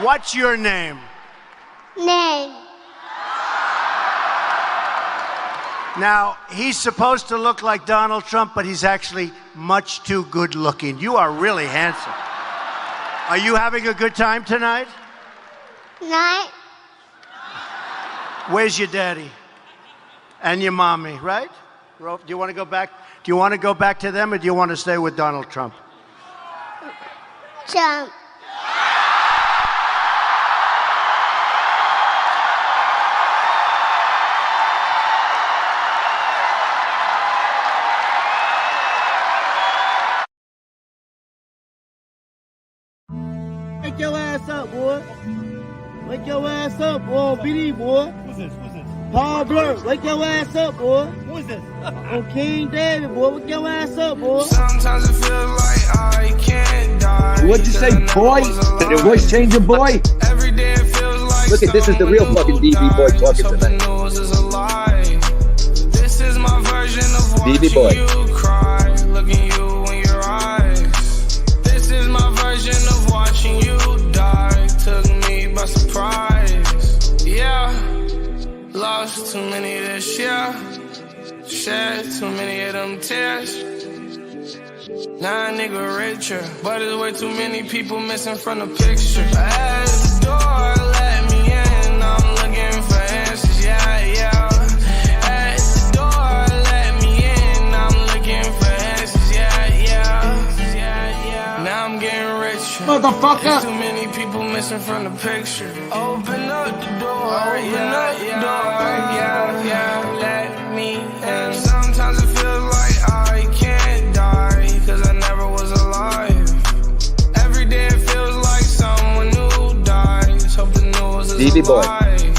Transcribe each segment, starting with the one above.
What's your name? Name. Now, he's supposed to look like Donald Trump, but he's actually much too good looking. You are really handsome. Are you having a good time tonight? Nite. Where's your daddy? And your mommy, right? Do you want to go back? Do you want to go back to them, or do you want to stay with Donald Trump? Trump. Wake your ass up, boy. Wake your ass up, boy. BD, boy. Who's this? Paul Blur, wake your ass up, boy. Who is this? On King David, boy. Wake your ass up, boy. Sometimes it feels like I can't die. What'd you say, boy? Did your voice change, your boy? Every day it feels like Look at this is the real fucking DB boy talking tonight. This is my version of watching DB boy. you cry, looking you in your eyes. This is my version of watching you die. Took me by surprise. Yeah, lost too many this year. Shed too many of them tears. Now a nigga richer, but there's way too many people missing from the picture. At the door, let me in. I'm looking for answers, yeah, yeah. At the door, let me in. I'm looking for answers, yeah, yeah, yeah, yeah. Now I'm getting richer. Motherfucker. There's too many people missing from the picture. Open up the door, yeah, yeah. Let me in. Sometimes it feels like I can't die, cause I never was alive. Every day it feels like someone new dies. Hope the news is DB boy. alive.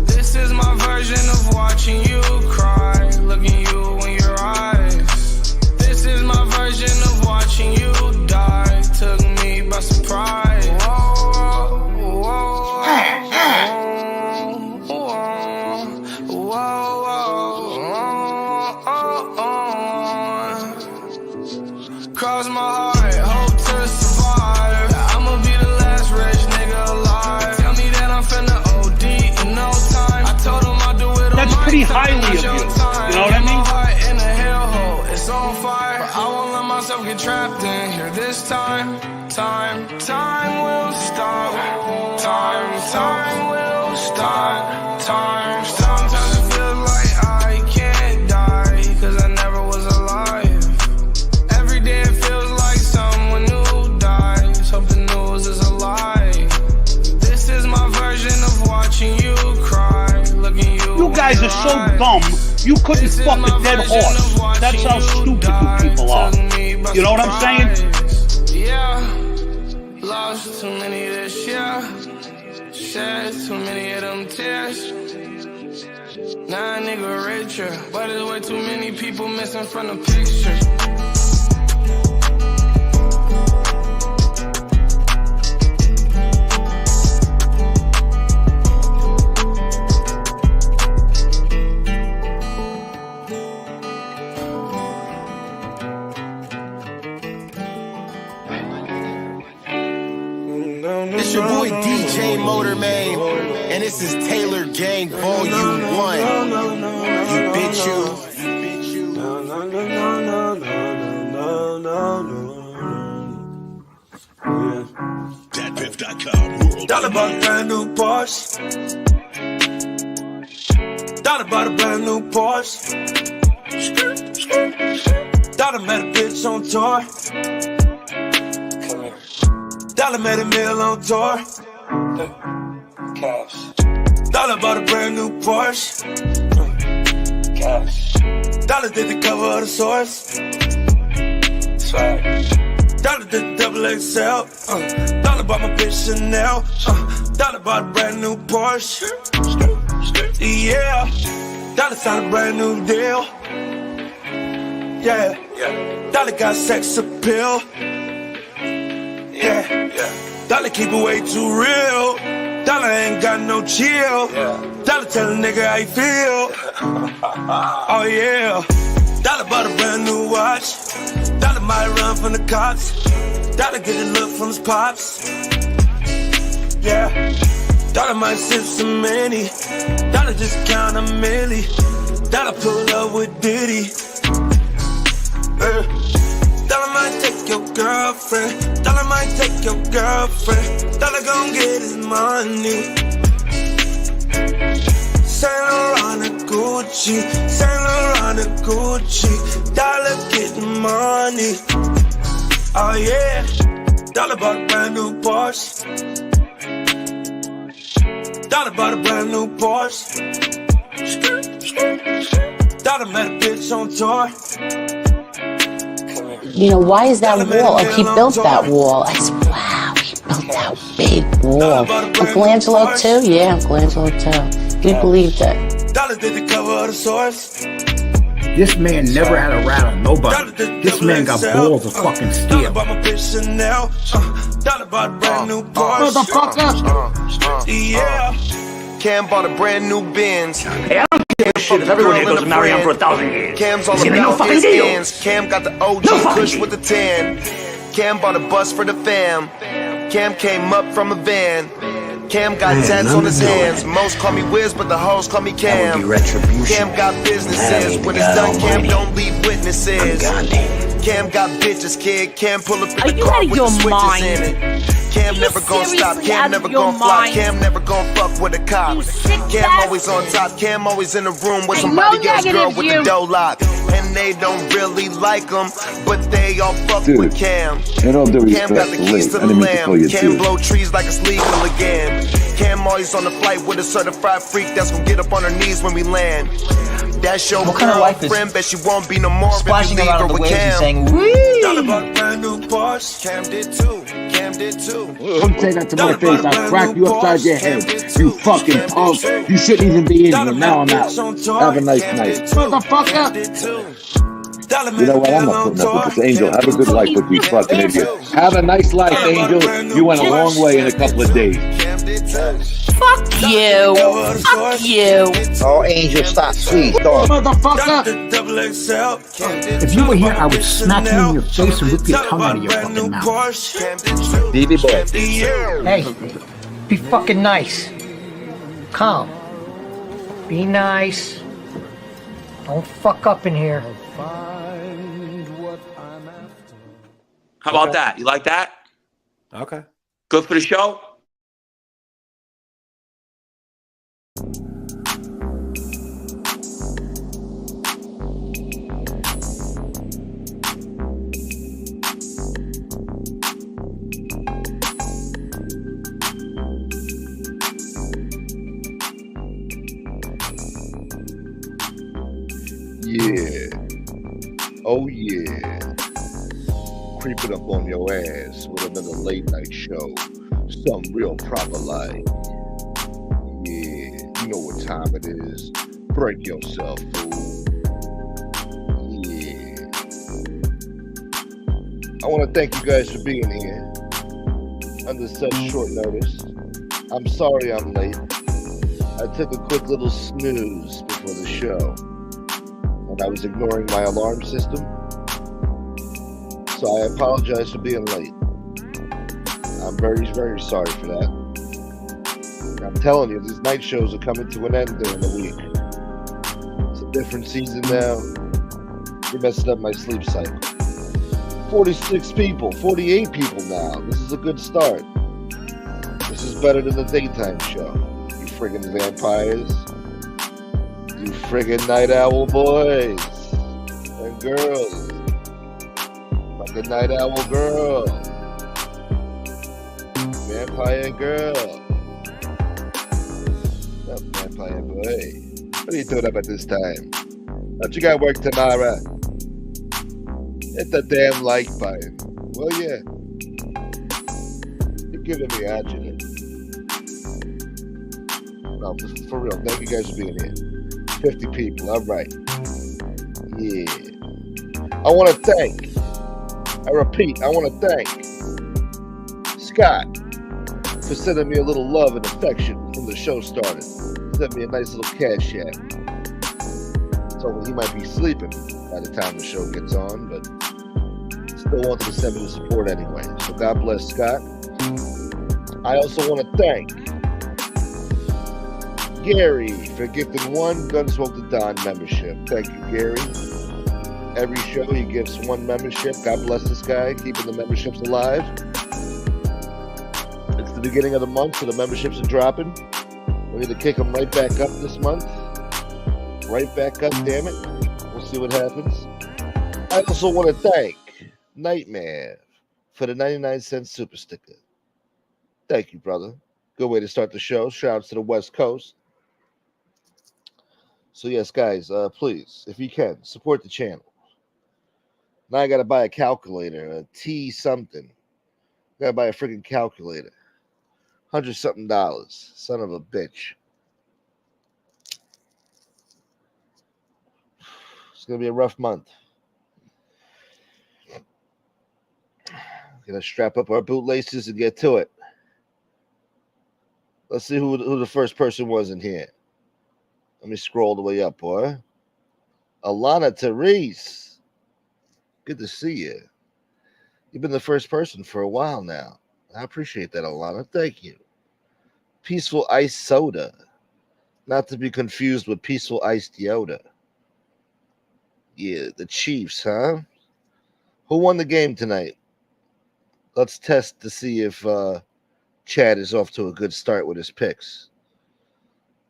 This is my version of watching you cry, looking you in your eyes. This is my version of watching you die. Took me by surprise. Whoa, whoa, whoa, cross my heart, hope to survive. I'ma be the last rich nigga alive. Tell me that I'm finna OD in no time. I told him I'll do it on That's my pretty time, highly not of your you. time. You know what I My mean? heart in a hellhole, it's on fire. But I won't let myself get trapped in here this time. Time will stop. Time will stop. Sometimes it feels like I can't die, cause I never was alive. Every day it feels like someone new dies. Hope the news is alive. This is my version of watching you cry, looking you. You guys are so dumb, you couldn't fuck a dead horse. That's how stupid you people are. You know what I'm saying? Yeah. Lost too many this year. Shed too many of them tears. Now a nigga richer, but there's way too many people missing from the picture. It's your boy DJ Motorman, and this is Taylor Gang Volume 1. You bitch you. DatPiff.com. Dollar bought a brand new Porsche. Dollar bought a brand new Porsche. Dollar met a bitch on tour. Dollar made a meal on tour. Cash. Dollar bought a brand new Porsche. Cash. Dollar did the cover of the Source. Swag. Dollar did the double XL. Dollar bought my bitch Chanel. Dollar bought a brand new Porsche. Yeah. Dollar signed a brand new deal. Yeah. Dollar got sex appeal. Yeah. Dollar keep it way too real. Dollar ain't got no chill. Dollar tell a nigga how you feel. Oh yeah. Dollar bought a brand new watch. Dollar might run from the cops. Dollar get a look from his pops. yeah. Dollar might sip some many. Dollar just count a milli. Dollar pull up with Diddy. Dollar might take your girlfriend. Dollar might take your girlfriend. Dollar gon' get his money. Saint Laurent and Gucci. Saint Laurent and Gucci. Dollar getting money. Oh yeah. Dollar bought a brand new Porsche. Dollar bought a brand new Porsche. Dollar met a bitch on tour. You know, why is that wall? Oh, he built that wall. I said, wow, he built that big wall. Uncle Angelo too? Yeah, Uncle Angelo too. We believed it. Dollar did the cover of the source. This man never had a rat on nobody. This man got balls of fucking steel. Dollar bought my bitch Chanel. Dollar bought a brand new Porsche. Yeah. Cam bought a brand new Benz. Hey, I don't give a shit if everyone here goes to marry him for 1,000 years. Cam's all no about fucking his deal. ends. Cam got the OG Kush with the tan. Cam bought a bus for the fam. Cam came up from a van. Cam got tats on his hands. Most call me Wiz, but the hoes call me Cam. Cam got businesses. When it's done, Cam don't leave witnesses. Cam got bitches, kid. Cam pull up in the car with the switches in it. Cam never gon' stop. Cam never gon' flop. Cam never gon' fuck with a cop. Cam always on top. Cam always in the room with somebody else girl with the dough lock. And they don't really like him, but they all fuck with Cam. Cam got the keys to the lamb. Cam blow trees like it's legal again. Cam always on the flight with a certified freak that's gon' get up on her knees when we land. That's your girlfriend, bet she won't be no more if you leave her with Cam. Dollar bought a brand new Porsche. Cam did too. Cam did too. Don't say that to my face. I'll crack you upside your head. You fucking punk. You shouldn't even be in here. Now I'm out. Have a nice night. Motherfucker. You know what? I'm not putting up with this, Angel. Have a good life with you fucking idiot. Have a nice life, Angel. You went a long way in a couple of days. Fuck you. Fuck you. Oh, Angel, stop, please. Don't. Motherfucker. If you were here, I would smack you in your face and rip your tongue out of your fucking mouth. BB boy. Hey, be fucking nice. Calm. Be nice. Don't fuck up in here. How about that? You like that? Okay. Good for the show? Yeah. Oh yeah. Creeping up on your ass with another late night show. Some real proper life. Yeah, you know what time it is. Break yourself, fool. Yeah. I want to thank you guys for being here under such short notice. I'm sorry I'm late. I took a quick little snooze before the show. And I was ignoring my alarm system. So I apologize for being late. I'm very, very sorry for that. I'm telling you, these night shows are coming to an end during the week. It's a different season now. You're messing up my sleep cycle. 46 people, 48 people now. This is a good start. This is better than the daytime show. You friggin' vampires. You friggin' night owl boys and girls. Like a night owl girl. Vampire girl. What's up, vampire boy? What are you doing up at this time? Don't you got work tomorrow? Hit the damn like button. Well, yeah. You're giving me adjective. No, for real. Thank you guys for being here. 50 people. All right. Yeah. I want to thank. I repeat. I want to thank Scott for sending me a little love and affection when the show started. Sent me a nice little cash app. Told me he might be sleeping by the time the show gets on, but still wanted to send me the support anyway. So God bless Scott. I also want to thank Gary for gifting one Gunsmoke the Don membership. Thank you, Gary. Every show he gives one membership. God bless this guy, keeping the memberships alive. It's the beginning of the month, so the memberships are dropping. We need to kick them right back up this month. Right back up, damn it. We'll see what happens. I also want to thank Nightmare for the 99-cent super sticker. Thank you, brother. Good way to start the show. Shout out to the West Coast. So yes, guys, please, if you can, support the channel. Now I gotta buy a calculator, a T something. Gotta buy a freaking calculator. $100-something. Son of a bitch. It's gonna be a rough month. Gonna strap up our bootlaces and get to it. Let's see who the first person was in here. Let me scroll the way up, boy. Alana Therese. Good to see you. You've been the first person for a while now. I appreciate that, Alana. Thank you. Peaceful Ice Soda. Not to be confused with Peaceful Iced Yoda. Yeah, the Chiefs, huh? Who won the game tonight? Let's test to see if Chad is off to a good start with his picks.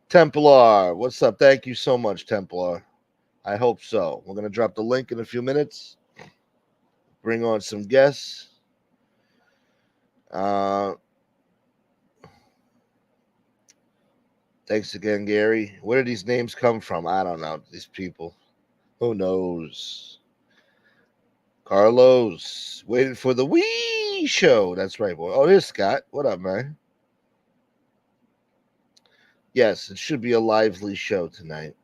Templar, what's up? Thank you so much, Templar. I hope so. We're going to drop the link in a few minutes. Bring on some guests. Thanks again, Gary. Where did these names come from? I don't know. These people. Who knows? Carlos, waiting for the Wii show. That's right, boy. Oh, here's Scott. What up, man? Yes, it should be a lively show tonight.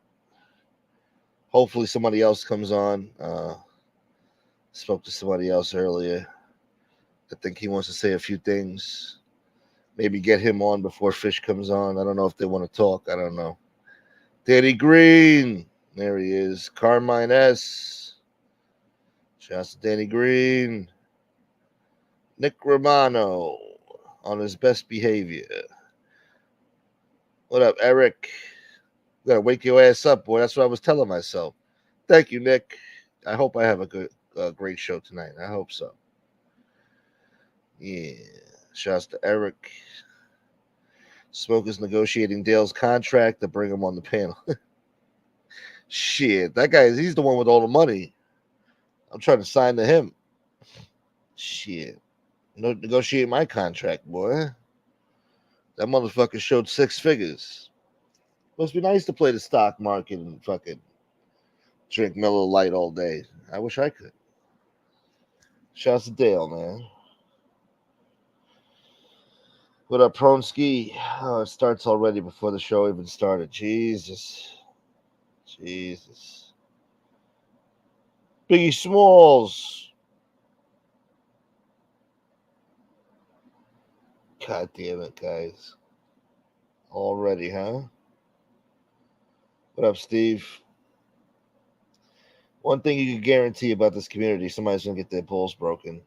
Hopefully somebody else comes on. Spoke to somebody else earlier. I think he wants to say a few things. Maybe get him on before Fish comes on. I don't know if they want to talk. I don't know. Danny Green. There he is. Carmine S. Shouts to Danny Green. Nick Romano on his best behavior. What up, Eric? You gotta wake your ass up, boy. That's what I was telling myself. Thank you, Nick. I hope I have a great show tonight. I hope so. Yeah. Shouts to Eric. Smoke is negotiating Dale's contract to bring him on the panel. Shit, that guy, he's the one with all the money. I'm trying to sign to him. Shit. No, negotiate my contract, boy. That motherfucker showed 6 figures. Must be nice to play the stock market and fucking drink Miller Lite all day. I wish I could. Shouts to Dale, man. What up, Pronsky? Oh, it starts already before the show even started. Jesus. Biggie Smalls. God damn it, guys. Already, huh? What up, Steve? One thing you can guarantee about this community, somebody's going to get their balls broken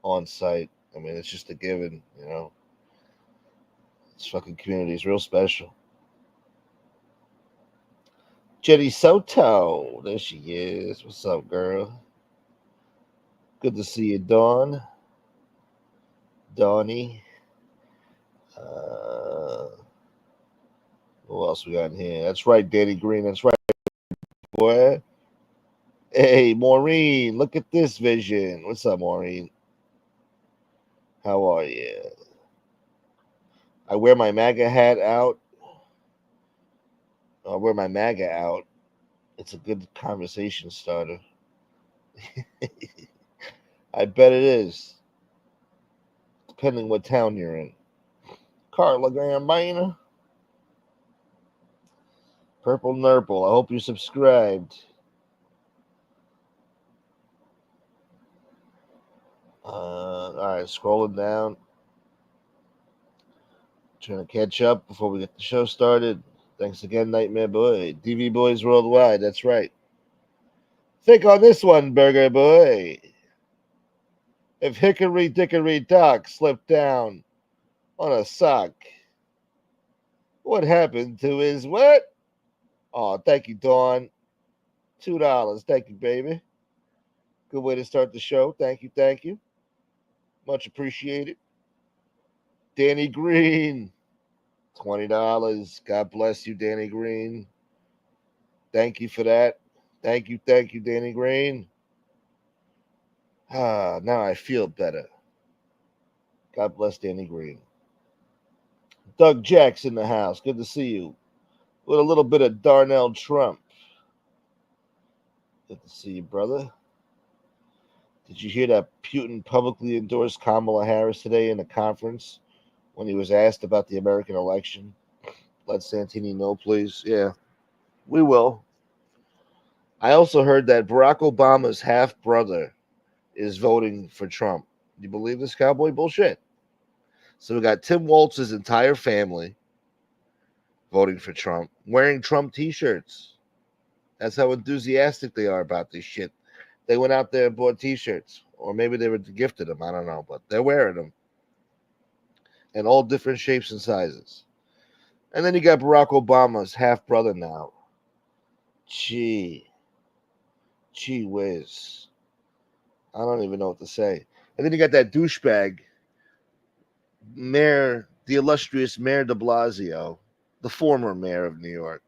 on site. I mean, it's just a given, you know. This fucking community is real special. Jenny Soto. There she is. What's up, girl? Good to see you, Dawn. Donnie. Who else we got in here? That's right, Danny Green. That's right, boy. Hey, Maureen. Look at this vision. What's up, Maureen? How are you? I wear my MAGA hat out. I wear my MAGA out. It's a good conversation starter. I bet it is. Depending what town you're in. Carla Gambina. Purple Nurple. I hope you subscribed. All right, scrolling down. Trying to catch up before we get the show started. Thanks again, Nightmare Boy. DV Boys Worldwide, that's right. Think on this one, Burger Boy. If Hickory Dickory Dock slipped down on a sock. What happened to his what? Oh, thank you, Dawn. $2. Thank you, baby. Good way to start the show. Thank you, thank you. Much appreciated. Danny Green, $20. God bless you, Danny Green. Thank you for that. Thank you, Danny Green. Now I feel better. God bless Danny Green. Doug Jack's in the house. Good to see you. With a little bit of Darnell Trump. Good to see you, brother. Did you hear that Putin publicly endorsed Kamala Harris today in a conference when he was asked about the American election? Let Santini know, please. Yeah, we will. I also heard that Barack Obama's half-brother is voting for Trump. Do you believe this cowboy bullshit? So we got Tim Walz's entire family voting for Trump, wearing Trump t-shirts. That's how enthusiastic they are about this shit. They went out there and bought t-shirts. Or maybe they were gifted them. I don't know. But they're wearing them. In all different shapes and sizes. And then you got Barack Obama's half-brother now. Gee whiz. I don't even know what to say. And then you got that douchebag, Mayor, the illustrious Mayor de Blasio, the former mayor of New York.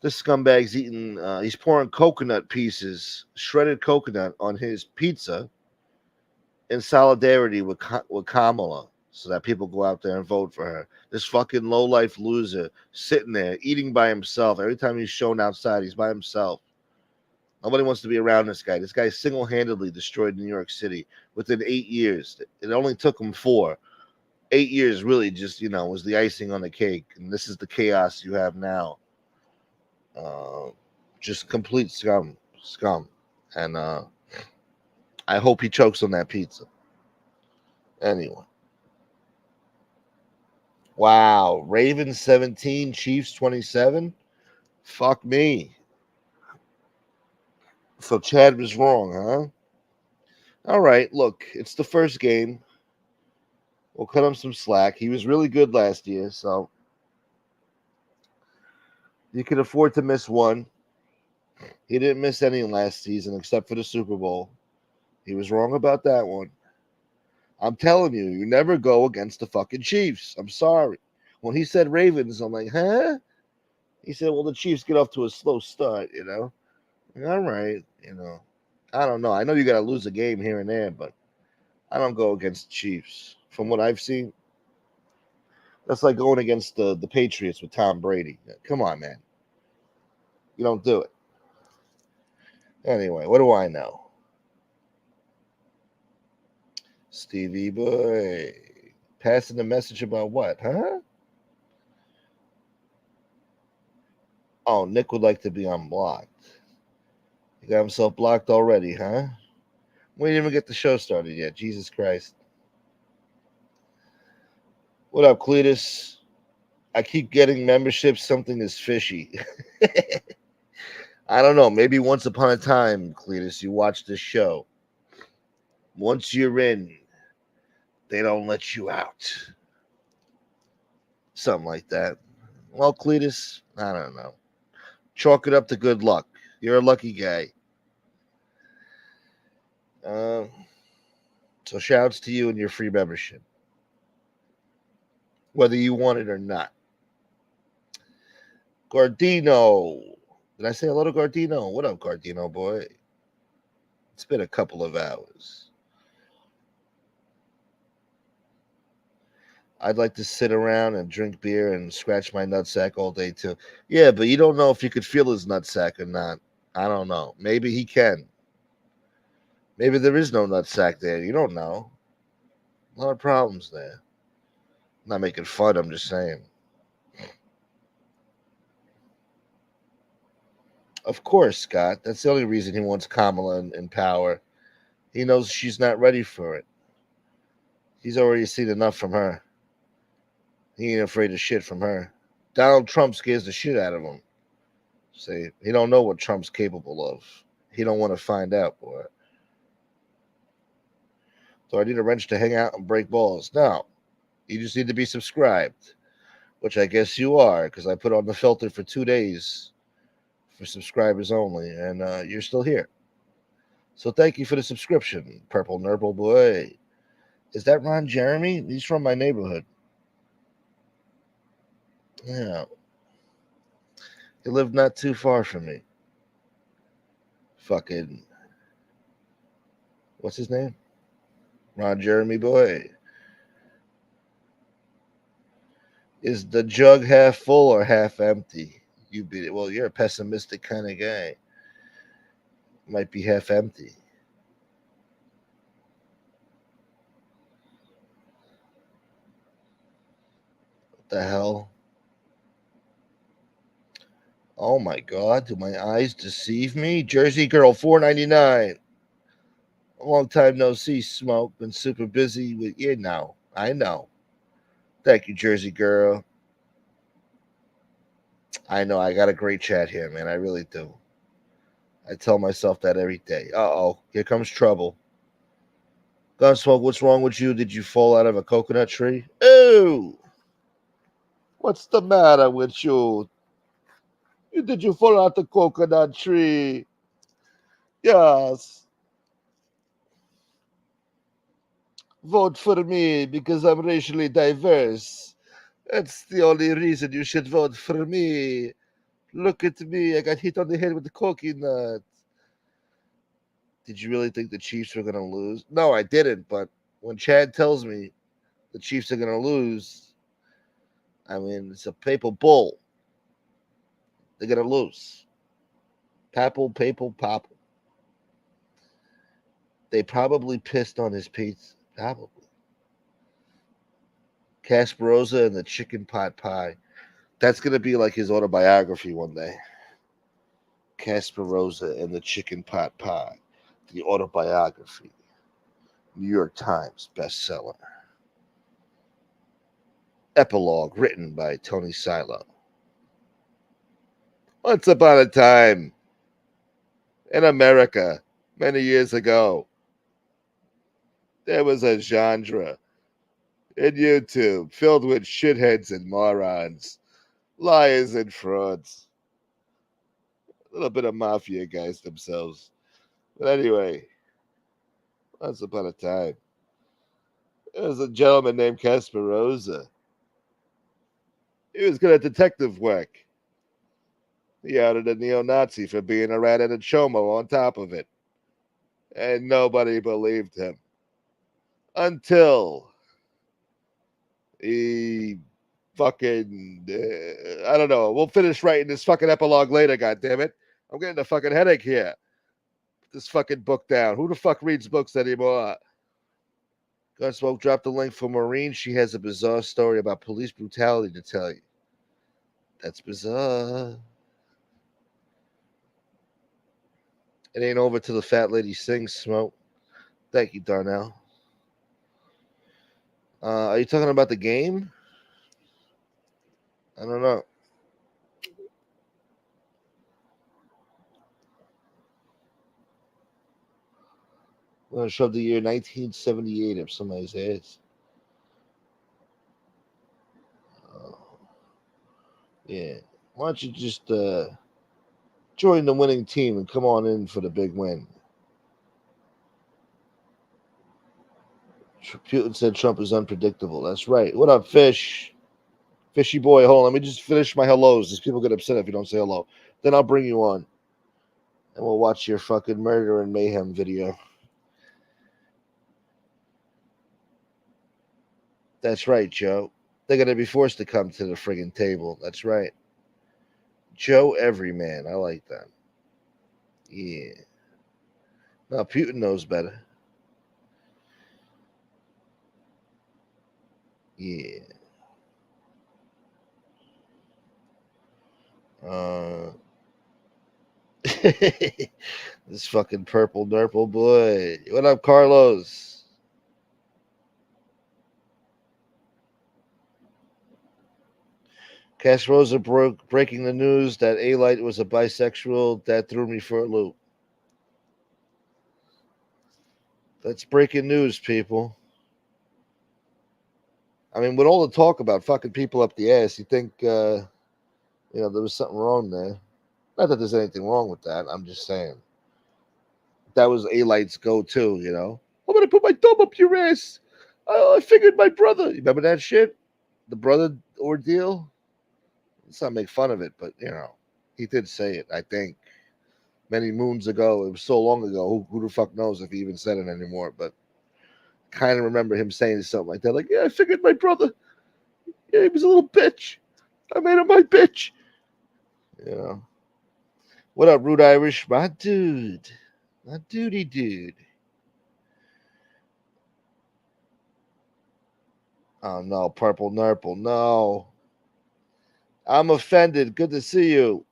This scumbag's eating, he's pouring coconut pieces, shredded coconut, on his pizza in solidarity with Kamala so that people go out there and vote for her. This fucking low-life loser sitting there eating by himself. Every time he's shown outside, he's by himself. Nobody wants to be around this guy. This guy single-handedly destroyed New York City within 8 years. It only took him 4. 8 years really just, was the icing on the cake. And this is the chaos you have now. Just complete scum. And I hope he chokes on that pizza. Anyway. Wow. Ravens 17, Chiefs 27? Fuck me. So Chad was wrong, huh? All right, look, it's the first game. We'll cut him some slack. He was really good last year, so you can afford to miss one. He didn't miss any last season except for the Super Bowl. He was wrong about that one. I'm telling you, you never go against the fucking Chiefs. I'm sorry. When he said Ravens, I'm like, huh? He said, well, the Chiefs get off to a slow start, All right, I don't know. I know you got to lose a game here and there, but I don't go against the Chiefs. From what I've seen, that's like going against the Patriots with Tom Brady. Come on, man. You don't do it. Anyway, what do I know? Stevie boy. Passing the message about what, huh? Oh, Nick would like to be unblocked. He got himself blocked already, huh? We didn't even get the show started yet. Jesus Christ. What up, Cletus? I keep getting memberships. Something is fishy. I don't know. Maybe once upon a time, Cletus, you watched this show. Once you're in, they don't let you out. Something like that. Well, Cletus, I don't know. Chalk it up to good luck. You're a lucky guy. So shouts to you and your free membership. Whether you want it or not. Gardino. Did I say hello to Gardino? What up, Gardino boy? It's been a couple of hours. I'd like to sit around and drink beer and scratch my nutsack all day too. Yeah, but you don't know if you could feel his nutsack or not. I don't know. Maybe he can. Maybe there is no nutsack there. You don't know. A lot of problems there. I'm not making fun. I'm just saying. Of course, Scott. That's the only reason he wants Kamala in power. He knows she's not ready for it. He's already seen enough from her. He ain't afraid of shit from her. Donald Trump scares the shit out of him. See, he don't know what Trump's capable of. He don't want to find out, boy. So I need a wrench to hang out and break balls. No. You just need to be subscribed, which I guess you are, because I put on the filter for 2 days for subscribers only, and you're still here. So thank you for the subscription, Purple Nurple Boy. Is that Ron Jeremy? He's from my neighborhood. Yeah. He lived not too far from me. Fucking, what's his name? Ron Jeremy Boy. Is the jug half full or half empty? You beat it. Well, you're a pessimistic kind of guy. Might be half empty. What the hell? Oh my God, do my eyes deceive me? Jersey Girl, $4.99. A long time no see, Smoke. Been super busy with you now. I know. Thank you, Jersey Girl. I know, I got a great chat here, man. I really do. I tell myself that every day. Uh-oh, here comes trouble. Gunsmoke, what's wrong with you? Did you fall out of a coconut tree? Ew! What's the matter with you? Did you fall out the coconut tree? Yes. Vote for me because I'm racially diverse. That's the only reason you should vote for me. Look at me. I got hit on the head with the coconut. Did you really think the Chiefs were going to lose? No, I didn't. But when Chad tells me the Chiefs are going to lose, I mean, it's a papal bull. They're going to lose. Papal, papal. They probably pissed on his pizza. Probably. Kasparoza and the chicken pot pie. That's going to be like his autobiography one day. Kasparoza and the chicken pot pie. The autobiography. New York Times bestseller. Epilogue written by Tony Silo. Once upon a time in America, many years ago, there was a genre in YouTube filled with shitheads and morons, liars and frauds. A little bit of mafia guys themselves. But anyway, once upon a time, there was a gentleman named Kasparoza. He was good at detective work. He outed a neo-Nazi for being a rat and a chomo on top of it. And nobody believed him. Until he fucking, I don't know. We'll finish writing this fucking epilogue later, goddammit. I'm getting a fucking headache here. Put this fucking book down. Who the fuck reads books anymore? Gunsmoke dropped the link for Maureen. She has a bizarre story about police brutality to tell you. That's bizarre. It ain't over till the fat lady sings, Smoke. Thank you, Darnell. Are you talking about the game? I don't know. I'm going to shove the year 1978 up somebody's ass. Yeah. Why don't you just join the winning team and come on in for the big win? Putin said Trump is unpredictable. That's right. What up, Fish? Fishy boy, hold on. Let me just finish my hellos. These people get upset if you don't say hello. Then I'll bring you on. And we'll watch your fucking murder and mayhem video. That's right, Joe. They're going to be forced to come to the friggin' table. That's right. Joe Everyman. I like that. Yeah. Now, Putin knows better. Yeah. This fucking purple nurple boy. What up, Carlos? Kasparoza breaking the news that A-Light was a bisexual. That threw me for a loop. That's breaking news, people. I mean, with all the talk about fucking people up the ass, you think, there was something wrong there. Not that there's anything wrong with that. I'm just saying. That was A-Light's go-to, I'm going to put my thumb up your ass. I figured my brother. You remember that shit? The brother ordeal? Let's not make fun of it, but, he did say it, I think. Many moons ago. It was so long ago. Who the fuck knows if he even said it anymore, but kind of remember him saying something like that. Like, yeah, I figured my brother. Yeah, he was a little bitch. I made him my bitch. What up, Rude Irish? My dude. My duty dude. Oh, no. Purple Nurple. No. I'm offended. Good to see you.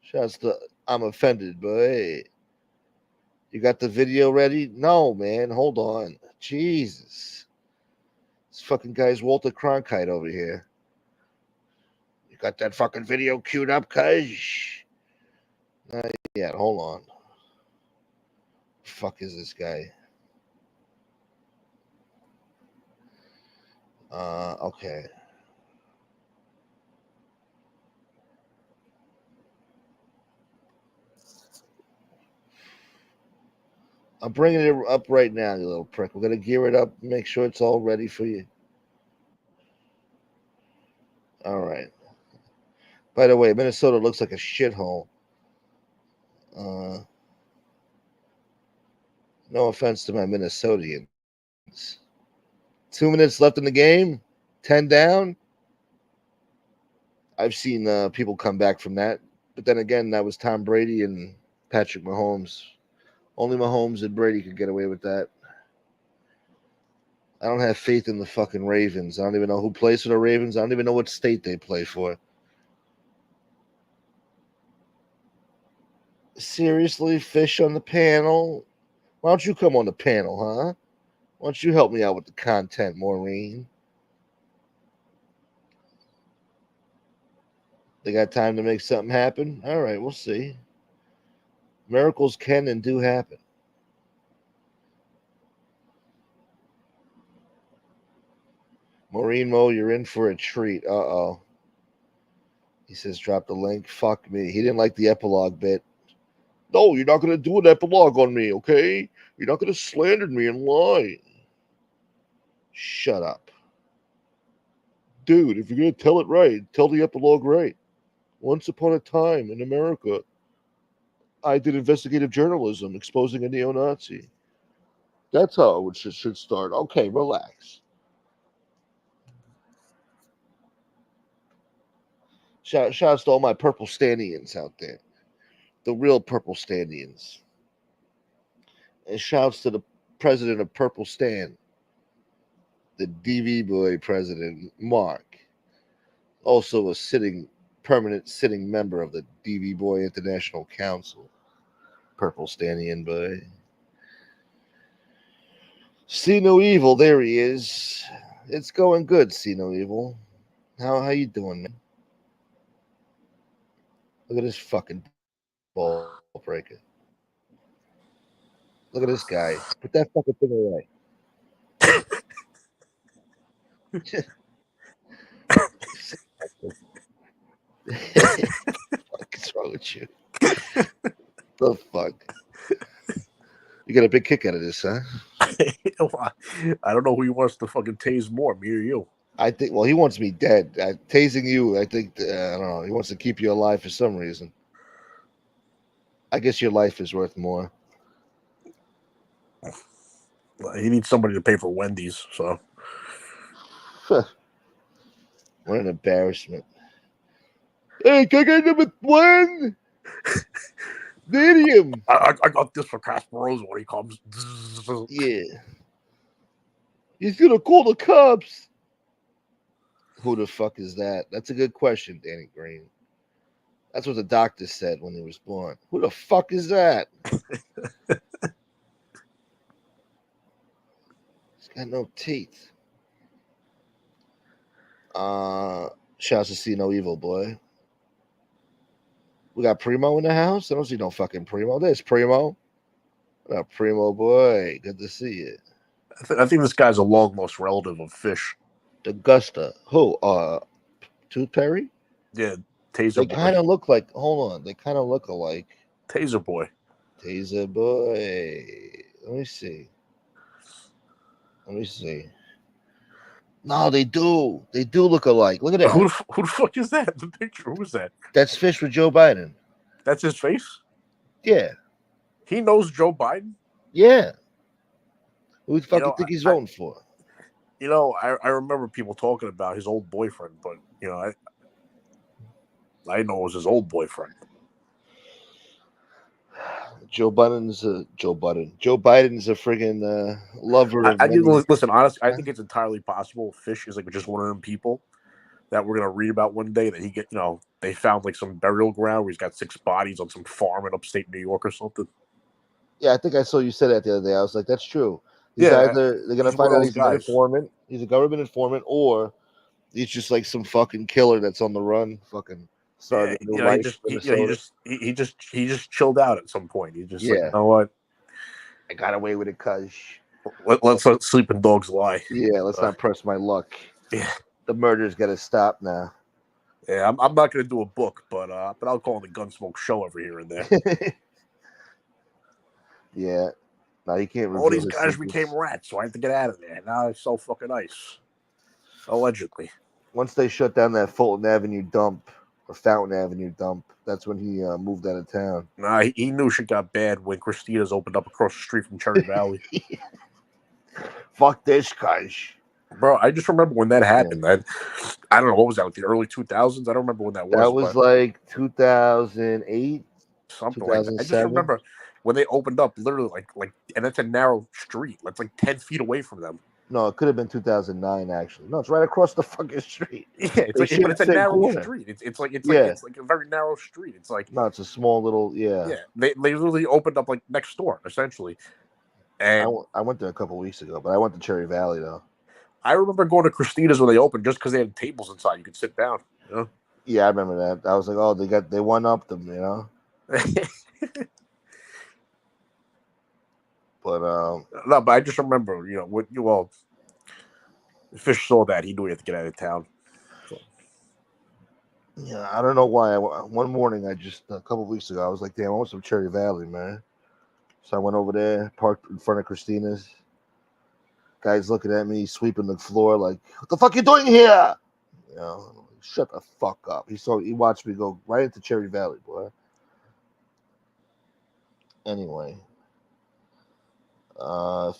Shouts to I'm offended, boy. You got the video ready? No, man. Hold on. Jesus. This fucking guy's Walter Cronkite over here. You got that fucking video queued up, cuz? Not yet. Hold on. Fuck is this guy? Okay. I'm bringing it up right now, you little prick. We're going to gear it up, make sure it's all ready for you. All right. By the way, Minnesota looks like a shithole. No offense to my Minnesotians. 2 minutes left in the game, 10 down. I've seen people come back from that. But then again, that was Tom Brady and Patrick Mahomes. Only Mahomes and Brady could get away with that. I don't have faith in the fucking Ravens. I don't even know who plays for the Ravens. I don't even know what state they play for. Seriously, Fish on the panel? Why don't you come on the panel, huh? Why don't you help me out with the content, Maureen? They got time to make something happen? All right, we'll see. Miracles can and do happen. Maureen Mo, you're in for a treat. Uh-oh. He says, drop the link. Fuck me. He didn't like the epilogue bit. No, you're not going to do an epilogue on me, okay? You're not going to slander me and lie. Shut up. Dude, if you're going to tell it right, tell the epilogue right. Once upon a time in America, I did investigative journalism exposing a neo-Nazi. That's how it should start. Okay, relax. Shouts to all my purple Standians out there. The real purple Standians. And shouts to the president of Purple Stand. The DV boy president, Mark. Also a permanent sitting member of the DV Boy International Council. Purple Standian boy. See no evil, there he is. It's going good, see no evil. How you doing, man? Look at this fucking ball breaker. Look at this guy. Put that fucking thing away. What's wrong with you? The fuck? You got a big kick out of this, huh? I don't know who he wants to fucking tase more, me or you. I think, well, he wants me dead. Tasing you, I think, I don't know. He wants to keep you alive for some reason. I guess your life is worth more. He needs somebody to pay for Wendy's, so. What an embarrassment. Hey, can I get number one? Medium. I got this for Kasparoza when he comes. Yeah. He's going to call the cops. Who the fuck is that? That's a good question, Danny Green. That's what the doctor said when he was born. Who the fuck is that? He's got no teeth. Shouts to see no evil, boy. We got Primo in the house? I don't see no fucking Primo. There's Primo. What up, Primo, boy? Good to see you. I think this guy's a long lost relative of Fish. Augusta. Who? Tooth Perry? Yeah, Taser They Boy. kind of look like. Hold on. They kind of look alike. Taser Boy. Taser Boy. Let me see. No, they do. They do look alike. Look at that. Who the fuck is that? The picture. Who is that? That's Fish with Joe Biden. That's his face? Yeah. He knows Joe Biden? Yeah. Who the fuck you think he's voting for? I remember people talking about his old boyfriend, but I know it was his old boyfriend. Joe Biden's a friggin' lover. Listen, honestly, I think it's entirely possible Fish is like just one of them people that we're gonna read about one day that they found like some burial ground where he's got 6 bodies on some farm in upstate New York or something. Yeah, I think I saw you say that the other day. I was like, that's true. They're gonna find out he's an informant. He's a government informant, or he's just like some fucking killer that's on the run. Fucking started a new life. He just chilled out at some point. He just like, you know what? I got away with it, cuz. Let's let sleeping dogs lie. Yeah, let's not press my luck. Yeah, the murder's got to stop now. Yeah, I'm not gonna do a book, but I'll call it a Gunsmoke show every here and there. Yeah. Now he can't. All these guys became rats, so I have to get out of there. Now it's so fucking nice. Allegedly. Once they shut down that Fulton Avenue dump or Fountain Avenue dump, that's when he moved out of town. Nah, he knew shit got bad when Christina's opened up across the street from Cherry Valley. Fuck this, guys. Bro, I just remember when that happened. Yeah. I don't know, what was that, like the early 2000s? I don't remember when that was. That was like 2008, something like that. I just remember when they opened up, literally, like, and it's a narrow street. That's like 10 feet away from them. No, it could have been 2009, actually. No, it's right across the fucking street. Yeah, but it's a narrow street. It's like a very narrow street. It's like no, it's a small little Yeah, they literally opened up like next door, essentially. And I went there a couple weeks ago, but I went to Cherry Valley though. I remember going to Christina's when they opened, just because they had tables inside. You could sit down. You know? Yeah, I remember that. I was like, oh, they one upped them, you know. But no, but I just remember, Fish saw that, he knew he had to get out of town. So. Yeah, I don't know why. One morning, a couple weeks ago, I was like, damn, I want some Cherry Valley, man. So I went over there, parked in front of Christina's. Guy's looking at me, sweeping the floor, like, what the fuck you doing here? You know, shut the fuck up. He watched me go right into Cherry Valley, boy. Anyway.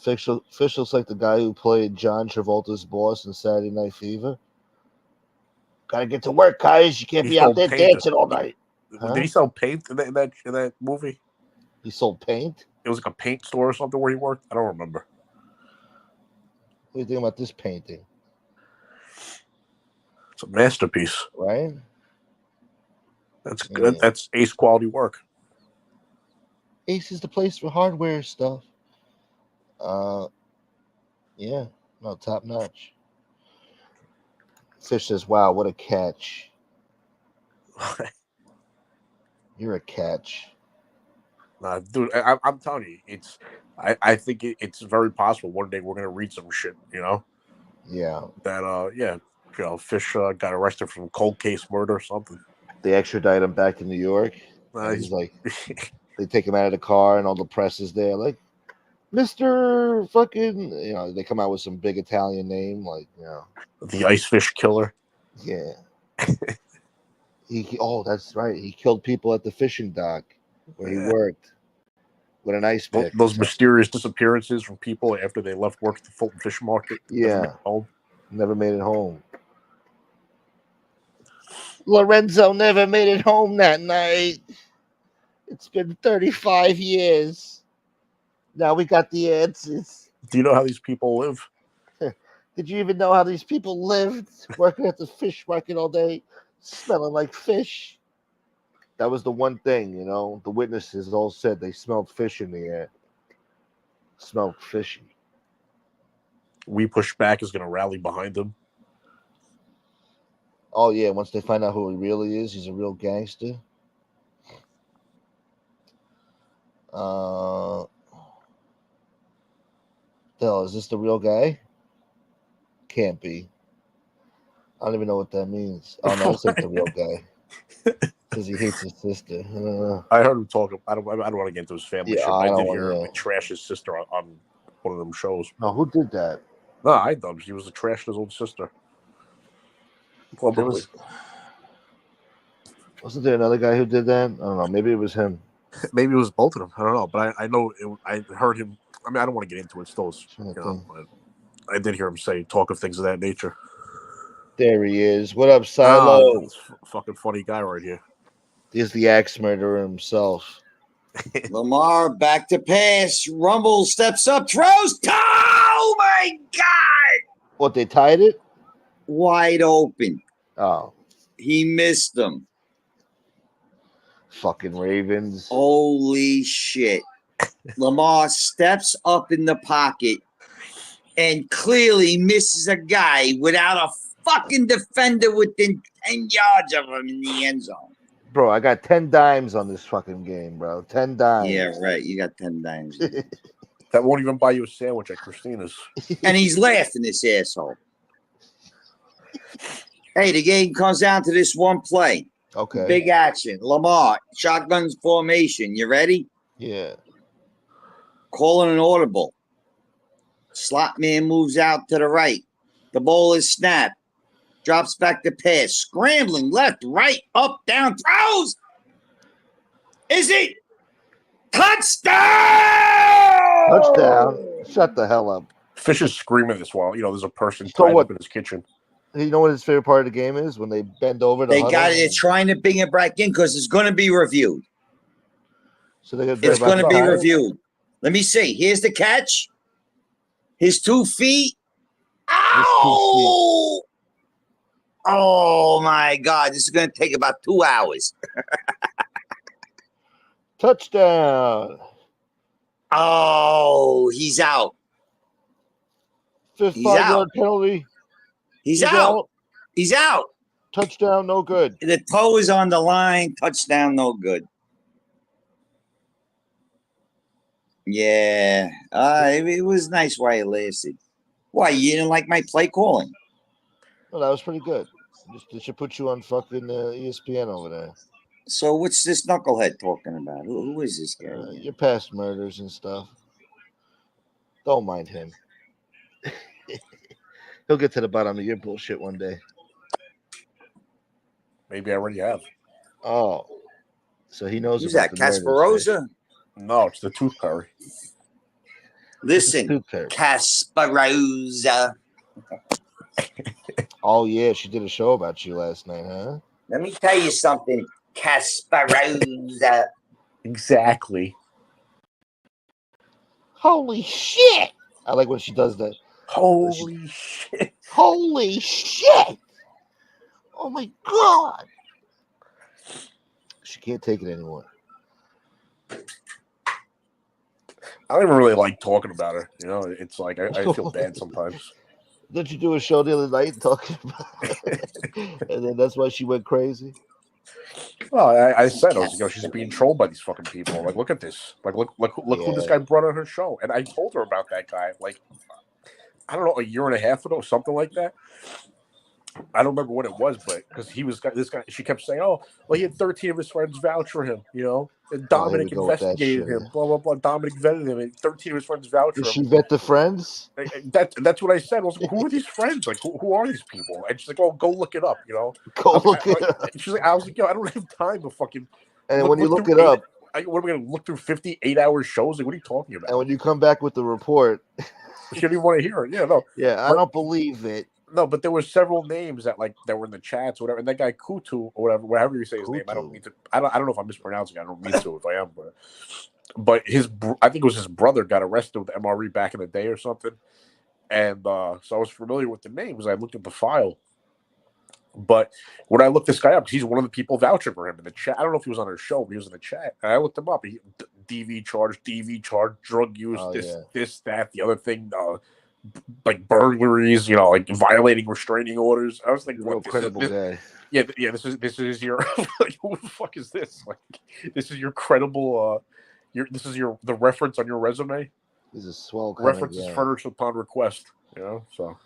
Fish looks like the guy who played John Travolta's boss in Saturday Night Fever. Gotta get to work, guys. You can't be out there dancing all night. Huh? Did he sell paint in that movie? He sold paint? It was like a paint store or something where he worked. I don't remember. What do you think about this painting? It's a masterpiece. Right? That's good. Yeah. That's Ace quality work. Ace is the place for hardware stuff. Yeah, no, top notch. Fish says, wow, what a catch. You're a catch. Nah, dude, I'm telling you, I think it's very possible one day we're gonna read some shit, Yeah. That Fish got arrested from cold case murder or something. They extradite him back to New York. He's like, they take him out of the car and all the press is there, like, Mr. fucking, they come out with some big Italian name, like, the Ice Fish Killer. Yeah. That's right. He killed people at the fishing dock where he worked with an ice pick. Those mysterious disappearances from people after they left work at the Fulton Fish Market. Yeah. Never made it home. Lorenzo never made it home that night. It's been 35 years. Now we got the answers. Do you know how these people live? Did you even know how these people lived? Working at the fish market all day, smelling like fish. That was the one thing, the witnesses all said they smelled fish in the air. Smelled fishy. We Push Back is going to rally behind him. Oh, yeah. Once they find out who he really is, he's a real gangster. Hell, is this the real guy? Can't be. I don't even know what that means. Oh no, it's like the real guy. Because he hates his sister. I heard him talk. I don't want to get into his family shit. I I did don't hear him want- trash his sister on one of them shows. No, who did that? No, I don't. He was trashing his own sister. Probably. Wasn't there another guy who did that? I don't know. Maybe it was him. Maybe it was both of them. I don't know. But I know I heard him. I mean, I don't want to get into it. Still, but I did hear him talk of things of that nature. There he is. What up, Silo? Fucking funny guy right here. He's the axe murderer himself. Lamar back to pass. Rumble steps up, throws. Oh my God! What, they tied it? Wide open. Oh. He missed them. Fucking Ravens. Holy shit. Lamar steps up in the pocket and clearly misses a guy without a fucking defender within 10 yards of him in the end zone. Bro, I got 10 dimes on this fucking game, bro. 10 dimes. Yeah, right. You got 10 dimes. That won't even buy you a sandwich at Christina's. And he's laughing, this asshole. Hey, the game comes down to this one play. Okay. Big action. Lamar, shotguns formation. You ready? Yeah. Calling an audible. Slot man moves out to the right. The ball is snapped. Drops back to pass. Scrambling left, right, up, down, throws. Is it? Touchdown! Touchdown. Shut the hell up. Fish is screaming this while, there's a person So tied what? up in his kitchen. You know what his favorite part of the game is? When they bend over. They got it. They're trying to bring it back in because it's going to be reviewed. So they It's going to be reviewed. Let me see. Here's the catch. His 2 feet. Ow! Oh my God! This is going to take about 2 hours. Touchdown! Oh, he's out. Fifth He's 5-yard penalty. He's out. He's out. Touchdown, no good. The toe is on the line. Touchdown, no good. Yeah, it was nice while it lasted. Why, you didn't like my play calling? Well, that was pretty good. They should put you on fucking ESPN over there. So what's this knucklehead talking about? Who is this guy? Your past murders and stuff. Don't mind him. He'll get to the bottom of your bullshit one day. Maybe I already have. Oh. So he knows. Who's that, Kasparoza? No, it's the tooth fairy. Listen, Kasparoza. Oh, yeah, she did a show about you last night, huh? Let me tell you something, Kasparoza. Exactly. Holy shit! I like when she does that. Holy shit. Holy shit! Oh, my God. She can't take it anymore. I don't even really like talking about her. It's like I feel bad sometimes. Didn't you do a show the other night talking about it? And then that's why she went crazy? Well, I said, she's being trolled by these fucking people. Like, look at this. Like, look who this guy brought on her show. And I told her about that guy, like, I don't know, a year and a half ago, something like that. I don't remember what it was, but because this guy, she kept saying, "Oh, well, he had 13 of his friends vouch for him." And Dominic investigated him. Blah blah blah. Dominic vetted him, and 13 of his friends vouch for him. Did she vet the friends? That's what I said. I was like, "Who are these friends? Like, who are these people?" And she's like, "Oh, go look it up." Go look it up. She's like, "I was like, yo, I don't have time to fucking." And when you look it up, what am I going to look through 58-hour shows? Like, what are you talking about? And when you come back with the report, she didn't even want to hear it. Yeah, no. Yeah, I don't believe it. No, but there were several names that were in the chats or whatever. And that guy Kutu or whatever you say his name, I don't mean to. I don't know if I'm mispronouncing it. I don't mean to if I am, but I think it was his brother got arrested with MRE back in the day or something. And so I was familiar with the name because I looked at the file. But when I looked this guy up, he's one of the people vouching for him in the chat. I don't know if he was on her show, but he was in the chat. And I looked him up. He DV charge, drug use, this, that, the other thing. Like burglaries, like violating restraining orders. I was like, "What credible guy?" Yeah. This is your like, who the fuck is this? Like, this is your credible. The reference on your resume. He's a swell reference is furnished upon request. So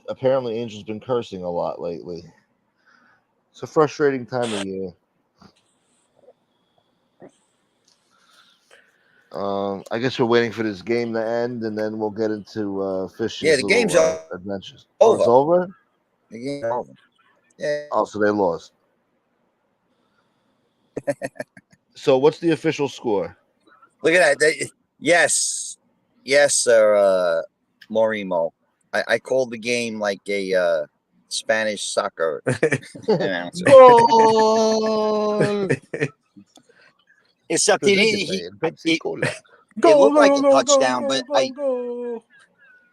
Apparently, Angel's been cursing a lot lately. It's a frustrating time of year. I guess we're waiting for this game to end, and then we'll get into Fish's Yeah, the game's adventures. over. Oh, it's over? The game's over. Yeah. Oh, so they lost. So what's the official score? Look at that. Yes, sir, Morimo. I called the game like a Spanish soccer announcer. Goal! Except it looked like a touchdown, but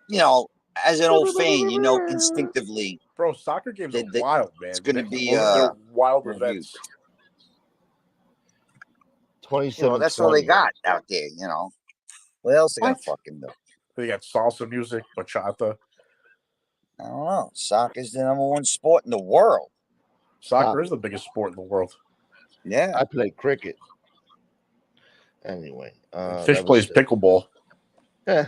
you know, as an old fan, you know instinctively. Bro, soccer games are wild, man. It's going to be they're wild events. 27. That's all they got out there. You know, what else they got fucking do? They got salsa music, bachata. I don't know. Soccer's the #1 sport in the world. Soccer is the biggest sport in the world. Yeah, I play cricket. Anyway, Fish plays pickleball. Yeah,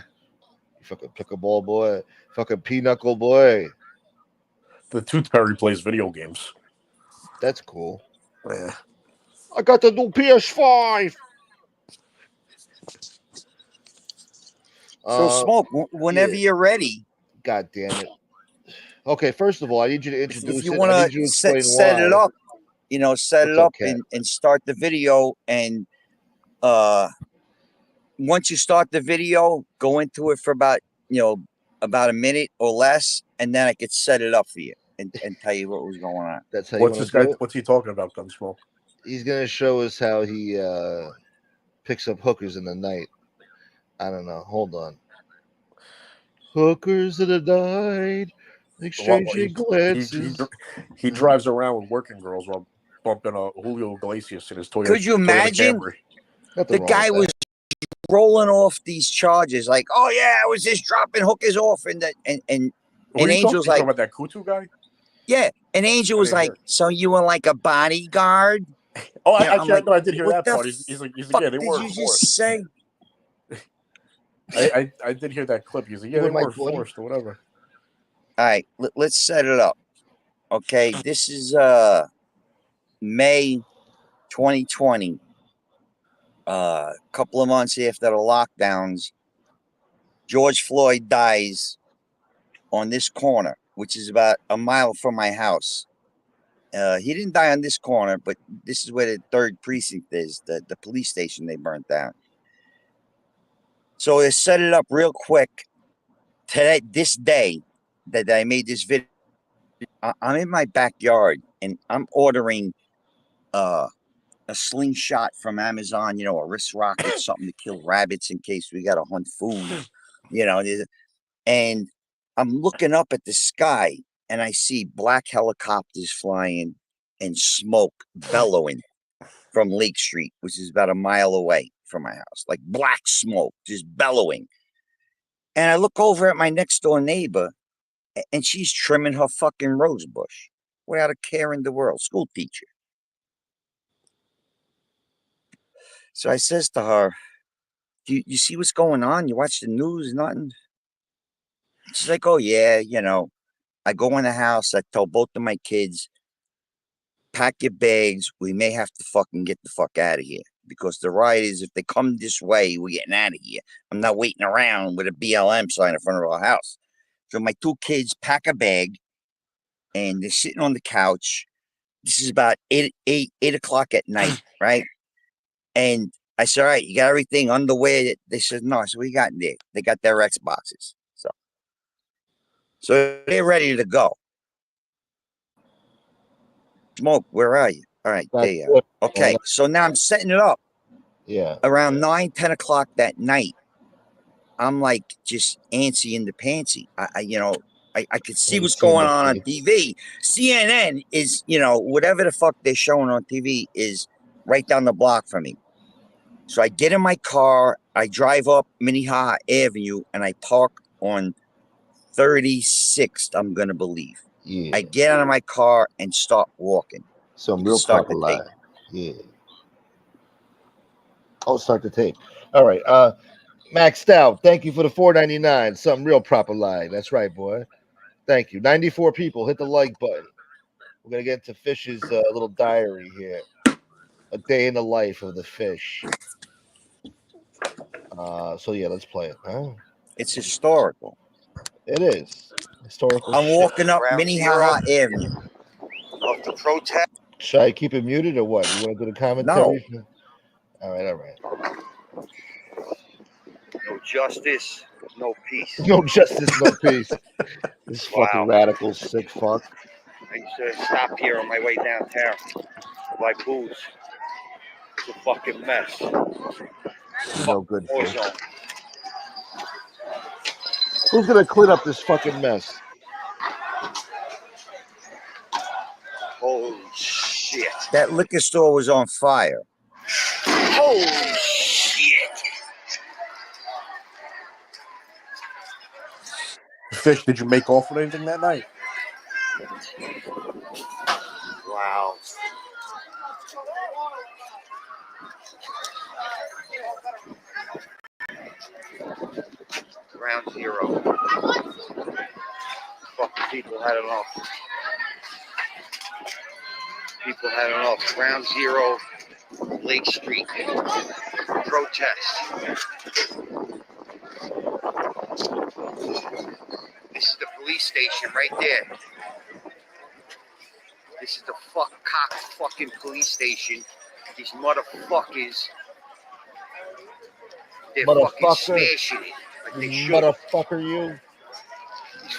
fucking pickleball boy, fucking pinochle boy. The Tooth Fairy plays video games. That's cool. Yeah. I got the new PS5. So Smoke, whenever you're ready. God damn it. Okay, first of all, I need you to introduce if you want to set it up, set it up and start the video. And once you start the video, go into it for about a minute or less, and then I could set it up for you and tell you what was going on. That's how. What's this guy? What's he talking about, Gunsmoke? He's gonna show us how he picks up hookers in the night. I don't know. Hold on. Hookers in the night, exchanging glances. He drives around with working girls while bumping a Julio Iglesias in his Toyota. Could you imagine? The guy was rolling off these charges like, oh yeah, I was just dropping hookers off, and Angel's like, about that Kutu guy. Yeah, and Angel was like, so you were like a bodyguard? Oh, I did hear that part. He's like, yeah, they were. Did you just say? I did hear that clip. He's like, yeah, they were forced or whatever. All right, let's set it up. Okay, this is May 2020. A couple of months after the lockdowns, George Floyd dies on this corner, which is about a mile from my house. He didn't die on this corner, but this is where the 3rd precinct is, the police station they burnt down. So they set it up real quick. Today, this day that I made this video, I'm in my backyard and I'm ordering a slingshot from Amazon, a wrist rocket, something to kill rabbits in case we got to hunt food, and I'm looking up at the sky and I see black helicopters flying and smoke bellowing from Lake Street, which is about a mile away from my house, like black smoke just bellowing. And I look over at my next door neighbor and she's trimming her fucking rose bush without a care in the world, school teacher. So I says to her, do you see what's going on? You watch the news, nothing? She's like, oh yeah, I go in the house, I tell both of my kids, pack your bags, we may have to fucking get the fuck out of here. Because the riot is, if they come this way, we're getting out of here. I'm not waiting around with a BLM sign in front of our house. So my 2 kids pack a bag, and they're sitting on the couch. This is about 8 o'clock at night, right? And I said, all right, you got everything underwear? They said, no. So we got in there. They got their Xboxes. So they're ready to go. Smoke, where are you? All right, there you are. Okay, so now I'm setting it up. Yeah. Around 9, 10 o'clock that night, I'm like just antsy in the pantsy. I could see what's going on TV. CNN is, whatever the fuck they're showing on TV is right down the block from me. So I get in my car, I drive up Minnehaha Avenue, and I park on 36th, I'm going to believe. Yeah. I get out of my car and start walking. Some real proper lie. Yeah. Oh, start the tape. All right. Maxed out. Thank you for the $4.99. Something real proper like. That's right, boy. Thank you. 94 people. Hit the like button. We're gonna get into Fish's little diary here. A day in the life of the fish. So yeah, let's play it. Huh? It's historical. It is historical. I'm shit. walking up Minnehaha Avenue. Of the protest. Should I keep it muted or what? You want to do the commentary? No. All right. No justice, no peace. No justice, no peace. This fucking Wow. radical sick fuck. I used to stop here on my way downtown to buy booze. It's a fucking mess. No good War fish. zone. Who's gonna clean up this fucking mess? Holy shit. That liquor store was on fire. Holy shit. Fish, did you make off with anything that night? Wow. Ground zero. Fucking people had enough. People had enough. Ground zero, Lake Street. Protest. This is the police station right there. This is the cock fucking police station. These motherfuckers, they're fucking smashing it. Like they should. Motherfucker, you. These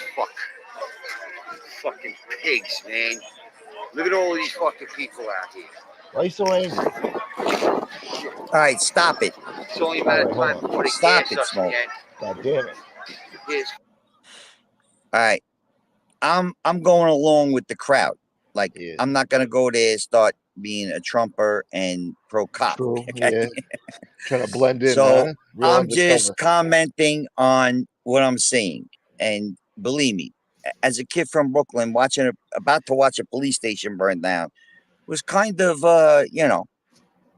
fucking pigs, man. Look at all these fucking people out here. Why are you so angry? All right, stop it. It's only a matter of time before they Stop gas it, us Smoke. again. God damn it. Here's All right. I'm going along with the crowd. Like, I'm not gonna go there and start being a Trumper and pro cop. True. Okay? Yeah. Trying to blend in. So huh? Real I'm just undercover. commenting on what I'm seeing. And believe me, as a kid from Brooklyn, about to watch a police station burn down was kind of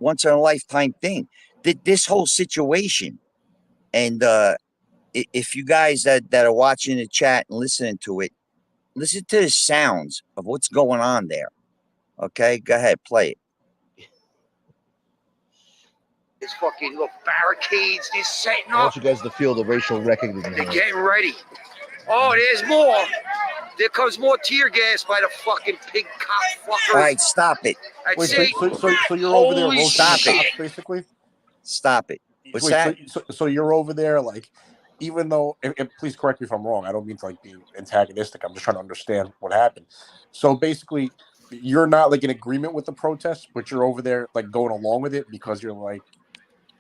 once in a lifetime thing. This whole situation, and if you guys that are watching the chat and listening to it, listen to the sounds of what's going on there. Okay, go ahead, play it. this fucking look barricades. They're setting I up. want you guys to feel the racial reckoning. They're getting ready. Oh, there's more. There comes more tear gas by the fucking pig cock fuckers. All right, stop it. Wait, See? so you're over there Holy roasting the shit. cops, basically? Stop it. What's Wait, that? So you're over there, like, even though, and please correct me if I'm wrong, I don't mean to, like, be antagonistic. I'm just trying to understand what happened. So basically, you're not, like, in agreement with the protest, but you're over there, like, going along with it because you're, like...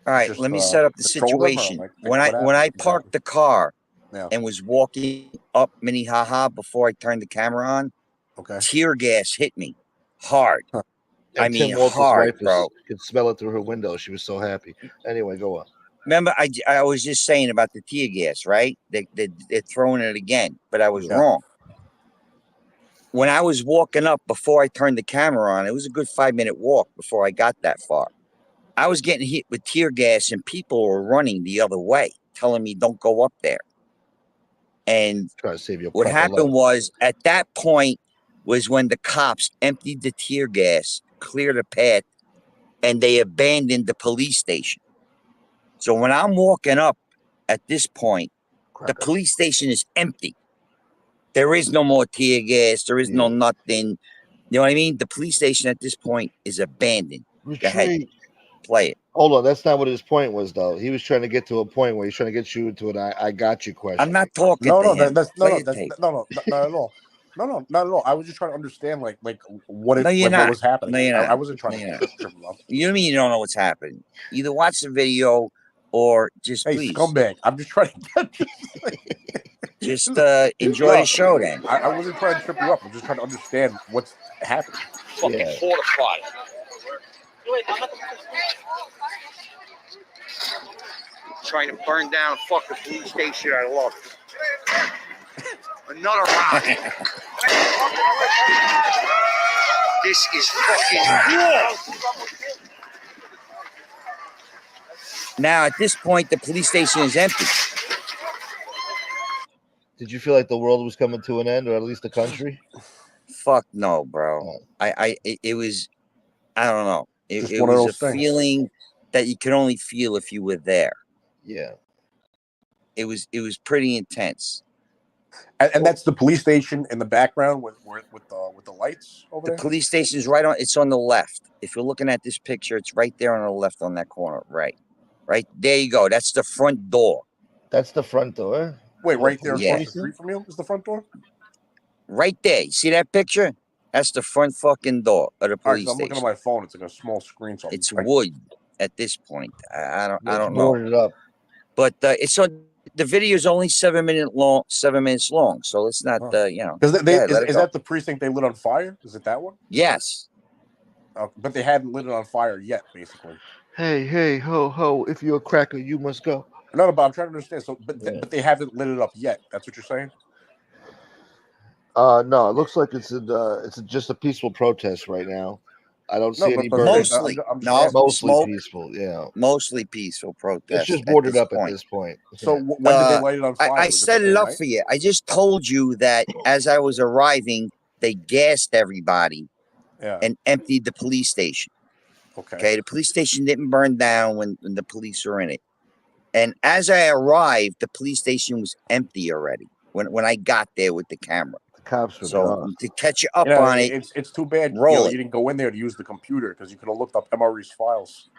All right, just, let me set up the control them, or, situation. like, When I what parked the car Yeah. and was walking up Minnehaha before I turned the camera on, Okay. tear gas hit me hard. And I mean, Tim Walton's hard, wife bro. could smell it through her window. She was so happy. Anyway, go on. Remember, I was just saying about the tear gas, right? They're throwing it again, but I was Yeah. wrong. When I was walking up before I turned the camera on, it was a good 5-minute walk before I got that far. I was getting hit with tear gas and people were running the other way, telling me don't go up there. And Try to save your what proper happened life. was, at that point was when the cops emptied the tear gas, cleared a path, and they abandoned the police station. So when I'm walking up at this point, the police station is empty. There is no more tear gas. There is no nothing. You know what I mean? The police station at this point is abandoned. Go ahead, Retreat. play it. Hold on, that's not what his point was, though. He was trying to get to a point where he's trying to get you into an "I got you" question. I'm not talking No, to no, him. that's Play the tape. not at all. No, not at all. I was just trying to understand, like what No, you're not. what was happening. No, you're not. I wasn't trying No, you're to not. trip him up. You know what I mean? You don't know what's happening. Either watch the video or just Hey, please. scumbag! I'm just trying to Just enjoy the show then. I wasn't trying to trip you up. I'm just trying to understand what's happening. Fucking fortified. Trying to burn down a fucking police station. I love it. Another round. This is fucking war. Now, at this point, the police station is empty. Did you feel like the world was coming to an end, or at least the country? Fuck no, bro. It was, I don't know. It one of was a those things. feeling that you could only feel if you were there. Yeah. It was pretty intense. And that's the police station in the background with the lights over The there. police station is right on. It's on the left. If you're looking at this picture, it's right there on the left on that corner. Right there you go. That's the front door. That's the front door. Wait, right there Yeah. across the street from you is the front door. Right there. You see that picture? That's the front fucking door of the All right, police so I'm looking at station. my phone. It's like a small screen. So It's wood at this point. I don't know. Boarded up. But it's on. The video is only 7 minutes long, so it's not Because is that the precinct they lit on fire? Is it that one? Yes. But they hadn't lit it on fire yet, basically. Hey, ho! If you're a cracker, you must go. No, but I'm trying to understand. So, but they haven't lit it up yet. That's what you're saying? No, it looks like it's just a peaceful protest right now. I don't see any burning. Mostly peaceful. Yeah, mostly peaceful protest. It's just boarded up at this point. So when did they light it on fire? I set it up for you. I just told you that as I was arriving, they gassed everybody and emptied the police station. Okay. The police station didn't burn down when the police were in it. And as I arrived, the police station was empty already when I got there with the camera. The cops were so to catch you up on it. It's too bad you didn't go in there to use the computer because you could have looked up MRE's files.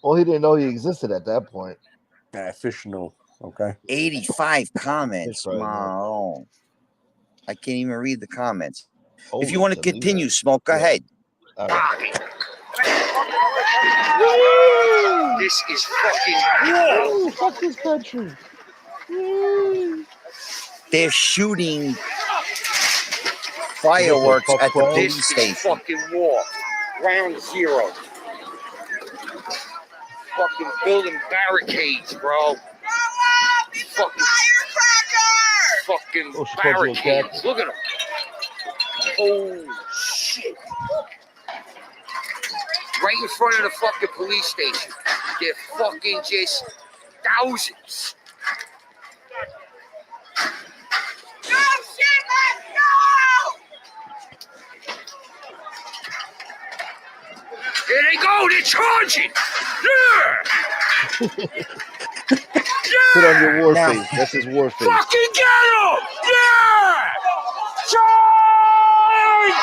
Well, he didn't know he existed at that point. Yeah, Fish knew. Okay. 85 comments. Wow. I can't even read the comments. If you want to continue, Smoke, go ahead. This is fucking war. Fuck this country. They're shooting fireworks at the police station. Fucking war. Round zero. Fucking building barricades, bro. Fucking barricades. Look at them. Oh shit. Right in front of the fucking police station. They're fucking just thousands. No shit, let's go! Here they go, they're charging! Yeah! Put on your war face. That's his war face. Fucking get him! Yeah! Charge!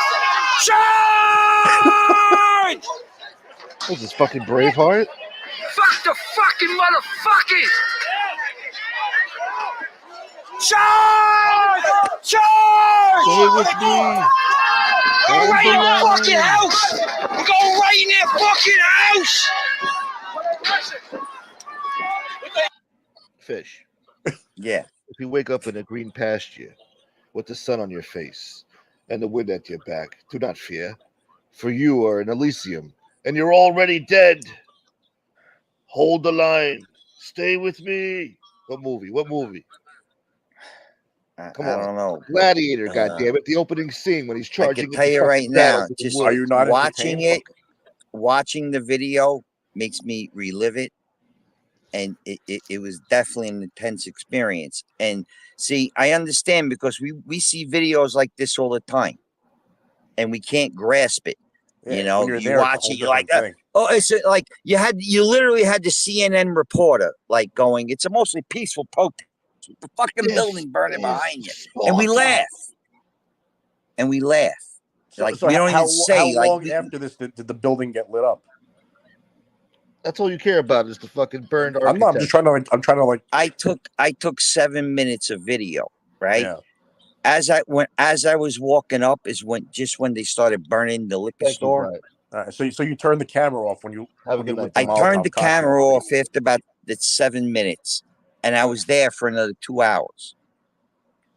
Charge! What's this fucking Braveheart? Fuck the fucking motherfuckers! Charge! Charge! Stay with me. Go right in their fucking house! We're going right in their fucking house! Fish. Yeah. If you wake up in a green pasture with the sun on your face and the wind at your back, do not fear, for you are in Elysium and you're already dead. Hold the line. Stay with me. What movie? Come on. I don't know. Gladiator, goddammit. The opening scene when he's charging. I can tell you right now, just watching it, watching the video makes me relive it. And it was definitely an intense experience. And see, I understand because we see videos like this all the time and we can't grasp it. Yeah, you know, you watch it, you're like, thing. oh, it's like you literally had the CNN reporter like going, it's a mostly peaceful protest with the fucking building burning behind you. And we laugh. Like, we don't even say, how long after this did the building get lit up? That's all you care about is the fucking burned architect. I'm trying to I took 7 minutes of video, right? Yeah. As I was walking up is when they started burning the liquor store. All right, so you turned the camera off when you have a good night. I turned the camera off after about 7 minutes, and I was there for another 2 hours.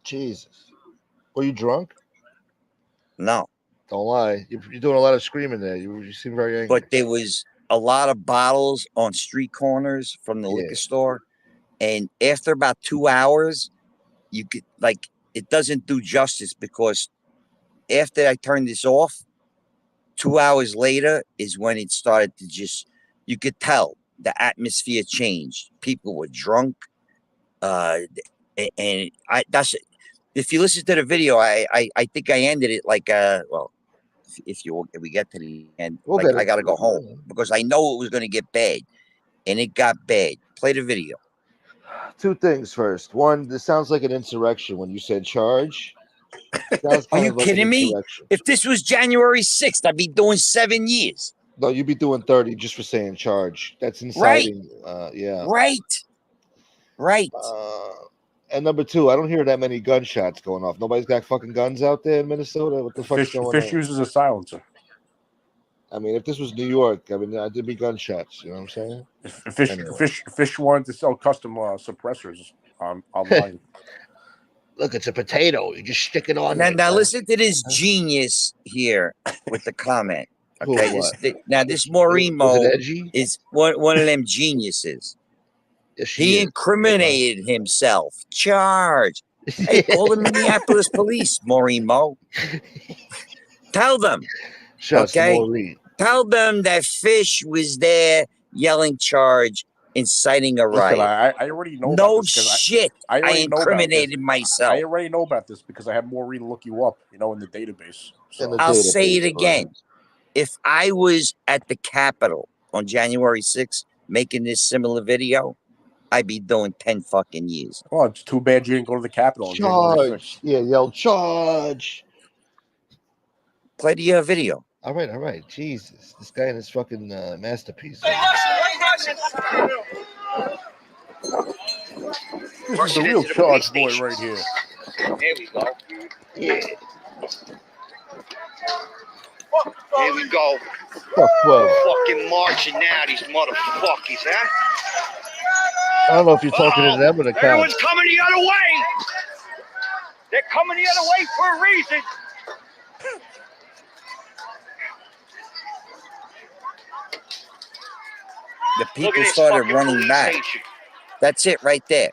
Jesus, were you drunk? No, don't lie. You're doing a lot of screaming there. You seem very angry. But there was a lot of bottles on street corners from the liquor store, and after about 2 hours, you could it doesn't do justice because after I turned this off, 2 hours later is when it started to just you could tell the atmosphere changed. People were drunk, and that's if you listen to the video, I think I ended it like well, if we get to the end, like I gotta go home because I know it was gonna get bad, and it got bad. Play the video. Two things first. One, this sounds like an insurrection when you said charge. Are you kidding me? If this was January 6th, I'd be doing 7 years. No, you'd be doing 30 just for saying charge. That's inciting. Yeah. Right. And number two, I don't hear that many gunshots going off. Nobody's got fucking guns out there in Minnesota. What the fuck's going on? Fish uses a silencer. I mean, if this was New York, I mean, there'd be gunshots. You know what I'm saying? Fish wanted to sell custom suppressors online. Look, it's a potato. You just stick it on. Now listen to this genius here with the comment. Okay, this Maureen Mo is one of them geniuses. He incriminated himself. Charge. Hey, call the Minneapolis police, Maureen Mo. Tell them. Okay? Tell them that Fish was there yelling charge, inciting a riot. I already know no about this shit. I incriminated myself. I already know about this because I had Maureen look you up, in the database. So. I'll say it again. If I was at the Capitol on January 6th making this similar video, I'd be doing 10 fucking years. Well, it's too bad you didn't go to the Capitol on January 6th. Yeah, yell charge. Play the video. All right. Jesus. This guy and his fucking masterpiece. This is the real charge boy right here. There we go. Yeah. Here we go. Fucking marching now, these motherfuckers, huh? I don't know if you're talking to them or the cops. Everyone's coming the other way. They're coming the other way for a reason. The people started running back. That's it right there.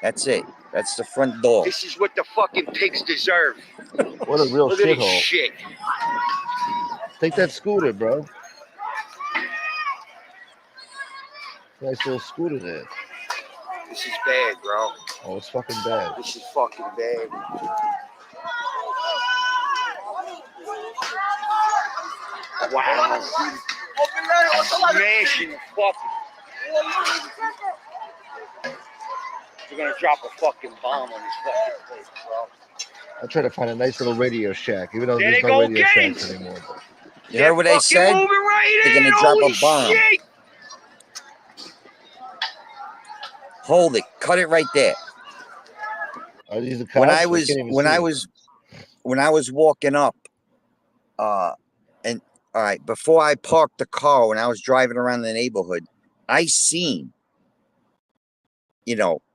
That's it. That's the front door. This is what the fucking pigs deserve. What a real Look at this shithole. shit. Take that scooter, bro. Nice little scooter there. This is bad, bro. Oh, it's fucking bad. This is fucking bad. Wow. Smashing the fucking. They're gonna drop a fucking bomb on this fucking place, bro. I try to find a nice little Radio Shack, even though There there's they no go Radio again. Shacks anymore. But. You heard what they said? Right They're gonna drop a bomb. Shit. Hold it. Cut it right there. Are these the cops? When I was walking up, and all right, before I parked the car, when I was driving around the neighborhood, I seen,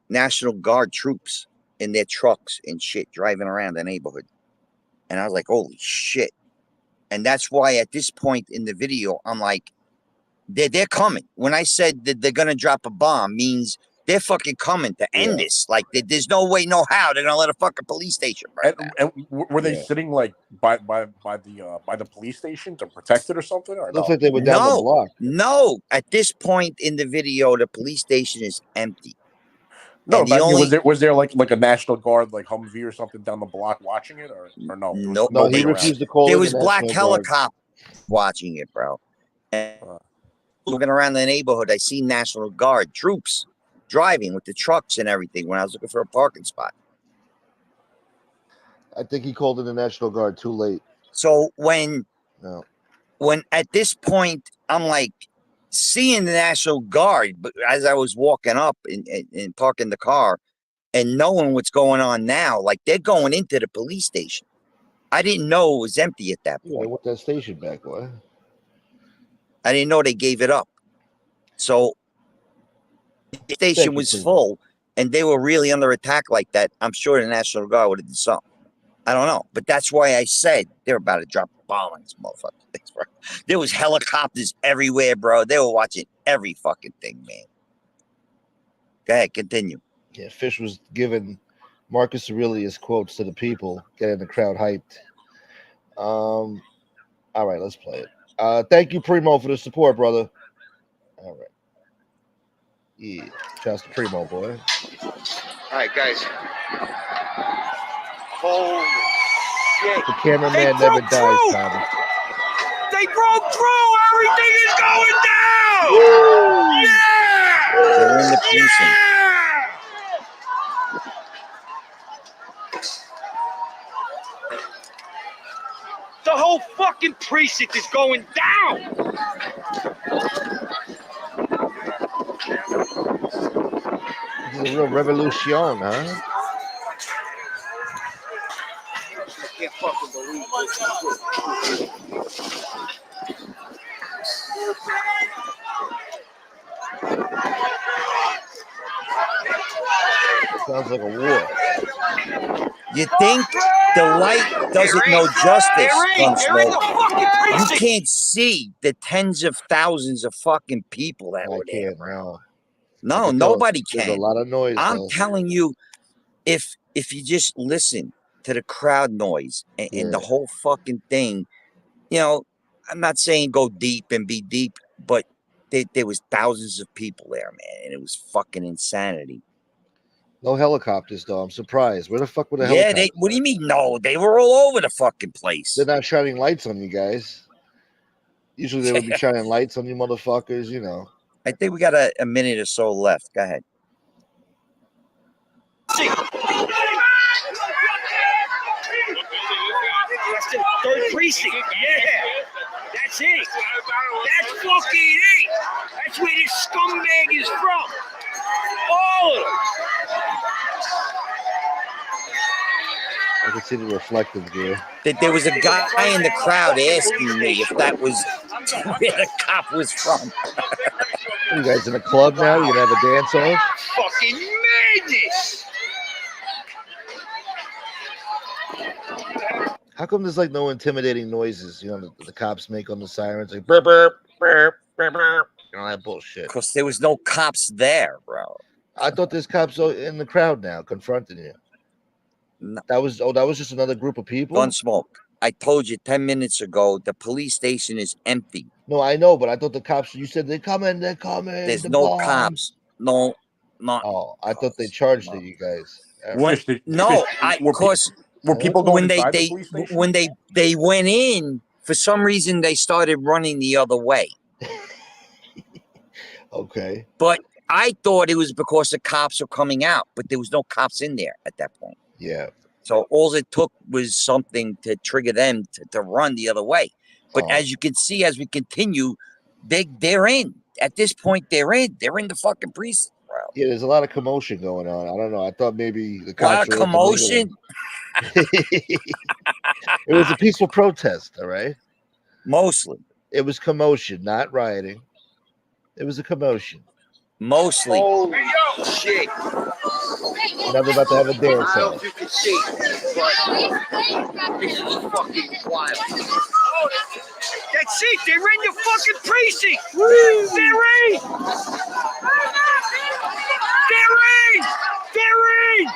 National Guard troops in their trucks and shit driving around the neighborhood, and I was like, holy shit. And that's why at this point in the video, I'm like, they're coming. When I said that they're gonna drop a bomb, means they're fucking coming to end this. Like, there's no way, no how they're gonna let a fucking police station burn down. And were they sitting like by the police station to protect it or something? Or Looks like they were down the block. No, at this point in the video, the police station is empty. No, was there like a National Guard like Humvee or something down the block watching it or no? No, he refused to call. There was black helicopter watching it, bro. And looking around the neighborhood, I see National Guard troops driving with the trucks and everything when I was looking for a parking spot. I think he called in the National Guard too late. So when at this point, I'm like seeing the National Guard, but as I was walking up and parking the car and knowing what's going on now, like they're going into the police station. I didn't know it was empty at that point. Yeah, I want that station back, boy. I didn't know they gave it up. So the station was full and they were really under attack like that. I'm sure the National Guard would have done something. I don't know. But that's why I said they're about to drop a bomb on this motherfucker. Bro. There was helicopters everywhere, bro. They were watching every fucking thing, man. Go ahead, continue. Yeah, Fish was giving Marcus Aurelius quotes to the people, getting the crowd hyped. All right, let's play it. Thank you, Primo, for the support, brother. All right. Yeah. Shouts to Primo, boy. All right, guys. Holy shit. The cameraman They never broke dies, through! Tommy. They broke through! Everything is going down! Woo! Yeah! They're in the precinct. The whole fucking precinct is going down! This is a real revolution, huh? I can't fucking believe Sounds like a war. You think the light doesn't know justice, Gunsmoke? You can't see the tens of thousands of fucking people that were there. No, nobody can. There's a lot of noise. I'm though. telling you, if you just listen to the crowd noise and the whole fucking thing, you know, I'm not saying go deep and be deep, but there was thousands of people there, man, and it was fucking insanity. No helicopters, though. I'm surprised. Where the fuck were the Yeah, helicopters? what do you mean? No, they were all over the fucking place. They're not shining lights on you guys. Usually they would be shining lights on you motherfuckers, you know. I think we got a minute or so left. Go ahead. That's the third precinct. Yeah. That's it. That's fucking it. That's where this scumbag is from. All of them. I can see the reflective gear. There was a guy in the crowd asking me if that was where the cop was from. You guys in a club now? You gonna have a dance off? Fucking madness. How come there's like no intimidating noises? You know, the cops make on the sirens, like burp, burp, burp, burp, burp. You know that bullshit. Because there was no cops there, bro. I thought there's cops in the crowd now confronting you. No. That was just another group of people. Gunsmoke. I told you 10 minutes ago the police station is empty. No, I know, but I thought the cops. You said they're coming. They're coming. There's the no bombs. cops. No, not. Oh, I thought they charged it, you guys. No, of course. Were people going when inside the police station? when they went in, for some reason they started running the other way. Okay. But I thought it was because the cops were coming out, but there was no cops in there at that point. Yeah. So all it took was something to trigger them to run the other way. But as you can see, as we continue, they're in. At this point, they're in. They're in the fucking precinct, bro. Yeah, there's a lot of commotion going on. I don't know. I thought maybe the A cops lot of were commotion. It was a peaceful protest, all right? Mostly. It was commotion, not rioting. It was a commotion. Mostly. Holy shit. Now they're about to have a dance I don't know off. if you can see, but this is fucking wild. That's it. They're in the fucking precinct. They're in. They're in. They're in.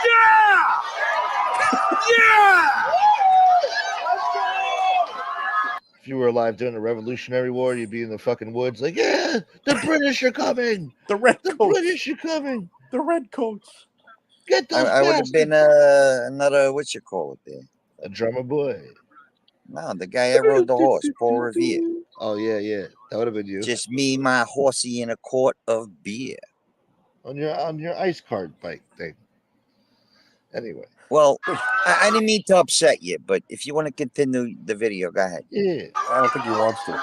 Yeah. Yeah. If you were alive during the Revolutionary War, you'd be in the fucking woods like, yeah, the British are coming. The British are coming. The redcoats. Get those I would have been another, what you call it there? A drummer boy. No, the guy that rode the horse, Paul Revere. Oh, yeah. That would have been you. Just me, my horsey, and a quart of beer. On your ice cart bike thing. Anyway. Well, I didn't mean to upset you, but if you want to continue the video, go ahead. Yeah. I don't think he wants to. Look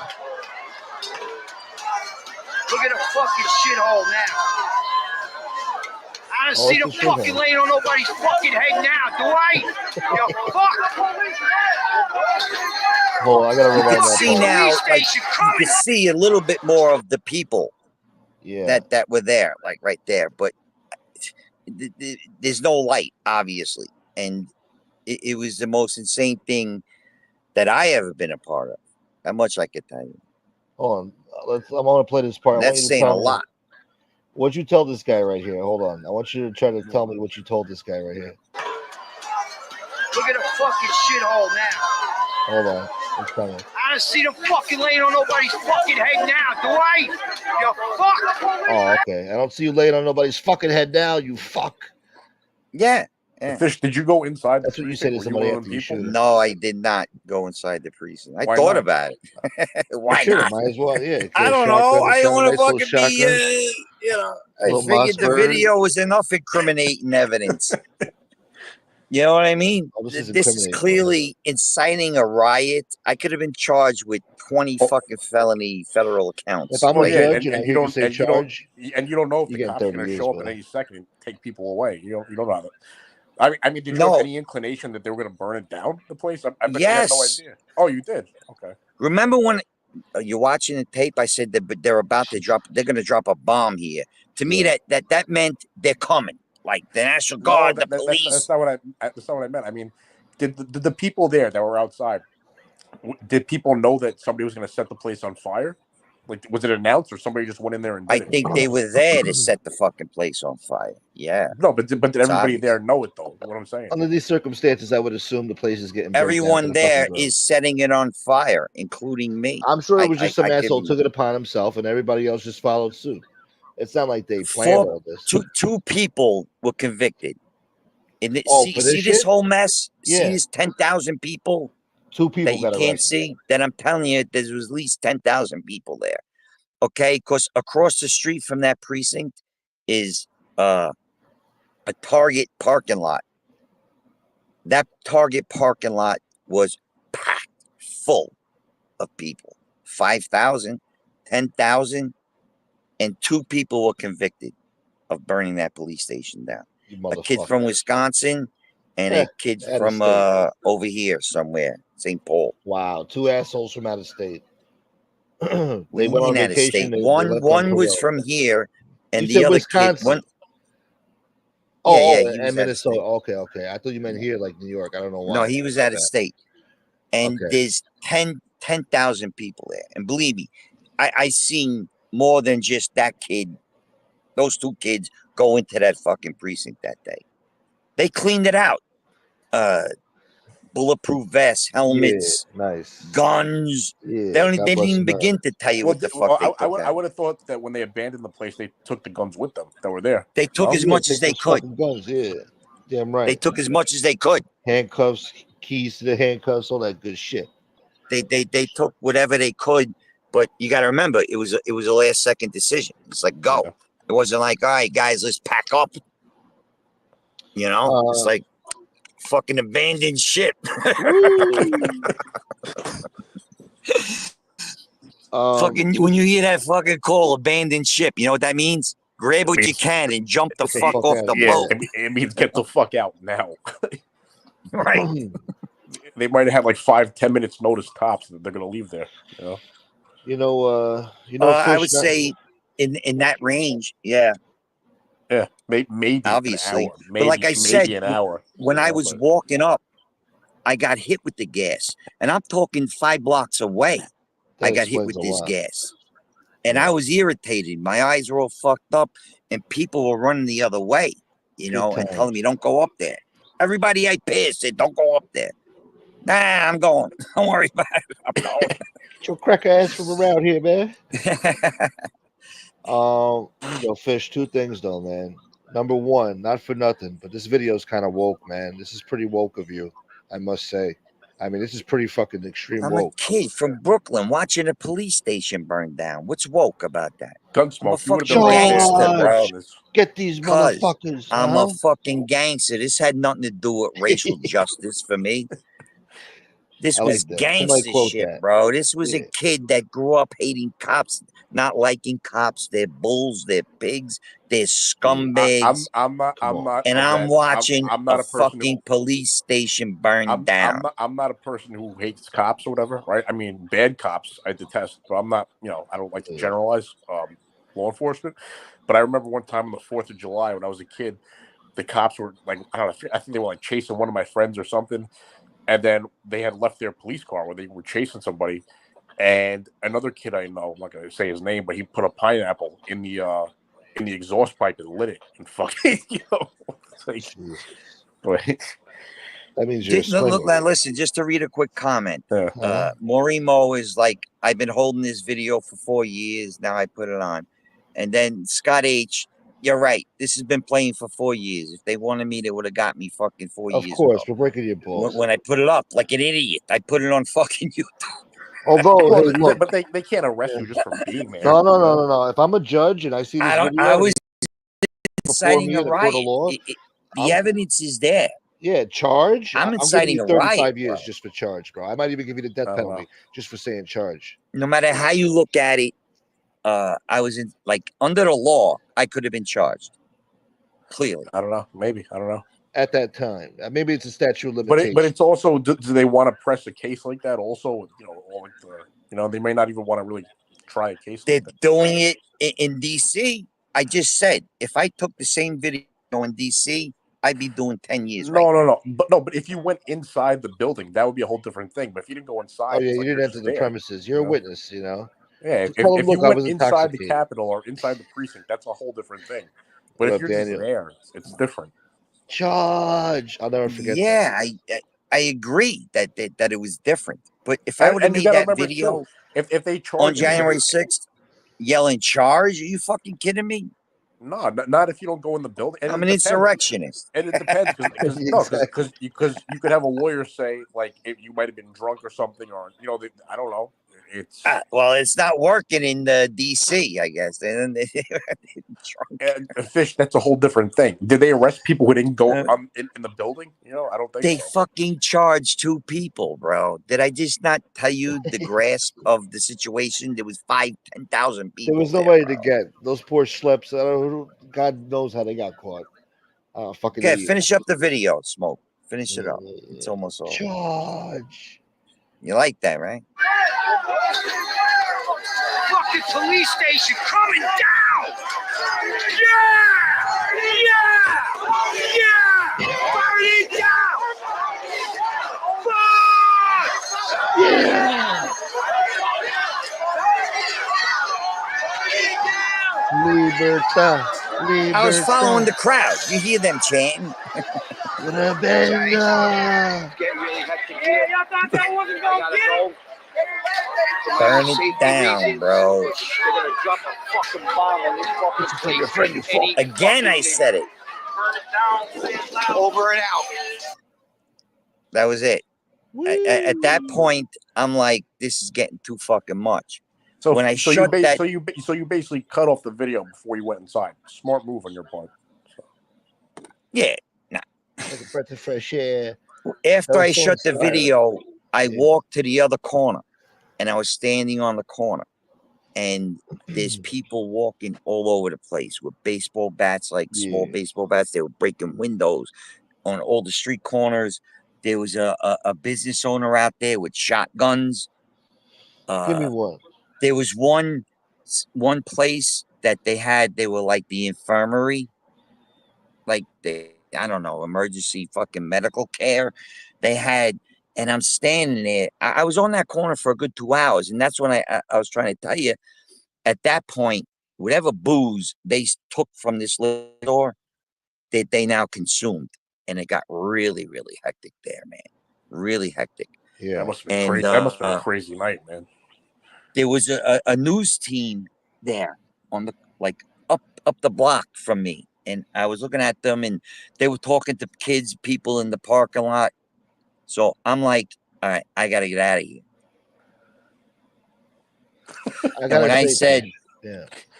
at the fucking shithole now. I don't see the fucking lane on nobody's fucking head now, do I? You fuck. Hold on, I gotta You rewind can that see part. now, like, you can see a little bit more of the people that were there, like right there. But there's no light, obviously. And it was the most insane thing that I ever been a part of. How much I could tell you. Hold on. I'm gonna play this part. That's saying a lot. What'd you tell this guy right here? Hold on. I want you to try to tell me what you told this guy right here. Look at the fucking shithole now. Hold on. I don't see them fucking laying on nobody's fucking head now, do I? You fuck. Oh, okay. I don't see you laying on nobody's fucking head now, you fuck. Yeah. Fish, did you go inside? That's what you said to somebody after you shoot. No, I did not go inside the precinct. I Why thought not? about it. Why Sure, not? might as well. Yeah. I don't know. I don't want to fucking be. I Little figured the Mossberg. video was enough incriminating evidence. You know what I mean? Oh, this is This is clearly inciting a riot. I could have been charged with 20 fucking felony federal counts. If I'm a judge and you don't know if you the get cops are 30 going to years, show up bro. at any second and take people away. You don't know that. I mean, did you have any inclination that they were going to burn it down, the place? I bet you had no idea. Oh, you did? Okay. Remember when you're watching the tape? I said that they're about to drop. They're going to drop a bomb here. To me, that meant they're coming. Like the National Guard, the police. That's not what I meant. I mean, did the people there that were outside? Did people know that somebody was going to set the place on fire? Like, was it announced, or somebody just went in there and did I think they were there to set the fucking place on fire. Yeah. No, but did everybody there know it though? What I'm saying. Under these circumstances, I would assume the place is getting. Everyone there is setting it on fire, including me. I'm sure it was just some asshole took it upon himself, and everybody else just followed suit. It's not like they planned all this. Two people were convicted. And see this whole mess? Yeah. See this 10,000 people? 2 people that you got can't arrested. see? That I'm telling you, there was at least 10,000 people there. Okay? Because across the street from that precinct is a Target parking lot. That Target parking lot was packed full of people. 5,000, 10,000. And 2 people were convicted of burning that police station down. A kid from Wisconsin and a kid from over here somewhere, St. Paul. Wow, 2 assholes from out of state. They went on out of vacation. state. One was from here, and You the said other Wisconsin. kid. Oh, he was and Minnesota. Okay. I thought you meant here, like New York. I don't know why. No, he was out of state. And there's 10,000 people there. And believe me, I seen more than just that kid. Those 2 kids go into that fucking precinct that day. They cleaned it out. Bulletproof vests, helmets, nice guns. Yeah, they didn't even begin to tell you what the fuck they took I would have thought that when they abandoned the place, they took the guns with them that were there. They took as much as they could. Guns, yeah. Damn right. They took as much as they could. Handcuffs, keys to the handcuffs, all that good shit. They took whatever they could, but you got to remember, it was a last second decision. It's like go. Yeah. It wasn't like, all right, guys, let's pack up. You know, it's like fucking abandoned ship. Fucking when you hear that fucking call, abandoned ship, you know what that means? Grab what you can and jump the fuck off the boat. It means get the fuck out now. Right. They might have had like 5-10 minutes notice tops that they're gonna leave there. You know. I would say in that range, yeah. Yeah, maybe obviously. An hour. Maybe, but like I said, an hour. When I was walking up, I got hit with the gas, and I'm talking 5 blocks away. I got hit with this gas, and I was irritated. My eyes were all fucked up, and people were running the other way, you know, and telling me don't go up there. Everybody I passed said don't go up there. Nah, I'm going. Don't worry about it. I'm going. Get your cracker ass from around here, man. Fish, 2 things though, man. Number 1, not for nothing, but this video is kind of woke, man. This is pretty woke of you, I must say. I mean, this is pretty fucking extreme I'm woke. a kid from Brooklyn watching a police station burn down. What's woke about that? Gunsmoke. I'm a fucking gangster, bro. Get these motherfuckers. I'm a fucking gangster. This had nothing to do with racial justice for me. This was gangster shit, bro. This was a kid that grew up hating cops, not liking cops. They're bulls, they're pigs, they're scumbags. I'm not. And I'm watching I'm not a fucking police station burn down. I'm not a person who hates cops or whatever, right? I mean, bad cops I detest, but I'm not. I don't like to generalize law enforcement. But I remember one time on the 4th of July when I was a kid, the cops were like, I don't know, I think they were like chasing one of my friends or something. And then they had left their police car where they were chasing somebody, and another kid I know, I'm not gonna say his name, but he put a pineapple in the exhaust pipe and lit it and fucking, but That means you're a Look, swinger. listen, just to read a quick comment. Morimo is like, I've been holding this video for 4 years. Now I put it on. And then Scott H, you're right. This has been playing for 4 years. If they wanted me, they would have got me fucking 4 years Of course, ago. we're breaking your balls. When I put it up like an idiot, I put it on fucking YouTube. Although, hey, look, but they can't arrest you just for being there. No. If I'm a judge and I see this video, I was before inciting me a in a court of riot. law, The evidence is there. Yeah, charge. I'm giving inciting you a 35 riot, years bro. just for charge, bro. I might even give you the death penalty just for saying charge. No matter how you look at it, I was in, like, under the law, I could have been charged. Clearly. I don't know. Maybe. I don't know. At that time, maybe it's a statute of limitations. But it's also, do they want to press a case like that? Also, all like they may not even want to really try a case. They're doing it in DC. I just said, if I took the same video in DC, I'd be doing 10 years. No. But if you went inside the building, that would be a whole different thing. But if you didn't go inside, Oh yeah, you didn't enter the premises. You're a witness, Yeah, if you went inside the Capitol or inside the precinct, that's a whole different thing. But if you're just there, it's different. Charge! I'll never forget. Yeah, I agree that it was different. But if I would have made that video if they charge on January 6th, yelling charge, are you fucking kidding me? No, not if you don't go in the building. And I'm an insurrectionist. And it depends because you could have a lawyer say, like, if you might have been drunk or something, or I don't know. It's well, it's not working in the DC, I guess. And Fish, that's a whole different thing. Did they arrest people who didn't go in the building? I don't think they so. fucking charged 2 people, bro. Did I just not tell you the grasp of the situation? There was 10,000 people. There was nobody to get those poor schleps. I don't know. God knows how they got caught. Fucking. Okay, finish up the video, Smoke. Finish it up. It's almost over. Charge. You like that, right? Fucking police station coming down! Yeah! Burn it down! Fuck! Yeah! Libertad. I was following the crowd. You hear them chanting. Getting really hectic here. Y'all thought that wasn't gonna get it? Burn it down, bro. They're gonna drop a fucking bomb on this fucking place. Again, I said it. Burn it down. Over and out. That was it. At that point, I'm like, this is getting too fucking much. So when I so shut that, you basically cut off the video before you went inside. Smart move on your part. Yeah, nah. Like a breath of fresh air. After I shut the video, I walked to the other corner, and I was standing on the corner, and there's people walking all over the place with baseball bats, like small baseball bats. They were breaking windows on all the street corners. There was a business owner out there with shotguns. Give me one. There was one place that they were like the infirmary, like I don't know, emergency fucking medical care. They had, and I'm standing there. I was on that corner for a good 2 hours, and that's when I was trying to tell you. At that point, whatever booze they took from this little door, they now consumed, and it got really, really hectic there, man. Really hectic. Yeah, that must have been crazy. That must have been a crazy night, man. There was a news team there on the up the block from me, and I was looking at them, and they were talking to kids, people in the parking lot. So I'm like, all right, I got to get out of here.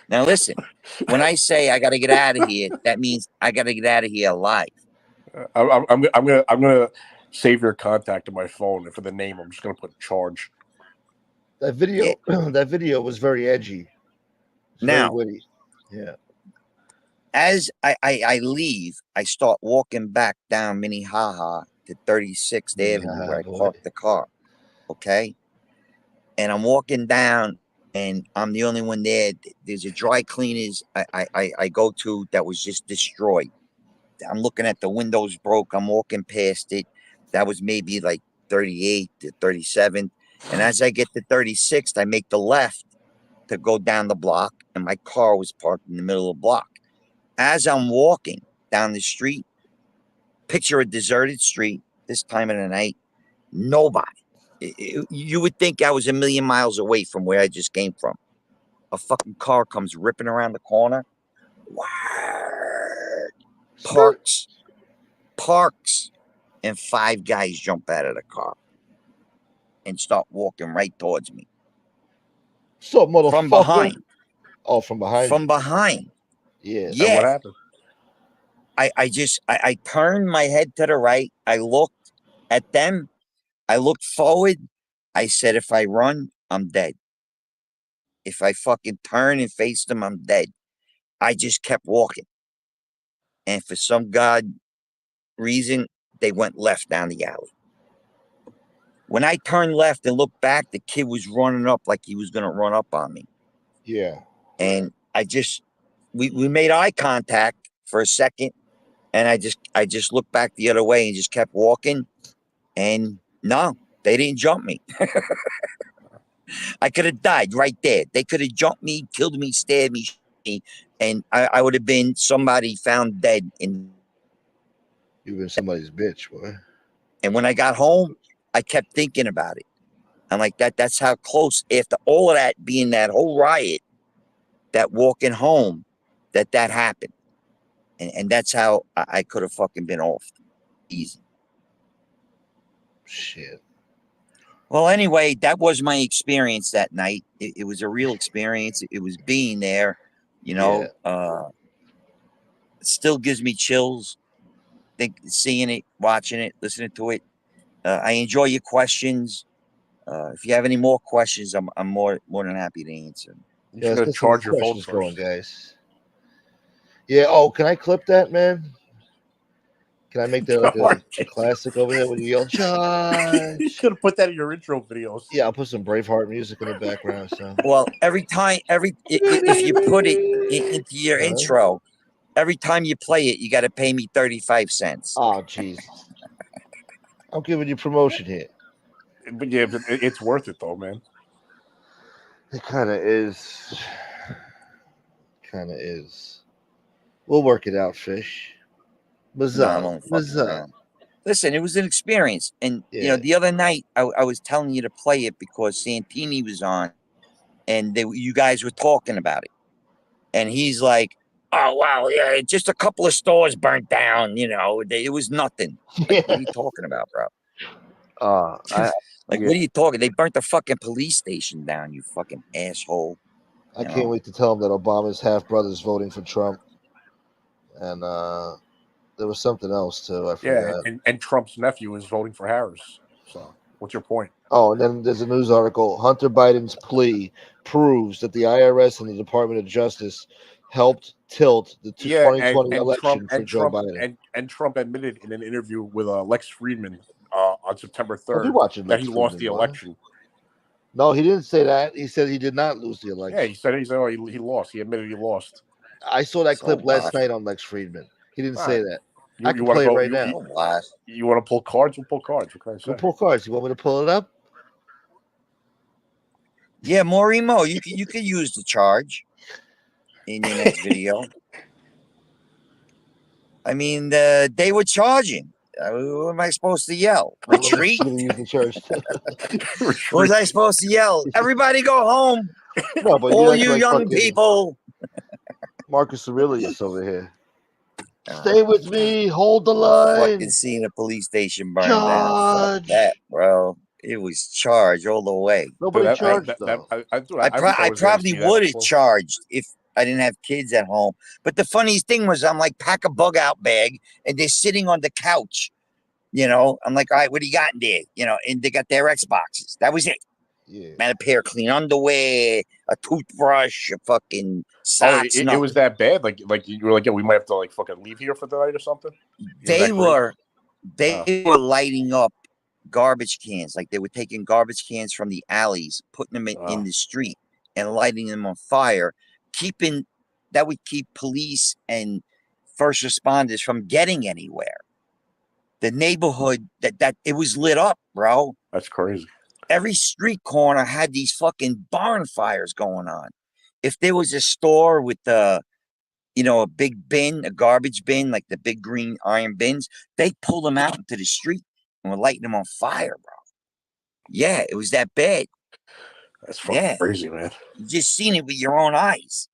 Now listen, when I say I got to get out of here, that means I got to get out of here alive. I'm gonna save your contact in my phone, and for the name, I'm just gonna put charge. That video, that video was very edgy. Now, very witty. Yeah. As I leave, I start walking back down Minnehaha to 36th Avenue where I parked the car. Okay. And I'm walking down, and I'm the only one there. There's a dry cleaners I go to that was just destroyed. I'm looking at the windows broke. I'm walking past it. That was maybe like 38 to 37th. And as I get to 36th, I make the left to go down the block, and my car was parked in the middle of the block. As I'm walking down the street, picture a deserted street, this time of the night, nobody. You would think I was a million miles away from where I just came from. A fucking car comes ripping around the corner. Parks, and 5 guys jump out of the car and start walking right towards me. So, motherfucker. From behind. Oh, from behind. From behind. Yeah. And what happened? I turned my head to the right. I looked at them. I looked forward. I said, if I run, I'm dead. If I fucking turn and face them, I'm dead. I just kept walking. And for some god reason, they went left down the alley. When I turned left and looked back, the kid was running up like he was going to run up on me. Yeah. And we made eye contact for a second. And I just looked back the other way and just kept walking. And no, they didn't jump me. I could have died right there. They could have jumped me, killed me, stabbed me, and I would have been somebody found dead. You've been somebody's bitch, boy. And when I got home, I kept thinking about it. I'm like, that's how close, after all of that being that whole riot, that walking home, that happened. And that's how I could have fucking been off. Easy. Shit. Well, anyway, that was my experience that night. It was a real experience. It was being there, you know. Yeah. It still gives me chills. Seeing it, watching it, listening to it. I enjoy your questions. If you have any more questions, I'm more than happy to answer. You should have charged your phone going, guys. Yeah. Oh, can I clip that, man? Can I make that like a classic over there when you yell, "Charge"? You should have put that in your intro videos. Yeah, I'll put some Braveheart music in the background. So. Well, if you put it into your intro, every time you play it, you got to pay me 35 cents. Oh, Jesus. I'm giving you promotion here. But yeah, but it's worth it though, man. It kind of is. We'll work it out, Fish. Listen, it was an experience. And, you know, the other night I was telling you to play it because Santini was on and you guys were talking about it. And he's like, oh, wow, yeah, just a couple of stores burnt down, you know, it was nothing. Like, what are you talking about, bro? What are you talking? They burnt the fucking police station down, you fucking asshole. I can't wait to tell him that Obama's half brother's voting for Trump. And there was something else too. I forgot. Yeah, and Trump's nephew is voting for Harris. So what's your point? Oh, and then there's a news article. Hunter Biden's plea proves that the IRS and the Department of Justice helped tilt the 2020 election for Joe Biden. And Trump admitted in an interview with Lex Friedman on September 3rd that he lost the election. No, he didn't say that. He said he did not lose the election. Yeah, he said he lost. He admitted he lost. I saw that clip last night on Lex Friedman. He didn't say that. I can play it right now. You want to pull cards? We'll pull cards. What can I say? We'll pull cards. You want me to pull it up? Yeah, Morimo, you could use the charge in your next video. I mean, they were charging. What am I supposed to yell? Retreat? What was I supposed to yell? Everybody go home. No, but all you young people. Marcus Aurelius over here. Stay with me. Hold the line. Fucking seeing a police station burn down. Fuck that, bro. It was charged all the way. Nobody charged though. I probably would have charged if I didn't have kids at home. But the funniest thing was, I'm like, pack a bug out bag, and they're sitting on the couch. You know, I'm like, all right, what do you got in there? You know, and they got their Xboxes. That was it. Yeah. Man, a pair of clean underwear, a toothbrush, a fucking socks. It was that bad? Like you were like, yeah, we might have to like fucking leave here for the night or something? They were lighting up garbage cans. Like they were taking garbage cans from the alleys, putting them in the street and lighting them on fire, that would keep police and first responders from getting anywhere. The neighborhood that it was lit up, bro. That's crazy. Every street corner had these fucking barn fires going on. If there was a store with a big bin, a garbage bin, like the big green iron bins, they pull them out into the street and we're lighting them on fire, bro. Yeah, it was that bad. That's fucking crazy, man. You just seen it with your own eyes.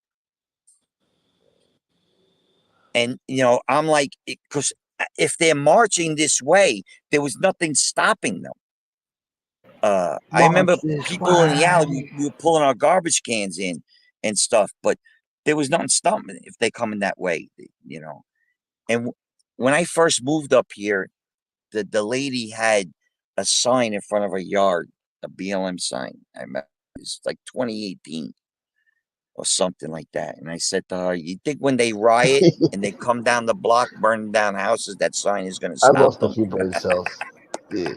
And, you know, I'm like, because if they're marching this way, there was nothing stopping them. I remember people in the alley, we were pulling our garbage cans in and stuff, but there was nothing stopping if they coming that way, you know. And when I first moved up here, the lady had a sign in front of her yard, a BLM sign. I remember it was like 2018 or something like that. And I said to her, "You think when they riot and they come down the block, burning down houses, that sign is going to I stop lost them?" a few brain cells. Yeah.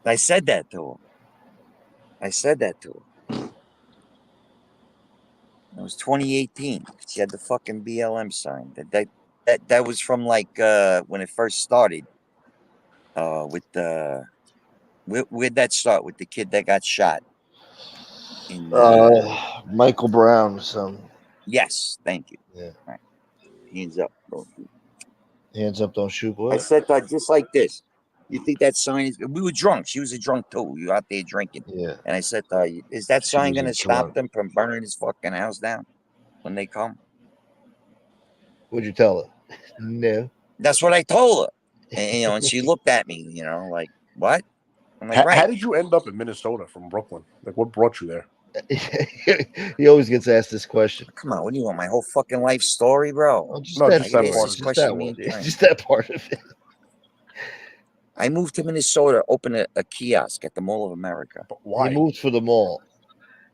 I said that to her. It was 2018. She had the fucking BLM sign. That was from like when it first started. With the where'd that start? With the kid that got shot in Michael Brown. Yes, thank you. Yeah. Right. Hands up, bro. Hands up, don't shoot, boy. I said that just like this. You think that sign is? We were drunk. She was a drunk too. We were out there drinking. Yeah. And I said, "Is that sign going to stop them from burning his fucking house down when they come?" What'd you tell her? No. That's what I told her. And, you know, and she looked at me, you know, like, what? I'm like, right. How did you end up in Minnesota from Brooklyn? Like, what brought you there? He always gets asked this question. Come on, what do you want? My whole fucking life story, bro? Oh, just that part of it. I moved to Minnesota, opened a kiosk at the Mall of America. But why? He moved for the mall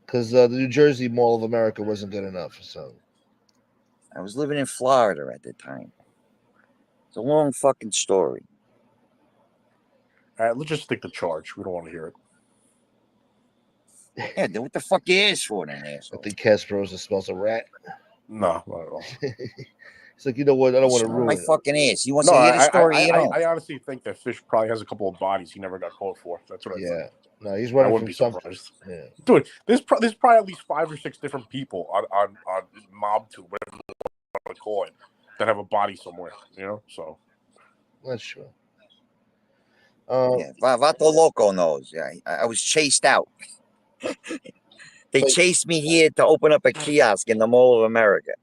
because the New Jersey Mall of America wasn't good enough. So I was living in Florida at the time. It's a long fucking story. All right, let's just stick to charge. We don't want to hear it. Yeah, then what the fuck you asked for then, asshole? I think Kasparoza smells a rat. No, not at all. It's like, you know what? I don't want to ruin my it. fucking ass. You want to hear the story? I honestly think that Fish probably has a couple of bodies he never got caught for. That's what I think. No, he's running wouldn't from be surprised. Yeah. Dude, there's probably at least 5 or 6 different people on MobTube, whatever you want to call it, that have a body somewhere. You know, so that's true. Yeah, Vato Loco knows. Yeah, I was chased out. They chased me here to open up a kiosk in the Mall of America.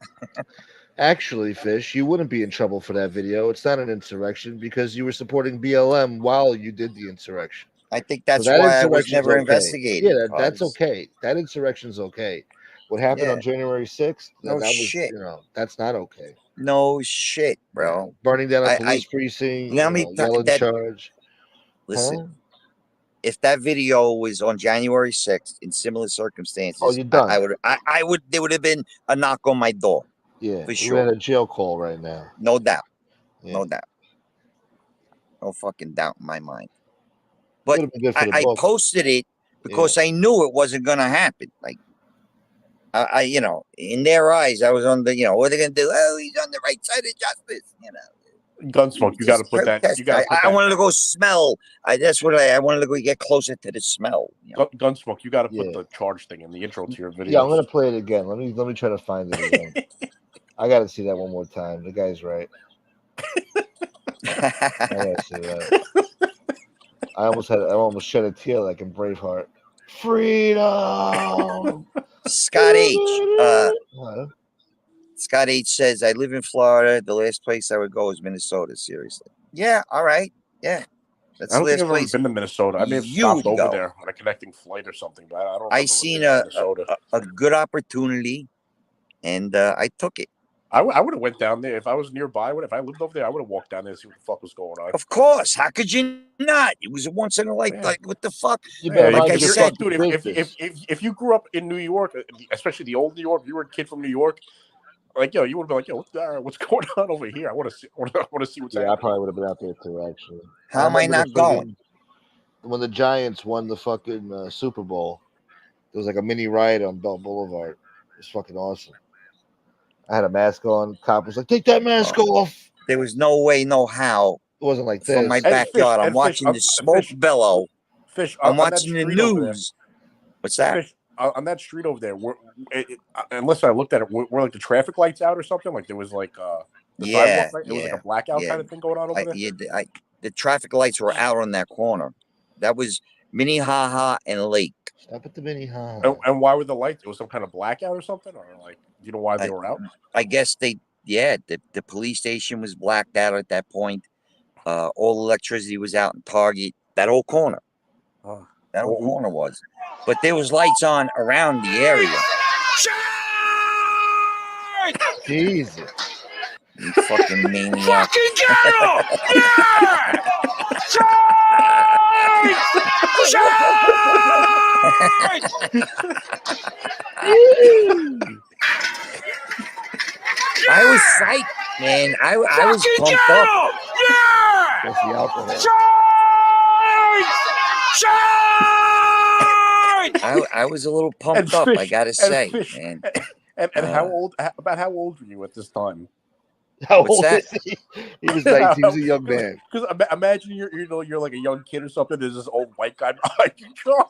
Actually, Fish, you wouldn't be in trouble for that video. It's not an insurrection because you were supporting BLM while you did the insurrection. I think that's why I was never investigated. Yeah, that's okay. That insurrection's okay. What happened on January 6th? No that was, shit. you know, that's not okay. No shit, bro. Burning down a police precinct, yelling charge. Listen, if that video was on January 6th in similar circumstances, you're done. I would. There would have been a knock on my door. Yeah, for sure. We're at a jail call right now. No doubt. Yeah. No doubt. No fucking doubt in my mind. But I posted it because I knew it wasn't going to happen. Like, I, you know, in their eyes, I was on the, you know, what are they going to do? Oh, he's on the right side of justice, you know. Gunsmoke, you got to put that. You got. I wanted to go smell. That's what I wanted to go get closer to the smell. You know? Gunsmoke, you got to put the charge thing in the intro to your video. Yeah, I'm gonna play it again. Let me try to find it again. I got to see that one more time. The guy's right. I gotta see that. I almost shed a tear like in Braveheart. Freedom. Scott H. Scott H says, I live in Florida. The last place I would go is Minnesota. Seriously. Yeah. All right. Yeah. That's I don't the think last I've ever place. been to Minnesota. I may have stopped over there on a connecting flight or something, but I don't. I seen a good opportunity, and I took it. I would have went down there if I was nearby. If I lived over there, I would have walked down there and see what the fuck was going on. Of course. How could you not? It was a once in a life. Like, what the fuck? Like I said, dude, if you grew up in New York, especially the old New York, if you were a kid from New York, like, yo, you would be like, yo, what's going on over here? I want to see what's happening. I probably would have been out there too, actually. How am I not going? When the Giants won the fucking Super Bowl, there was like a mini riot on Belt Boulevard. It was fucking awesome. I had a mask on. Cop was like, take that mask off. There was no way, no how. It wasn't like this. From my backyard, I'm watching the smoke bellow. I'm watching the news. What's that? Fish, on that street over there, unless I looked at it, were like the traffic lights out or something? Like there was like The sidewalk light? Yeah, It was like a blackout kind of thing going on over there? The traffic lights were out on that corner. That was Minnehaha and Lake. Stop at the Minnehaha. And why were the lights? It was some kind of blackout or something? Or like, you know why they were out? I guess the police station was blacked out at that point. All electricity was out in Target. That whole corner. That whole corner was. But there was lights on around the area. Jesus. You fucking maniac. Fucking get him! Yeah! I was psyched, man. I was pumped up. Yeah! That's the alcohol. I was a little pumped up, I gotta say, man. And how old were you at this time? How What's old that? is he? He was 19. He was a young man. Because imagine you're like a young kid or something. There's this old white guy behind you.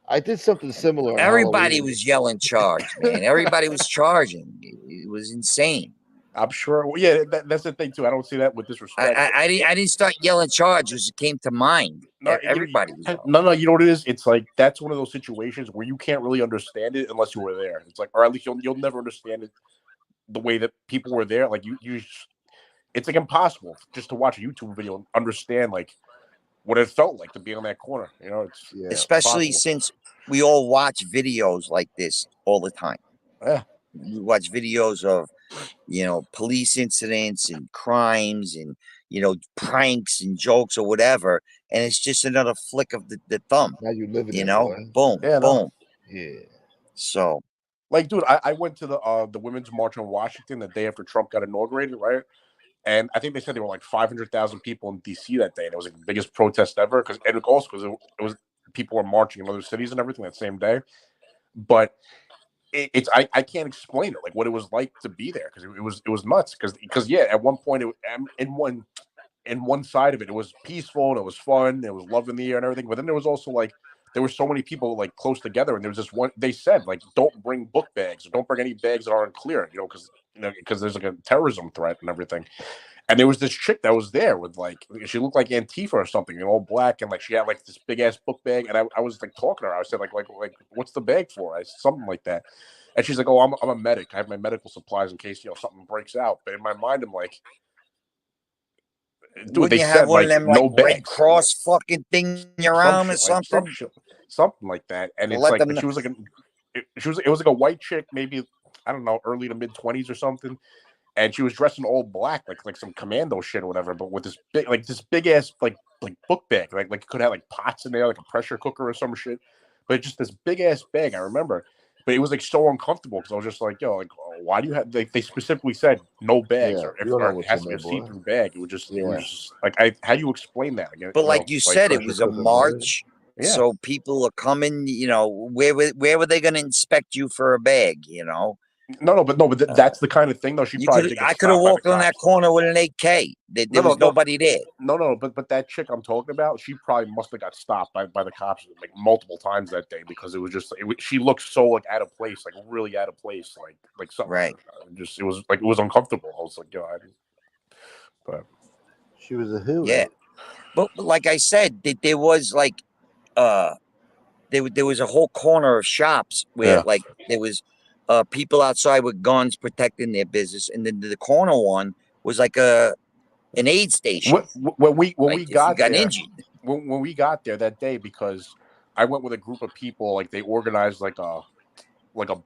I did something similar. On Everybody Halloween. was yelling charge, man. Everybody was charging. It was insane. I'm sure. Well, yeah, that's the thing too. I don't see that with disrespect. I didn't start yelling charge as it came to mind. No, Everybody was yelling. No, you know what it is? It's like that's one of those situations where you can't really understand it unless you were there. It's like, or at least you'll never understand it the way that people were there. Like it's like impossible just to watch a YouTube video and understand like what it felt like to be on that corner. You know, it's especially impossible. since we all watch videos like this all the time. Yeah, we watch videos of police incidents and crimes and pranks and jokes or whatever, and it's just another flick of the thumb. Now you live in boom, yeah, boom. Yeah. So, like, dude, I went to the Women's March on Washington the day after Trump got inaugurated, right? And I think they said there were like 500,000 people in D.C. that day, and it was like the biggest protest ever. Because it was people were marching in other cities and everything that same day. But I can't explain it, like what it was like to be there, because it was nuts. Because at one point in one side of it was peaceful and it was fun, it was love in the air and everything. But then there was also like there were so many people like close together, and there was this one. They said like don't bring book bags or don't bring any bags that aren't clear, because there's like a terrorism threat and everything. And there was this chick that was there with like she looked like Antifa or something, all black, and like she had like this big ass book bag. And I was like talking to her. I said like what's the bag for? I said something like that. And she's like, oh, I'm a medic. I have my medical supplies in case something breaks out. But in my mind, I'm like, dude, they said like no bags. Red Cross fucking thing in your arm or something. Something like that. And it's like she was like it was like a white chick, maybe I don't know, early to mid 20s or something. And she was dressed in all black, like some commando shit or whatever, but with this big ass like book bag, like it could have like pots in there, like a pressure cooker or some shit. But just this big ass bag, I remember. But it was like so uncomfortable because I was just like, yo, like why do you have? They specifically said no bags, or if it has to be a see-through bag. It was just like how do you explain that? Again, but like you said, it was a march, so people are coming. Where were they going to inspect you for a bag? No, but that's the kind of thing though. I could have walked on that corner with an AK. There was nobody there. No, but that chick I'm talking about, she probably must have got stopped by the cops like multiple times that day, because it was just she looked so like out of place, like really out of place, like something. Right. It was uncomfortable. I was like, yo, but she was a who? Yeah, but like I said, there was like there was a whole corner of shops where like there was. People outside with guns protecting their business, and then the corner one was like an aid station. When we got there, injured. When we got there that day, because I went with a group of people, like they organized like a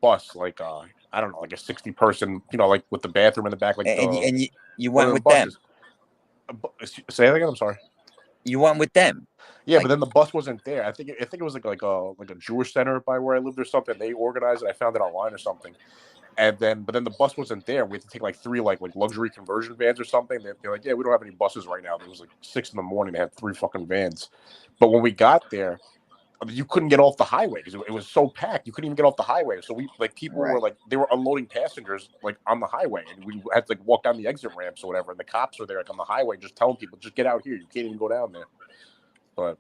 bus, like I don't know, like a 60-person, like with the bathroom in the back, like and you went with them. Say that again. I'm sorry. You went with them. Yeah, but then the bus wasn't there. I think it was like a Jewish center by where I lived or something. They organized it. I found it online or something. But then the bus wasn't there. We had to take like 3 like luxury conversion vans or something. They're like, yeah, we don't have any buses right now. It was like 6 a.m. They had 3 fucking vans. But when we got there, you couldn't get off the highway because it was so packed. You couldn't even get off the highway. So people were like, they were unloading passengers like on the highway, and we had to like walk down the exit ramps or whatever. And the cops were there like on the highway, just telling people, just get out here. You can't even go down there. But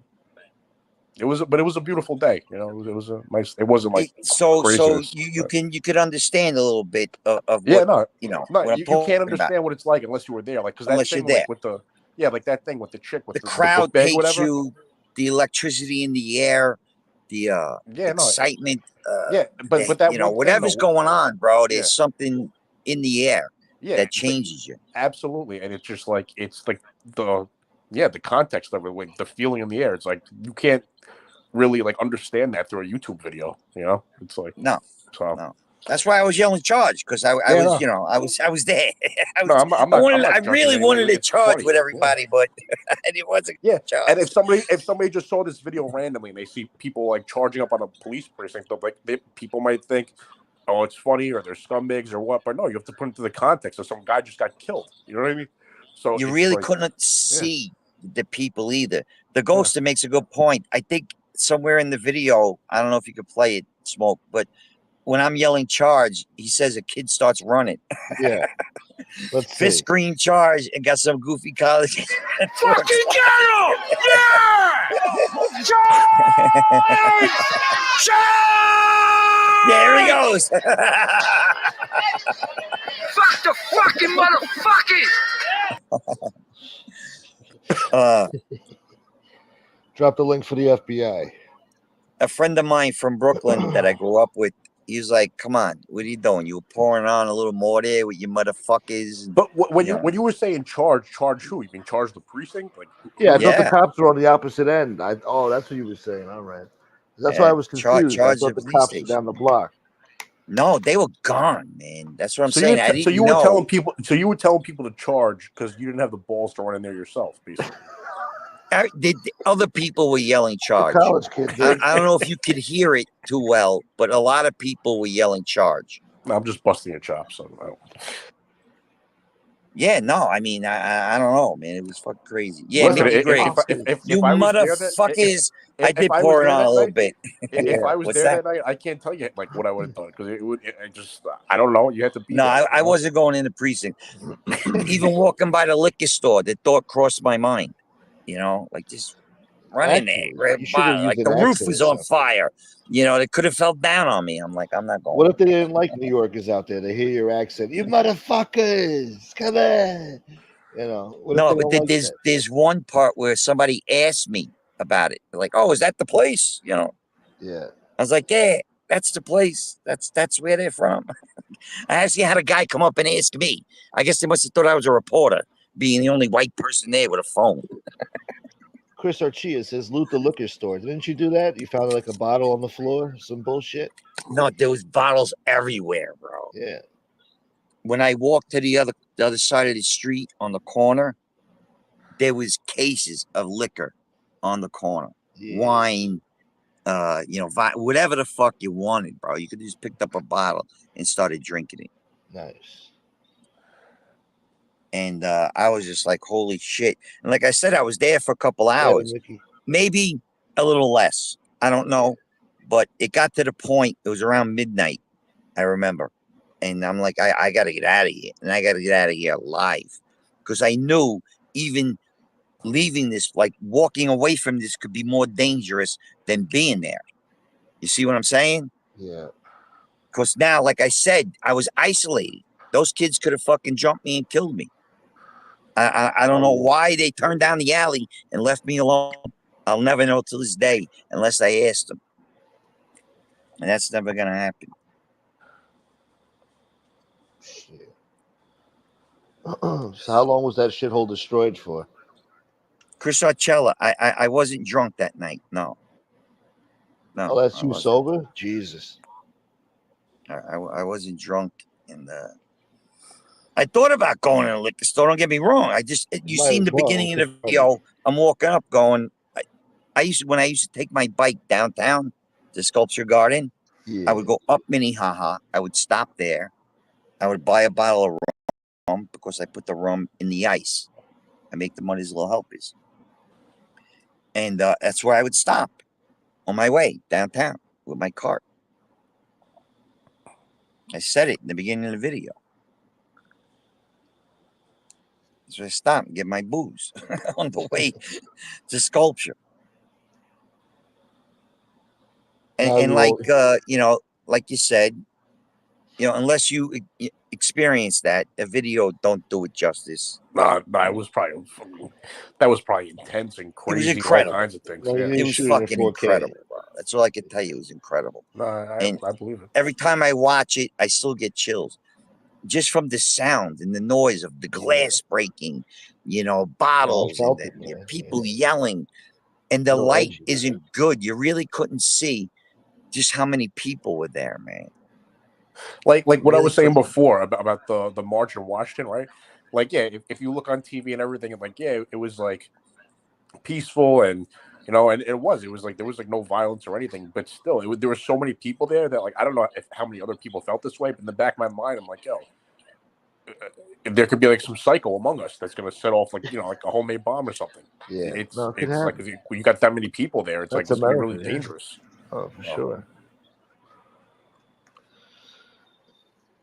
It was, but it was a beautiful day. You know, it was a nice. It wasn't like So craziness, you but- could understand a little bit of Yeah, what no, what I'm you talking can't about. understand what it's like unless you were there. Like, because that Unless you're thing, there. like with the like that thing with the chick with The the book crowd bag, hates whatever. you, the electricity in the air, the Yeah, no, excitement. yeah, but that one thing, whatever's though, going on, bro, yeah, there's something in the air yeah, that changes you. absolutely, and it's just like it's like the context of it, like the feeling in the air. It's like you can't really like understand that through a YouTube video. You know, it's like No, so. no. That's why I was yelling charge, because I Yeah, was no. I was there. No, I'm I not judging really in any wanted way. to It's charge funny. with everybody, but it wasn't charge. And if somebody just saw this video randomly and they see people like charging up on a police precinct, people might think, oh, it's funny or they're scumbags or what. But no, you have to put into the context of some guy just got killed. You know what I mean? So You it's really like, couldn't see the people either. The ghoster makes a good point. I think somewhere in the video, I don't know if you could play it, Smoke, but when I'm yelling charge, he says a kid starts running. Yeah. Let's Fifth see. screen charge and got some goofy college. Fucking get him! Yeah! Charge! Charge! There he goes. Fuck the fucking motherfuckers! Drop the link for the FBI. A friend of mine from Brooklyn that I grew up with, he was like, "Come on, what are you doing? You were pouring on a little more there with your motherfuckers." But when you were saying charge who? You mean charge the precinct? Like Yeah, I thought the cops were on the opposite end. That's what you were saying. All right. That's why I was confused. I thought the cops were down the block. No, they were gone, man. That's what I'm So saying. you I didn't you know. were telling people. So you were telling people to charge because you didn't have the balls to run in there yourself, basically. Other people were yelling charge. College kid, I don't know if you could hear it too well, but a lot of people were yelling charge. No, I'm just busting your chops. So yeah, no, I mean, I don't know, man. It was fucking crazy. Yeah, Listen, Mickey Gray. if You I was there motherfuckers. if I did I was pour it there on that a little night, bit. If I was What's there that? that night, I can't tell you like what I would have done because I don't know. You had to be. No, there, I wasn't going in the precinct. Even walking by the liquor store, the thought crossed my mind. You know, like just run in there, grab a bottle. Like the roof was on fire. You know, they could have fell down on me. I'm like, I'm not going. What if they didn't like New Yorkers out there? They hear your accent. You motherfuckers, come on. You know. No, but there's one part where somebody asked me about it. They're like, oh, is that the place? You know. Yeah. I was like, yeah, that's the place. That's where they're from. I actually had a guy come up and ask me. I guess they must have thought I was a reporter, being the only white person there with a phone. Chris Archia says, loot the liquor store. Didn't you do that? You found like a bottle on the floor, some bullshit. No, there was bottles everywhere, bro. Yeah. When I walked to the other side of the street on the corner, there was cases of liquor on the corner, wine, whatever the fuck you wanted, bro. You could just picked up a bottle and started drinking it. Nice. And I was just like, holy shit. And like I said, I was there for a couple hours, maybe a little less. I don't know. But it got to the point, it was around midnight, I remember. And I'm like, I got to get out of here. And I got to get out of here alive. Because I knew even leaving this, like walking away from this could be more dangerous than being there. You see what I'm saying? Yeah. Because now, like I said, I was isolated. Those kids could have fucking jumped me and killed me. I don't know why they turned down the alley and left me alone. I'll never know till this day unless I asked them. And that's never going to happen. So how long was that shithole destroyed for? Chris Archella, I wasn't drunk that night. No. Oh, that's you sober? Jesus. I wasn't drunk. And I thought about going to a liquor store. Don't get me wrong. You see in the beginning of the video, I'm walking up going, when I used to take my bike downtown to Sculpture Garden, I would go up Minnehaha. I would stop there. I would buy a bottle of rum because I put the rum in the ice. I make the money's little helpers. And that's where I would stop on my way downtown with my cart. I said it in the beginning of the video. So I stopped and get my booze on the way to Sculpture. And like like you said, unless you experience that, a video don't do it justice. Nah, it was probably that was probably intense and It was crazy, all incredible. kinds of things. No, Yeah. you It was shoot it in fucking 4K. incredible, bro. That's all I can tell you. It was incredible. No, And I believe it. every time I watch it, I still get chills. Just from the sound and the noise of the glass breaking, bottles felt and it, man. people yelling. And the No light edgy. isn't good. You really couldn't see just how many people were there, man. Like what I Really was saying couldn't. before about the march in Washington, right? Like, yeah, if you look on TV and everything, like, yeah, it was like peaceful and and it was like there was like no violence or anything, but still, there were so many people there that like I don't know how many other people felt this way, but in the back of my mind, I'm like, yo, there could be like some psycho among us that's gonna set off like like a homemade bomb or something. Yeah, It's no, it could like happen. when you got that many people there, it's That's like it's gonna be America, really yeah. dangerous. Oh, for sure.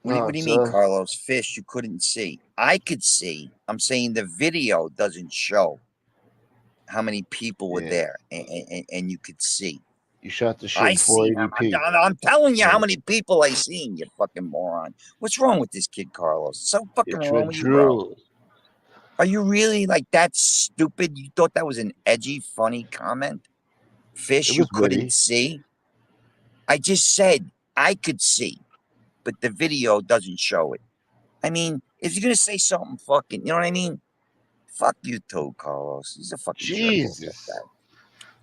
What do you mean, Carlos? Fish, you couldn't see. I could see. I'm saying the video doesn't show how many people were there, and you could see. You shot the shit I in see. 480p. I'm telling you how many people I seen. You fucking moron. What's wrong with this kid, Carlos? So fucking wrong with you, bro. Are you really like that stupid? You thought that was an edgy, funny comment? Fish, you couldn't see. I just said I could see, but the video doesn't show it. I mean, if you're gonna say something fucking, you know what I mean? Fuck you too, Carlos. He's a fucking Jesus.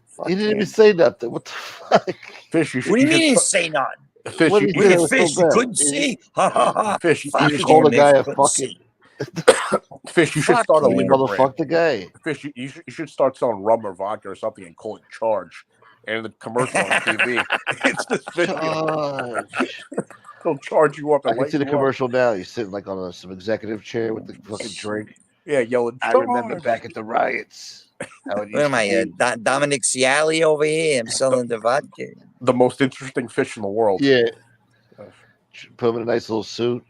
Fuck He didn't him. even say nothing. What the fuck? Fish, What do you mean he didn't say nothing? Fish, What you, did he say Look was at Fish, so you bad? couldn't see. Ha ha ha. Fish, Fuck You him, call the if guy you a couldn't fucking see. Fish, you should Fuck start a him. liquor brand. motherfuck the guy. Fish, you should start selling rum or vodka or something and call it Charge. And in the commercial on TV, it's this video. Charge. They'll charge you up I and can light see the you up. commercial now. He's sitting like on some executive chair with the fucking drink. Yeah, yelling. I remember back at the riots. What am I, Dominic Ciali over here? I'm selling the vodka. The most interesting fish in the world. Yeah. Put him in a nice little suit.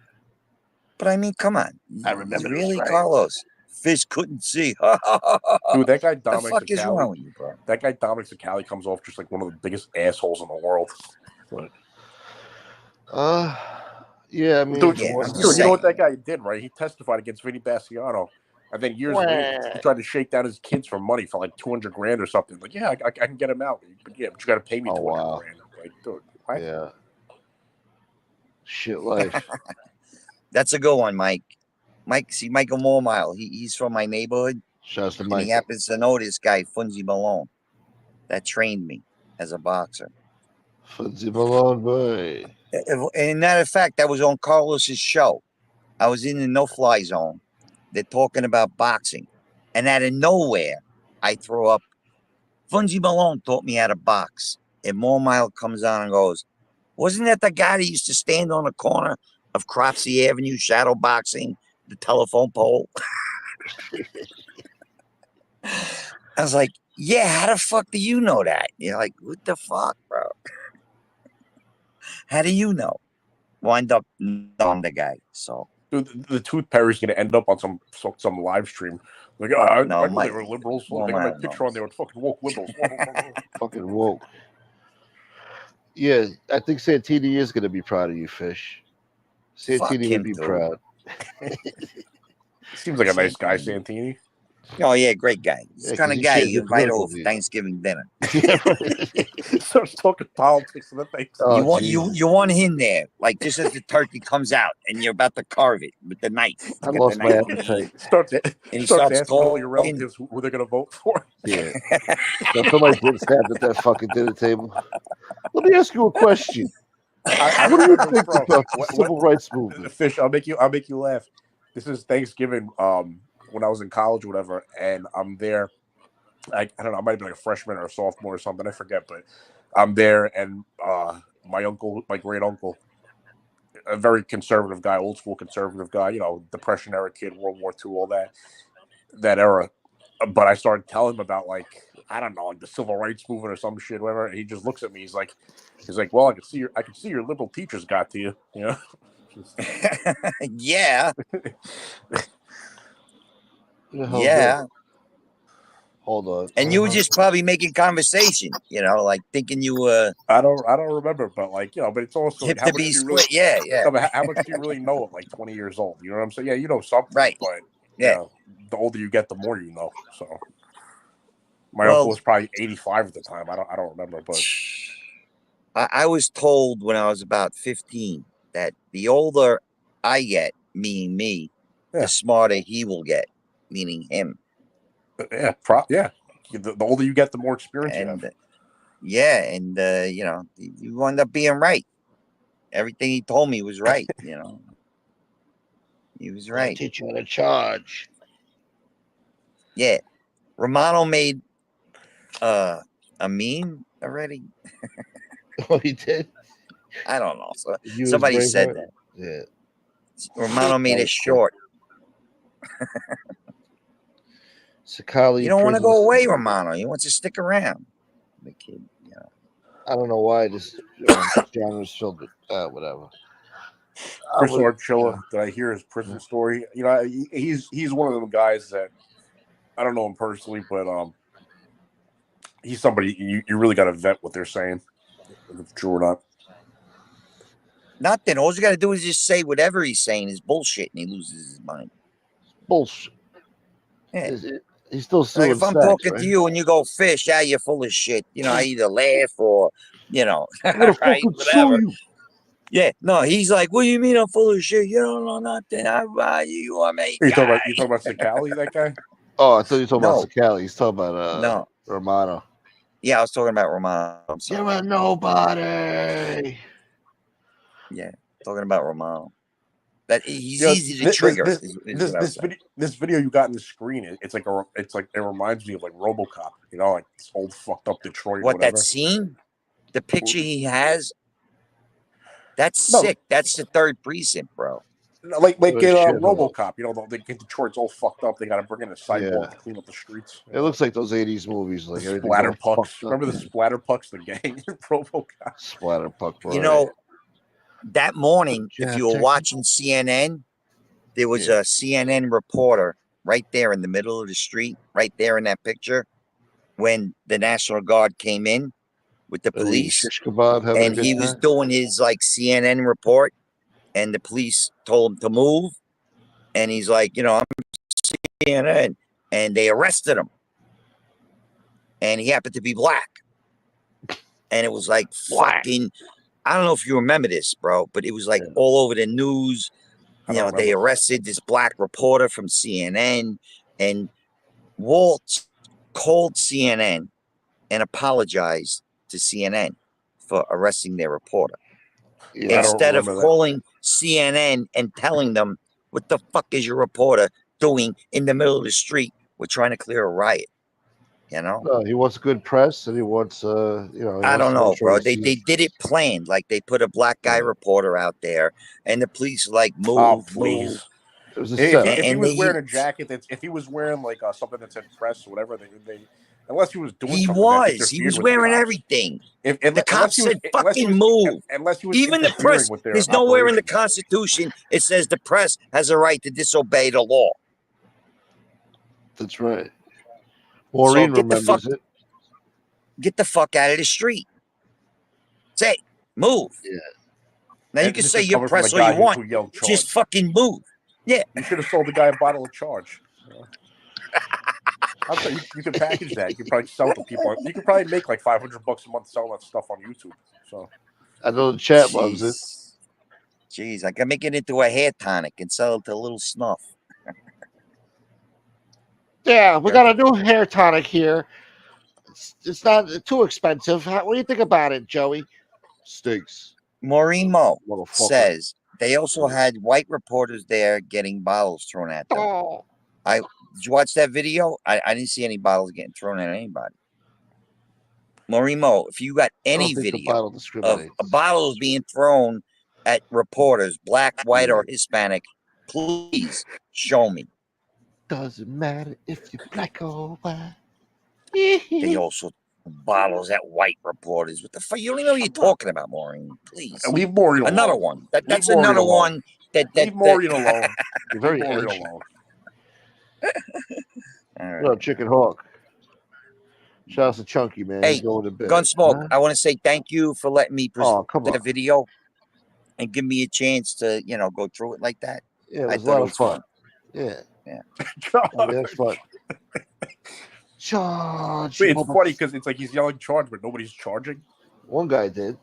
But I mean, come on. I remember Really, those riots. Carlos? Fish couldn't see. Dude, that guy The Dominic fuck is wrong with Sicali. you, bro? That guy Dominic Sicali comes off just like one of the biggest assholes in the world. But, yeah, I mean, dude, Yeah, I'm just you know what saying. that guy did, right? He testified against Vinny Bassiano. And then years later, he tried to shake down his kids for money for like $200,000 or something. Like, yeah, I can get him out. But yeah, but you got to pay me $200,000. Like, dude, what? Yeah. Shit life. That's a good one, Mike. See Michael Mormile. He's from my neighborhood. Shouts to And Mike. he happens to know this guy, Funzy Malone, that trained me as a boxer. Fuzzy Malone, boy. And matter of fact, that was on Carlos's show. I was in the no-fly zone. They're talking about boxing. And out of nowhere, I throw up, Funzy Malone taught me how to box. And Mormile comes on and goes, wasn't that the guy that used to stand on the corner of Cropsey Avenue shadow boxing the telephone pole? I was like, yeah, how the fuck do you know that? You're like, what the fuck, bro? How do you know? Wind up knowing the guy. So Dude, the Tooth Fairy's going to end up on some live stream. Like, I know they were liberals. They got my picture on there with fucking woke liberals. Fucking woke. Yeah, I think Santini is going to be proud of you, Fish. Santini would be proud. Seems like a nice guy, Santini. Oh, yeah, great guy. He's the kind of guy you invite over for views. Thanksgiving dinner. Starts talking politics and the you want him there, like just as the turkey comes out and you're about to carve it with the knife. I lost my appetite. And he starts asking all your relatives who they're going to vote for. Yeah. So somebody did stabbed at that fucking dinner table. Let me ask you a question. What do you think about the civil rights movement? Fish, I'll make you laugh. This is Thanksgiving. When I was in college or whatever, and I'm there. I don't know. I might have been like a freshman or a sophomore or something. I forget, but I'm there, and my great uncle, a very conservative guy, old school conservative guy. You know, Depression era kid, World War II, all that era. But I started telling him about like I don't know, like the civil rights movement or some shit, whatever. And he just looks at me. He's like, well, I can see your liberal teachers got to you. You know. Yeah. Yeah. Hold on. And you were just probably making conversation, you know, like thinking you were. I don't remember, but like, you know, but it's also hip like, how to much be do you split. really, Yeah. no, but how much do you really know at like 20 years old? You know what I'm saying? Yeah, you know something, Right. but Yeah. you know, the older you get, the more you know. So my Well, uncle was probably 85 at the time. I don't remember, but I was told when I was about 15 that the older I get, meaning me, the smarter he will get, meaning him. Yeah, the older you get, the more experience you have. And you know, you wind up being right. Everything he told me was right. You know, he was right. I'll teach you how to charge. Yeah, Romano made a meme already. Oh, he did. I don't know. So, You somebody was said Braveheart? that. Yeah. Romano made a short. Sakali, You don't want to go away, Romano. He wants to stick around. The kid, you know. I don't know why this genre is filled with whatever. Chris Archilla, did I hear his prison story? You know, he's one of them guys that I don't know him personally, but he's somebody you really got to vet what they're saying, if it's true or not. Nothing. All you got to do is just say whatever he's saying is bullshit, and he loses his mind. Bullshit. Yeah. He's still suing like if I'm sex, talking right? to you and you go fish, you're full of shit. You know, I either laugh or, you know, I'm gonna right, fucking whatever. sue you. Yeah, no, he's like, what do you mean I'm full of shit? You don't know nothing. You are me. You talking about Sakali, that guy? Oh, I thought you were talking No. about Sakali. He's talking about No. Romano. Yeah, I was talking about Romano. I'm sorry. You're a nobody. Yeah, talking about Romano. That he's You know, easy to trigger. This video you got in the screen, it's like it reminds me of like RoboCop. You know, like this old fucked up Detroit. What, or whatever. that scene? The picture he has? That's sick. That's the third precinct, bro. Like in RoboCop, you know, they get Detroit's all fucked up. They got to bring in a cyborg to clean up the streets. It looks like those '80s movies, like everything's Splatter all Pucks. fucked up. Remember the Splatter Pucks, the gang in RoboCop? Splatter Puck, bro. You know, that morning, if you were watching CNN, there was a CNN reporter right there in the middle of the street, right there in that picture, when the National Guard came in with the police, shish kebab, having a and good he was time? doing his like CNN report, and the police told him to move, and he's like, you know, I'm CNN, and they arrested him, and he happened to be black, and it was like fucking. I don't know if you remember this, bro, but it was like all over the news. You know, they arrested this black reporter from CNN, and Walt called CNN and apologized to CNN for arresting their reporter. Yeah, instead of calling CNN and telling them, what the fuck is your reporter doing in the middle of the street? We're trying to clear a riot. You know? No, he wants good press, and he wants, you know. I don't know, bro. They did it planned. Like they put a black guy reporter out there, and the police like move. Please. It was a if he was wearing a jacket, if he was wearing like something that said press or whatever, they unless he was doing He something was wearing everything. The cops said fucking move. Unless he was even the press. with their There's nowhere in the Constitution it says the press has a right to disobey the law. That's right. Maureen remembers it. Get the fuck out of the street. Say, move. Yeah. Now you can say you're press all you want. Just fucking move. Yeah. You should have sold the guy a bottle of charge. I'm sorry, you can package that. You can probably sell it to people. You could probably make like $500 a month selling that stuff on YouTube. So I know the chat loves it. Jeez, I can make it into a hair tonic and sell it to a little snuff. Yeah, we got a new hair tonic here. It's not too expensive. What do you think about it, Joey? Stinks. Maureen Mo says they also had white reporters there getting bottles thrown at them. Oh. Did you watch that video? I didn't see any bottles getting thrown at anybody. Maureen Mo, if you got any video of bottles being thrown at reporters, black, white, or Hispanic, please show me. Doesn't matter if you're black or white. They also bottles at white reporters. What the fuck? You don't even know what you're talking about, Maureen. Please. Leave Maureen alone. Another one. That's another one. Leave Maureen alone. You're very Maureen edgy. alone. No, Chicken Hawk. Shout out to Chunky, man. Hey, He's going to bed. Gunsmoke, Huh? I want to say thank you for letting me present come the on. video and give me a chance to, go through it like that. Yeah, it I was a thought lot it of was fun. Yeah. Yeah. That's fun. Charge. But it's funny because it's like he's yelling charge, but nobody's charging. One guy did.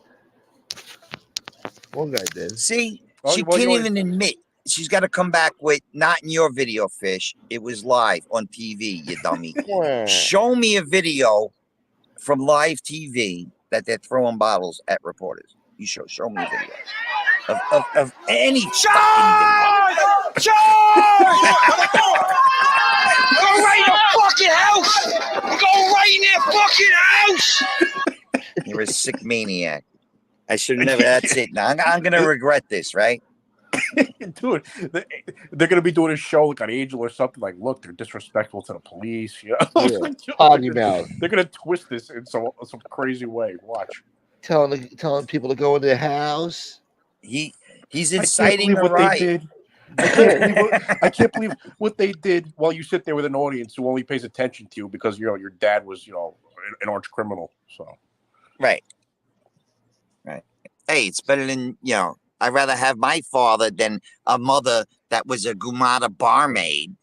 See, Oh, she well, can't you even admit. She's got to come back with not in your video, Fish. It was live on TV, you dummy. Show me a video from live TV that they're throwing bottles at reporters. You show me a video of any fucking video. Go right in the fucking house! Go right in their fucking house! You're a sick maniac. I should never. That's it. Now I'm gonna regret this, right? Dude, they're gonna be doing a show like on Angel or something. Like, look, they're disrespectful to the police. You know? They're gonna twist this in some crazy way. Watch. Telling people to go in their house. He's inciting a what riot. they did. I can't believe what they did while you sit there with an audience who only pays attention to you because your dad was an arch criminal. So right. Hey, it's better than I'd rather have my father than a mother that was a Gumata barmaid.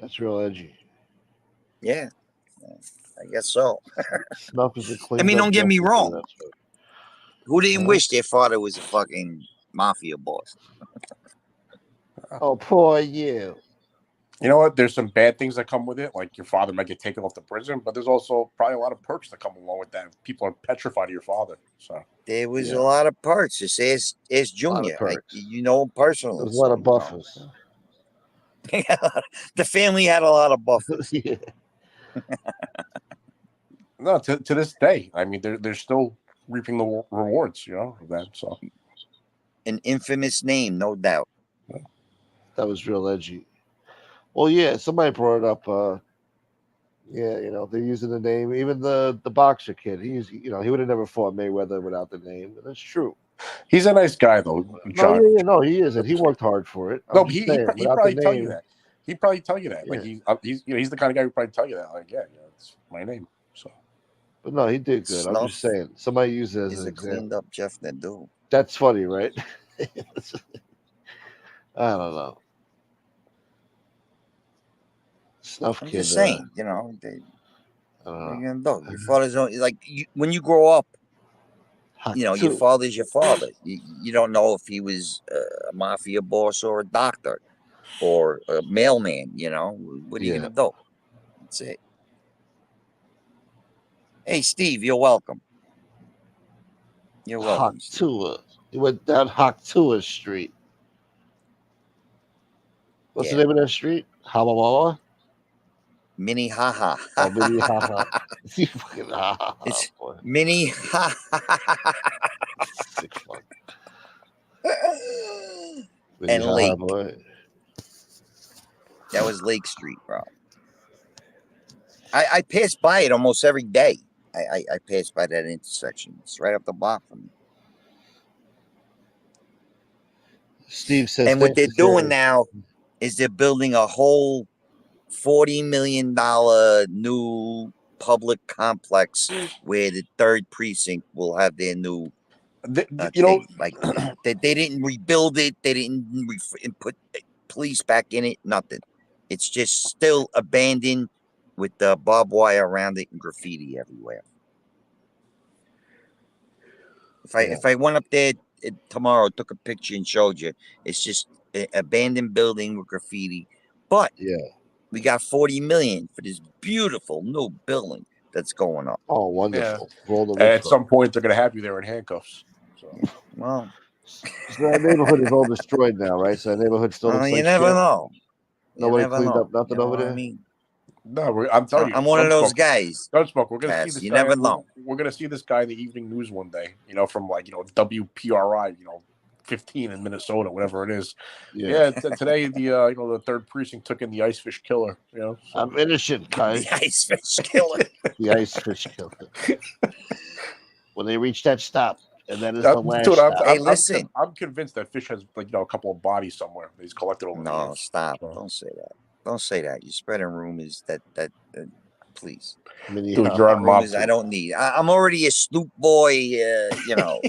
That's real edgy. Yeah, I guess so. Snuff is a clean. I mean, don't get me wrong. Who didn't wish their father was a fucking mafia boss? Oh, poor you. You know what? There's some bad things that come with it. Like your father might get taken off to prison, but there's also probably a lot of perks that come along with that. People are petrified of your father. So there was a lot of perks. Just ask Junior. You know him personally. There's a lot of buffers. The family had a lot of buffers. Yeah. No, to this day, I mean, they're still reaping the rewards, of that. So an infamous name, no doubt. That was real edgy. Well, yeah, somebody brought it up. They're using the name. Even the boxer kid, he would have never fought Mayweather without the name. That's true. He's a nice guy, though, John. No, he isn't. He worked hard for it. No, he probably tell you that. He'd probably tell you that. Yeah. Like he's the kind of guy who probably tell you that. Like, it's my name. So, but no, he did good. Snuff I'm just saying. Somebody used it as He's an a example. cleaned up Jeff Nadeau. That's funny, right? I don't know. Snuff I'm kid. just saying, what are you gonna do? Your father's when you grow up, your father's your father. You don't know if he was a mafia boss or a doctor or a mailman. What are you gonna do? That's it. Hey, Steve, you're welcome. You're welcome. Haktua. He went down Haktua Street. What's the name of that street? Hamamala? Mini haha. Oh, Mini haha. You fucking haha. It's Mini haha. Sick fuck. And Lake. Boy. That was Lake Street, bro. I pass by it almost every day. I pass by that intersection. It's right up the block from me. Steve says, and what they're doing now is they're building a whole $40 million new public complex where the 3rd precinct will have their new they didn't rebuild it, they didn't put police back in it, nothing. It's just still abandoned with the barbed wire around it and graffiti everywhere. If I went up there tomorrow, took a picture and showed you, it's just an abandoned building with graffiti, but we got $40 million for this beautiful new building that's going up. Oh, wonderful! Yeah. At some point, they're going to have you there in handcuffs. So. Well, so that neighborhood is all destroyed now, right? So that neighborhood still looks like you never know. Nobody cleaned up nothing over there. I mean? No, I'm telling you, I'm one of those guys. Gunsmoke. We're going to see this. You guy, never know. We're going to see this guy in the evening news one day. From WPRI. 15 in Minnesota, whatever it is. Yeah. Today the 3rd precinct took in the ice fish killer. So. I'm innocent, guys. The ice fish killer. The ice fish killer. When they reach that stop, and that is the last stop. Hey, listen. I'm convinced that fish has a couple of bodies somewhere that he's collected over the years. Stop. So. Don't say that. Don't say that. You're spreading rumors that Please. Mini Dude, you're on mob. Rumors I don't need. I'm already a Snoop boy, you know.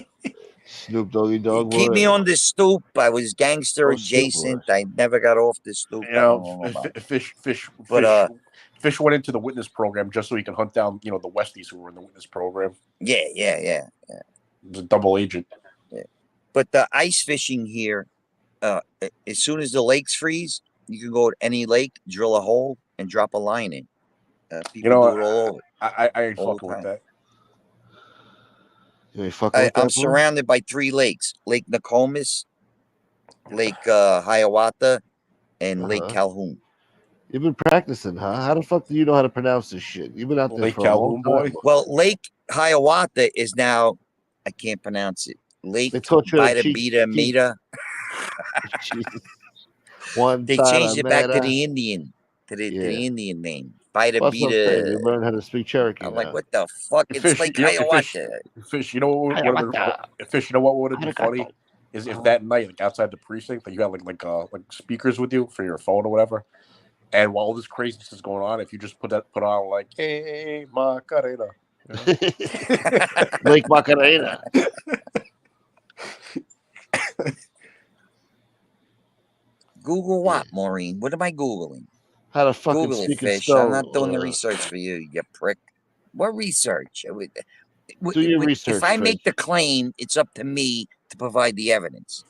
Snoop Doggy Dog boy. Keep me on the stoop. I was gangster Oh, Snoop adjacent. I never got off the stoop. You know, Fish went into the witness program just so he can hunt down, the Westies who were in the witness program. Yeah. He's a double agent. Yeah. But the ice fishing here, as soon as the lakes freeze, you can go to any lake, drill a hole, and drop a line in. People do it all over. I ain't fucking with that. You ain't fucking with that, I'm boy? surrounded by 3 lakes: Lake Nokomis, Lake Hiawatha, and Lake Calhoun. You've been practicing, huh? How the fuck do you know how to pronounce this shit? You've been out there Lake for a long Calhoun, time. boy. Well, Lake Hiawatha is now, I can't pronounce it. Lake They taught you Bida to Bida Mita. Jesus. One They time changed I it back met to her. the Indian, to the Yeah. Indian name. Bida Well, that's what I'm saying. You Bida. learn how to speak Cherokee I'm now. like, what the fuck? It's Fish, Lake you know, Hiawatha. Fish, you know what would be funny is if that night, like outside the precinct, like you got like speakers with you for your phone or whatever, and while all this craziness is going on, if you just put on like, hey, Macarena, Lake Macarena. Google what, Maureen? What am I Googling? How to fucking Google it, speak and Fish. spell. I'm not doing the research for you, you prick. What research? Do your research, If I make Fish. the claim, it's up to me to provide the evidence.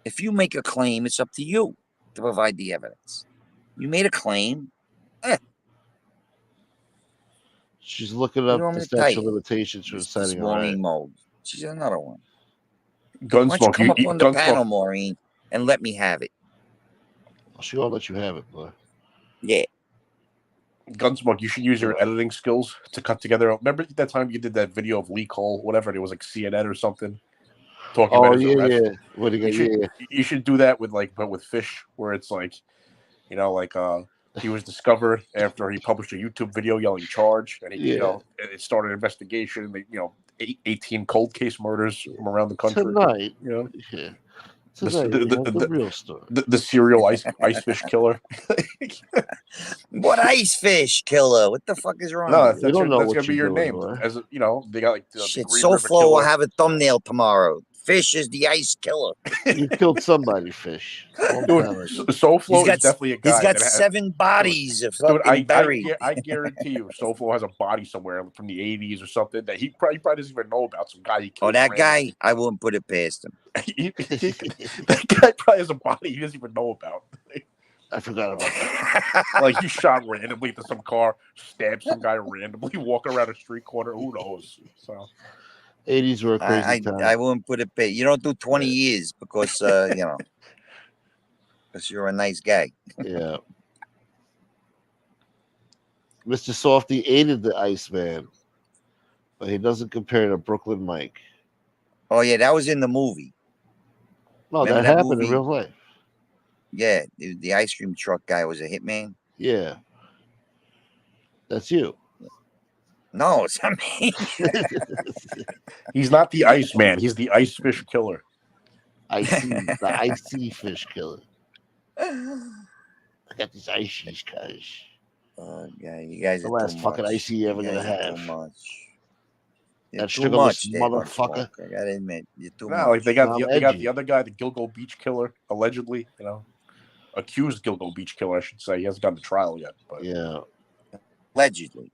If you make a claim, it's up to you to provide the evidence. You made a claim. She's looking What do up you want the me to tell statute of you? limitations for This signing a Maureen riot. mode. She's another one. Why don't you Gunsmoke. come up on the panel, Maureen, and let me have it? She won't let you have it, boy. Yeah. Gunsmoke, you should use your editing skills to cut together. Remember that time you did that video of Lee Cole, whatever, and it was like CNN or something, talking about his arrest? Yeah. What do you You should do that with but with Fish, where it's like, he was discovered after he published a YouTube video yelling "charge," and it started an investigation. 18 cold case murders from around the country. Tonight, yeah. The real story. The serial ice fish killer. What ice fish killer? What the fuck is wrong? No, with you? that's gonna be your name. As they got like the Shit, Green River SoFlo will Killer. have a thumbnail tomorrow. Fish is the ice killer. You killed somebody, Fish. Dude, SoFlo is definitely a guy. He's got that has, 7 bodies of dude, fucking buried. I guarantee you, SoFlo has a body somewhere from the 80s or something that he probably doesn't even know about. Some guy he killed. Oh, that guy? I wouldn't put it past him. That guy probably has a body he doesn't even know about. I forgot about that. Like he shot randomly into some car, stabbed some guy randomly, walking around a street corner. Who knows? So 80s were a crazy time. I wouldn't put it past. You don't do 20 years because because you're a nice guy. Yeah. Mr. Softy aided the Iceman, but he doesn't compare to Brooklyn Mike. Oh yeah, that was in the movie. No, that happened in real life. Yeah, the ice cream truck guy was a hitman. Yeah. That's you. No, it's not me. He's not the ice man. He's the ice fish killer. The icy fish killer. I got these ice fish, guys. Yeah, you guys the are last too fucking much. icy you're ever You gonna guys are have. Too much. That Too sugarless much, there, motherfucker. I gotta admit, you're too No, much. like they got the other guy, the Gilgo Beach killer, allegedly, accused Gilgo Beach killer, I should say. He hasn't gone to trial yet, but yeah, allegedly.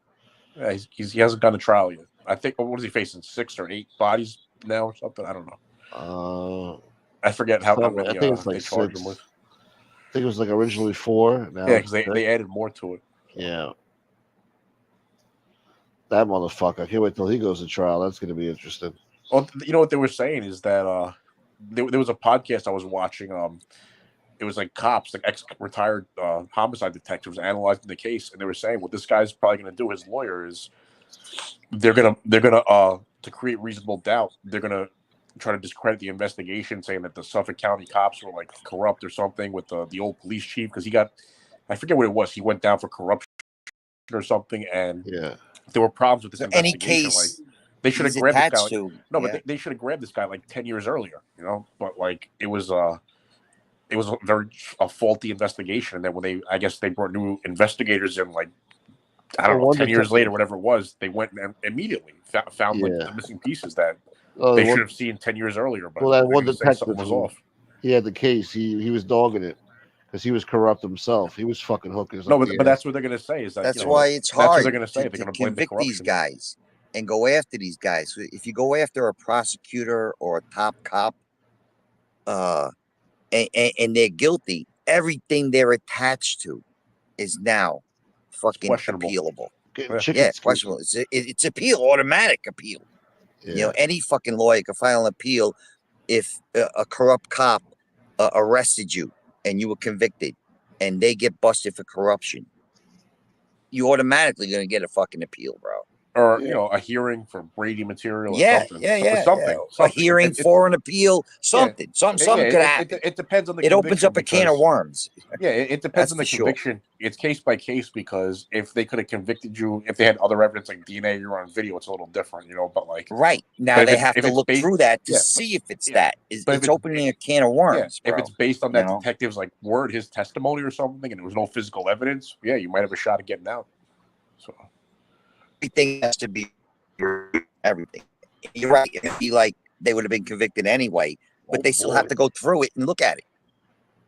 Yeah, he hasn't gone to trial yet. I think. What is he facing? 6 or 8 bodies now, or something? I don't know. I forget how many. I think it's like they charged 6. him with. I think it was like originally 4. Now Yeah, because they added more to it. Yeah. That motherfucker. I can't wait till he goes to trial. That's going to be interesting. Well, you know what they were saying is that there was a podcast I was watching. It was like cops, like ex-retired homicide detectives analyzing the case, and they were saying what this guy's probably going to do. His lawyer is they're gonna to create reasonable doubt. They're gonna try to discredit the investigation, saying that the Suffolk County cops were like corrupt or something with the old police chief because I forget what it was. He went down for corruption or something, and there were problems with this investigation. Any case like they should have grabbed this guy. But they should have grabbed this guy like 10 years earlier, But like it was a very faulty investigation, and then when I guess they brought new investigators in like I don't know, one 10 years detective- later, whatever it was, they went and immediately found like the missing pieces that they should have seen 10 years earlier. But Well, that one detective something was who- off. He had the case. He was dogging it because he was corrupt himself. He was fucking hookers. No, up but, the but ass. that's what they're going to say. Is that That's you know, why it's that's what hard they're going to say. to They're going to blame the convict these corruption. guys and go after these guys. So if you go after a prosecutor or a top cop, and they're guilty, everything they're attached to is now fucking appealable. Yeah, it's questionable. It's appeal, automatic appeal. Yeah. You know, any fucking lawyer can file an appeal if a corrupt cop arrested you and you were convicted and they get busted for corruption. You automatically gonna get a fucking appeal, bro. Or you know, a hearing for Brady material. Or Yeah, something. yeah. Something. A hearing for an appeal. Something could It happen. It depends on the. It opens up a can of worms. Yeah, it depends That's on the for sure. conviction. It's case by case because if they could have convicted you, if they had other evidence like DNA or on video, it's a little different, you know. But like, right now but if they it's- have if to it's look based- through that to yeah, see if it's yeah. that. But if It's opening a can of worms, if bro. it's based on you that know? detective's like word, his testimony or something, and there was no physical evidence, yeah, you might have a shot at getting out. So Everything has to be everything. You're right. It'd be like they would have been convicted anyway, but they still have to go through it and look at it,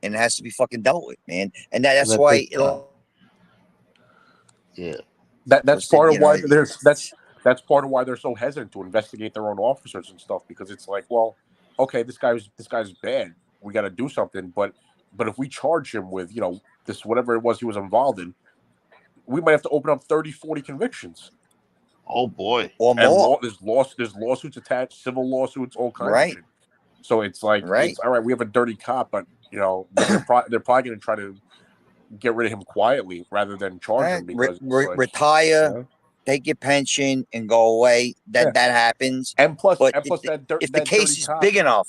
and it has to be fucking dealt with, man. And that's why. Yeah, that's Listen, part of you know, why there's that's part of why they're so hesitant to investigate their own officers and stuff, because it's like, well, okay, this guy's bad. We got to do something, but if we charge him with, you know, this whatever it was he was involved in, we might have to open up 30, 40 convictions. Oh boy, or And more. there's lawsuits attached, civil lawsuits, all kinds Right. of shit. So it's like, it's all right. We have a dirty cop, but you know, they're probably going to try to get rid of him quietly rather than charge him because it's like, retire, take your pension, and go away. That happens. And plus, but and plus if the case is big enough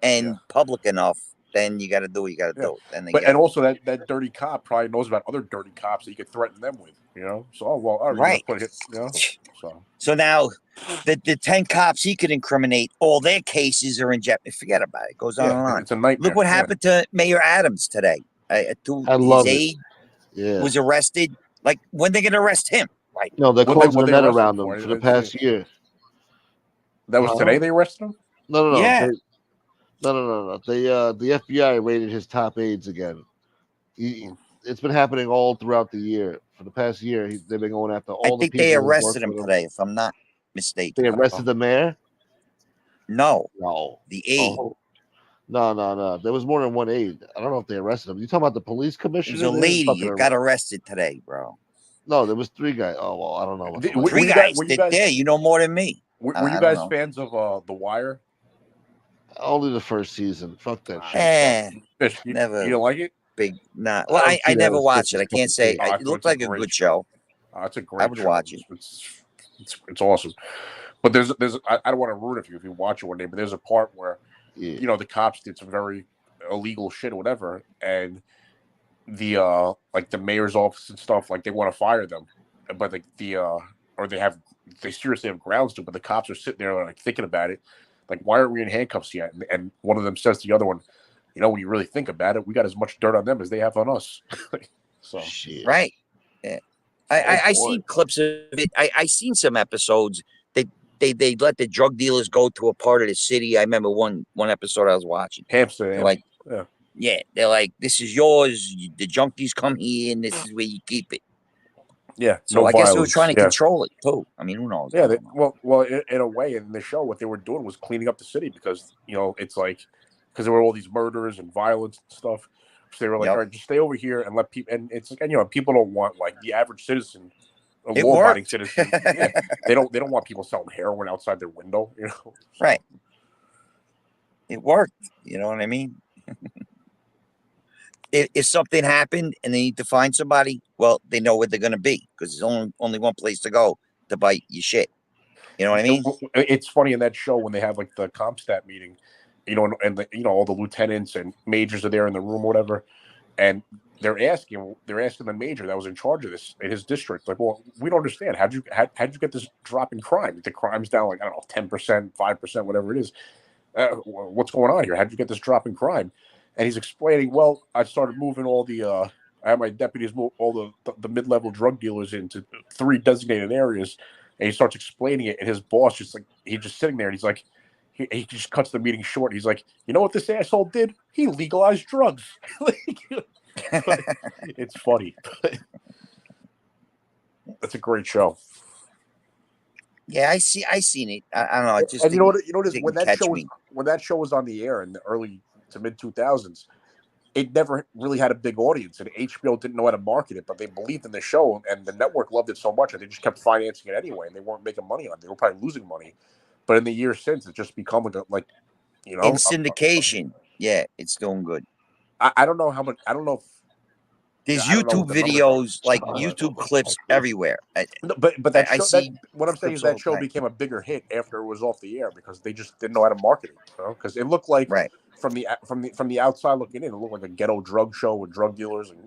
and public enough, then you got to do what you got to do. Then they and also that dirty cop probably knows about other dirty cops that you could threaten them with, you know. So all right, you know. So now the 10 cops he could incriminate, all their cases are in jeopardy. Forget about it. It goes on and on. It's a nightmare. Look what happened to Mayor Adams today. I His love aide was arrested. Like, when they gonna arrest him? Right? No, they're What closing the they net arrested around for? them for the past year. That was today they arrested him? No. Yeah. No. The FBI raided his top aides again. It's been happening all throughout the year. For the past year, they've been going after all the I think people. they who worked arrested him with today, if I'm not mistaken. They arrested the mayor? No. No. The aide. Oh. No. There was more than one aide. I don't know if they arrested him. You talking about the police It commissioner? was a lady that got arrested today, bro. No, there was 3 guys. Oh well, I don't know. Three guys. Yeah, you know more than me. Were I you don't guys know. fans of The Wire? Only the first season. Fuck that shit. Fish, Never. You don't like it? Big. Nah. Well, I never watched it. I can't say. Oh, It looked like a good show. It's a great. I would watch it. It's awesome. But there's I don't want to ruin it for you if you watch it one day. But there's a part where you know the cops did some very illegal shit or whatever, and the like the mayor's office and stuff, like they want to fire them, but like or they seriously have grounds to, but the cops are sitting there like thinking about it, like why aren't we in handcuffs yet? And one of them says to the other one, you know, when you really think about it, we got as much dirt on them as they have on us. So Right. Yeah. I seen clips of it. I seen some episodes. They let the drug dealers go to a part of the city. I remember one episode I was watching. Hamster. Like, yeah, they're like, this is yours. The junkies come here, and this is where you keep it. Yeah. So I guess they were trying to control it too. I mean, who knows? Yeah. In a way, in the show, what they were doing was cleaning up the city because you know it's like because there were all these murders and violence and stuff. So they were like, all right, just stay over here and let people. And it's like, and, you know, people don't want like the average citizen, a law-abiding citizen. They don't want people selling heroin outside their window. You know, right? It worked. You know what I mean? If something happened and they need to find somebody, well, they know where they're going to be because there's only one place to go to buy your shit. You know what I mean? It's funny in that show when they have like the CompStat meeting, you know, and the, you know, all the lieutenants and majors are there in the room or whatever, and they're asking the major that was in charge of this in his district, like, well, we don't understand how'd you get this drop in crime? The crime's down like, I don't know, 10%, 5%, whatever it is. What's going on here? How'd you get this drop in crime? And he's explaining, well, I started moving all the I had my deputies move all the mid-level drug dealers into 3 designated areas, and he starts explaining it, and his boss he's just sitting there, and he's like, he just cuts the meeting short. He's like, you know what this asshole did? He legalized drugs. It's funny. That's a great show. Yeah, I seen it. I don't know. I just And you know what? when that show was on the air in the early to mid 2000s, it never really had a big audience, and HBO didn't know how to market it, but they believed in the show, and the network loved it so much that they just kept financing it anyway, and they weren't making money on it. They were probably losing money, but in the years since, it's just become like in syndication. Yeah, it's doing good. I don't know how much. I don't know if there's YouTube videos, like YouTube clips everywhere. But that show, what I'm saying is that show became a bigger hit after it was off the air because they just didn't know how to market it. Because it looked like from the outside looking in, it looked like a ghetto drug show with drug dealers and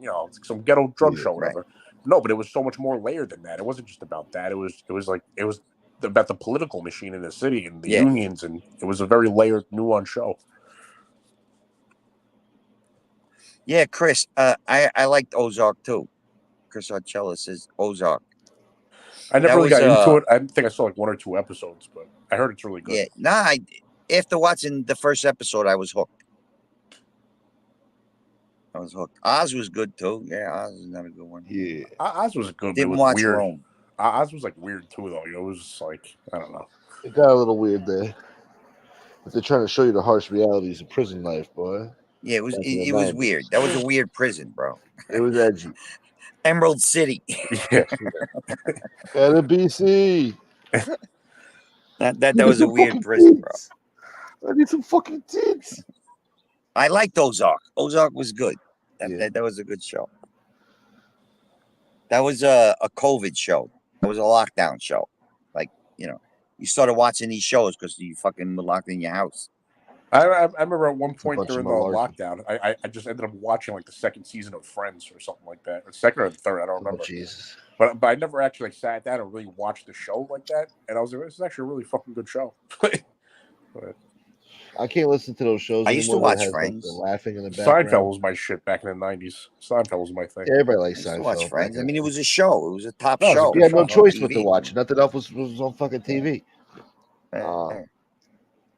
some ghetto drug show, whatever. No, but it was so much more layered than that. It wasn't just about that. It was about the political machine in the city and the unions, and it was a very layered, nuanced show. Yeah, Chris, I liked Ozark too. Chris Archella says Ozark. I never really got into it. I think I saw like 1 or 2 episodes, but I heard it's really good. Yeah, after watching the first episode, I was hooked. Oz was good too. Yeah, Oz is another good one. Yeah, Oz was good. Didn't but it was watch weird. Rome. Oz was like weird too, though. It was just like I don't know. It got a little weird there. But they're trying to show you the harsh realities of prison life, boy. Yeah, it was weird. That was a weird prison, bro. It was edgy. Emerald City. Yeah. At a BC. That was a weird prison, bro. I need some fucking tits. I liked Ozark. Ozark was good. That was a good show. That was a COVID show. That was a lockdown show. Like, you started watching these shows because you fucking were locked in your house. I remember at one point during the lockdown, I just ended up watching like the 2nd season of Friends or something like that, or 2nd or 3rd, I don't remember. Oh, Jesus. But I never actually sat down and really watched the show like that, and I was like, this is actually a really fucking good show. But I can't listen to those shows. I used to watch Friends. Laughing in the background. Seinfeld was my shit back in the 90s. Seinfeld was my thing. Everybody likes I used to Seinfeld. watch Friends. I mean, it was a show. It was a top show. You had no choice but to watch. Nothing else was on fucking TV.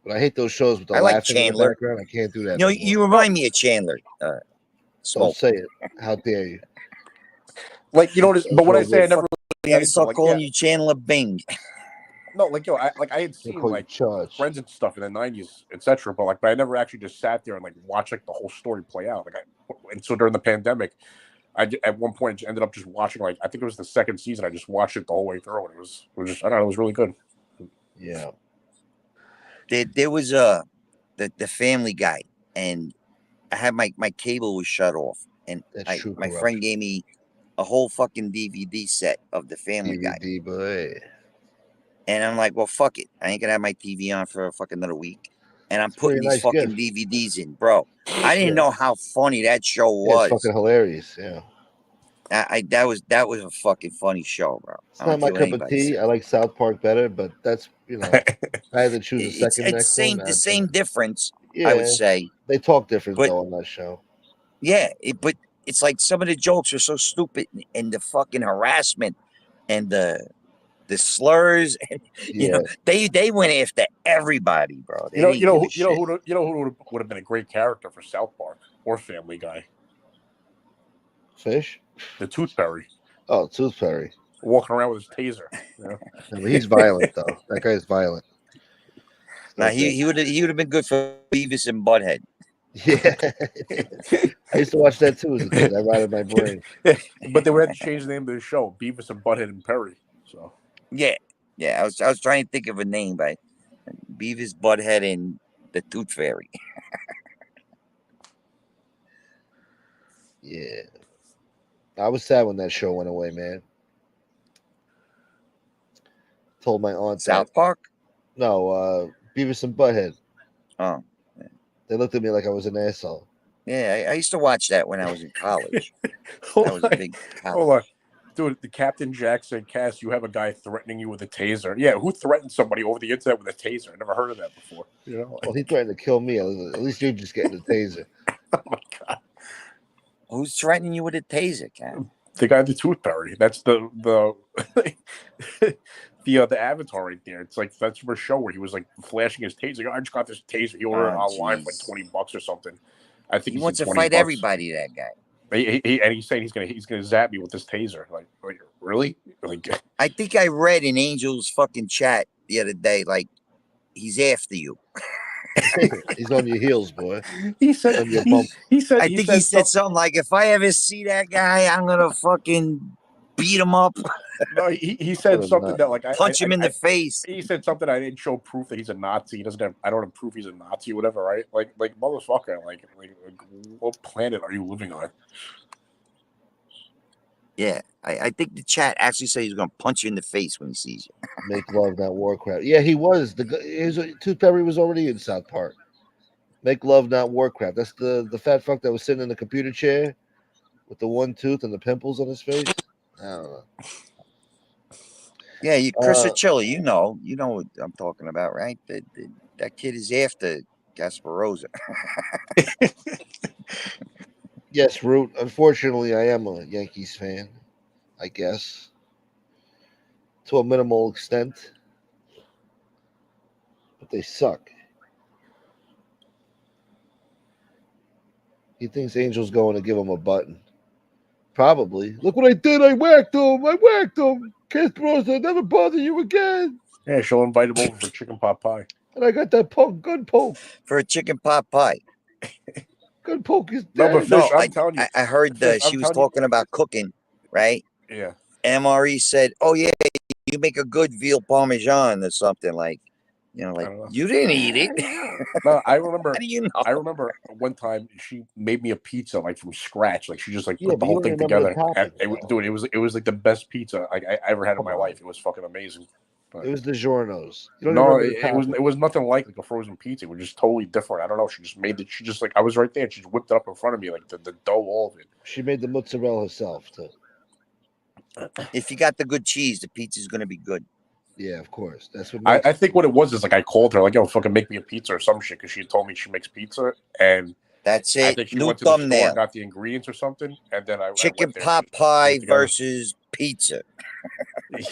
But I hate those shows with the laughing in the background. I can't do that. You remind me of Chandler. Don't say it. How dare you? Like but what I say, I never. I gotta start calling you Chandler Bing. No, I had seen like Friends and stuff in the 90s, etc. But I never actually just sat there and like watched like the whole story play out. And so during the pandemic, at one point ended up just watching I think it was the 2nd season. I just watched it the whole way through, and it was just I don't know, it was really good. Yeah. There was the Family Guy, and I had my cable was shut off, and my friend gave me a whole fucking DVD set of the Family Guy. Boy. And I'm like, well, fuck it. I ain't gonna have my TV on for fucking another week. And I'm putting these fucking DVDs in, bro. I didn't know how funny that show was. It's fucking hilarious, yeah. That was a fucking funny show, bro. It's not my cup of tea. I like South Park better, but that's I had to choose a second. It's the same difference, I would say. They talk different though on that show. Yeah, but it's like some of the jokes are so stupid, and the fucking harassment and the slurs. They went after everybody, bro. Who would have been a great character for South Park or Family Guy? Fish. The Tooth Fairy. Oh, Tooth Fairy. Walking around with his taser. He's violent though. That guy's violent. Now he would have been good for Beavis and Butthead. Yeah, I used to watch that too as a kid. That rotted my brain. But they would have to change the name of the show, Beavis and Butthead and Perry. So yeah. I was trying to think of a name, but Beavis, Butthead, and the Tooth Fairy. Yeah, I was sad when that show went away, man. Told my aunt South Park? No, Beavis and Butthead. Oh. Yeah. They looked at me like I was an asshole. Yeah, I used to watch that when I was in college. That was a big college. Hold on. Dude, the Captain Jack said, Cass, you have a guy threatening you with a taser. Yeah, who threatened somebody over the internet with a taser? I never heard of that before. Well, he threatened to kill me. At least you're just getting a taser. Oh, my God. Who's threatening you with a taser, Cam? The guy, the tooth fairy. That's the the avatar right there. It's like that's for a show where he was like flashing his taser. I just got this taser. He ordered it online for like $20 or something. I think he wants to $20. fight everybody. That guy. And he's saying he's gonna zap me with this taser. Like really? Like I think I read in Angel's fucking chat the other day. Like he's after you. He's on your heels, boy. He said. On your bump. He said. I think he said something like, "If I ever see that guy, I'm gonna fucking beat him up." No, he said something that like punch him in the face. He said something. I didn't show proof that he's a Nazi. He doesn't have. I don't have proof he's a Nazi or whatever. Right? Like motherfucker. Like what planet are you living on? Yeah, I think the chat actually said he's gonna punch you in the face when he sees you. Make love, not Warcraft. Yeah, he was. Tooth Fairy was already in South Park. Make love, not Warcraft. That's the fat fuck that was sitting in the computer chair with the one tooth and the pimples on his face. I don't know. Yeah, Chris Chili, you know what I'm talking about, right? That kid is after Kasparoza. Yes, Root. Unfortunately, I am a Yankees fan, I guess, to a minimal extent. But they suck. He thinks Angel's going to give him a button. Probably. Look what I did. I whacked him. Kasparoza, never bother you again. Yeah, she'll invite him over for chicken pot pie. And I got that gun poke. For a chicken pot pie. Gun poke is dead. No, but Fish, I'm telling you. I heard she was talking about cooking, right? Yeah. MRE said, "Oh yeah, you make a good veal parmesan or something like." You didn't eat it. No, I remember. How do you know? I remember one time she made me a pizza like from scratch. Like she just like Yeah, put the but you whole don't thing remember together. the And it was like the best pizza I ever had in my life. It was fucking amazing. But It was DiGiorno's. You don't no, remember it was nothing like a frozen pizza. It was just totally different. I don't know. She just made it. She just like I was right there. And she just whipped it up in front of me like the dough, all of it. She made the mozzarella herself too. If you got the good cheese, the pizza's gonna be good. Yeah, of course. That's what I think what it was is like I called her like, "Yo, fucking make me a pizza or some shit," because she had told me she makes pizza, and that's I it. think she New went to the store thumbnail. and got the ingredients or something, and then Chicken I pot pie versus pizza.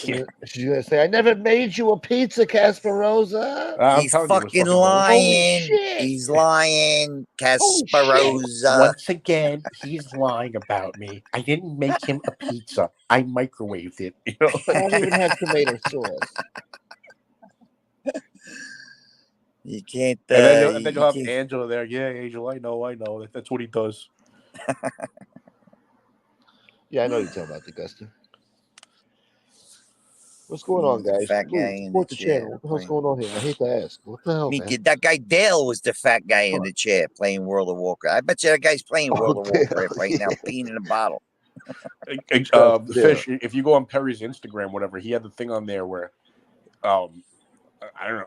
Yeah. She's gonna say, "I never made you a pizza, Kasparoza." He's fucking lying. He's lying, Kasparoza. Once again, he's lying about me. I didn't make him a pizza. I microwaved it. You know, I don't even have tomato sauce. You can't. And then you'll have Angela there. Yeah, Angel, I know. That's what he does. Yeah, I know you're talking about the Guster. What's going on, guys? Fat guy in Support the the chair channel. What the hell's going on here? I hate to ask. What the hell, man? That guy Dale was the fat guy in the chair playing World of Warcraft. I bet you that guy's playing World of Warcraft right now, peeing in a bottle. Fish, if you go on Perry's Instagram, whatever, he had the thing on there where, I don't know,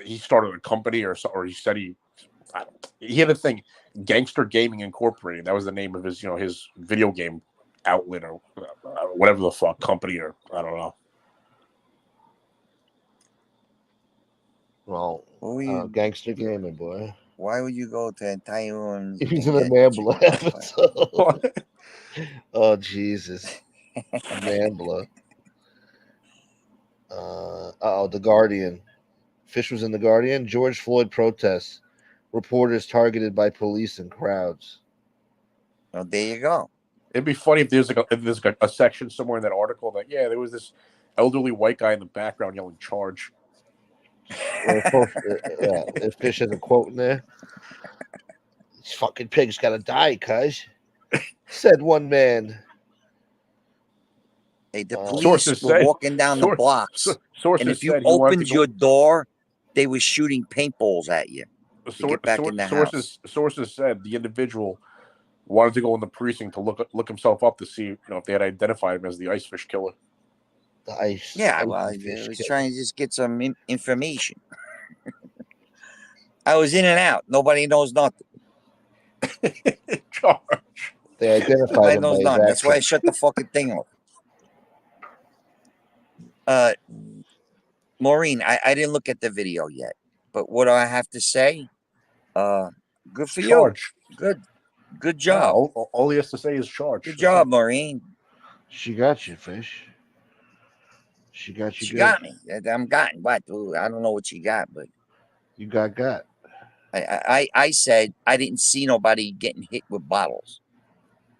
he started a company or he said he had a thing, Gangster Gaming Incorporated. That was the name of his, his video game outlet or whatever the fuck company or I don't know. Well, Gangster Gaming, boy. Why would you go to Taiwan? He's in a Mambler episode. Oh, Jesus. Mambler. The Guardian. Fish was in The Guardian. George Floyd protests. Reporters targeted by police and crowds. Well, there you go. It'd be funny if there's like a section somewhere in that article that, there was this elderly white guy in the background yelling "charge." If Fish has a quote in there. This fucking pig's gotta die, cuz. Said one man. Hey, the police were walking down the blocks. And if you opened your door, they were shooting paintballs at you to get back in the house. Sources said the individual wanted to go in the precinct to look himself up to see if they had identified him as the ice fish killer. The ice. Yeah, well, he was trying to just get some information. I was in and out. Nobody knows nothing. Charge. They identified Nobody him knows by nothing. his That's why I accent. shut the fucking thing off. Maureen, I didn't look at the video yet, but what do I have to say? Good for Charge. you. Good. Good job. All he has to say is charge. Good job, Maureen. She got you, fish. She got you. She got me. I'm gotten. What? I don't know what she got, but you got. I said I didn't see nobody getting hit with bottles,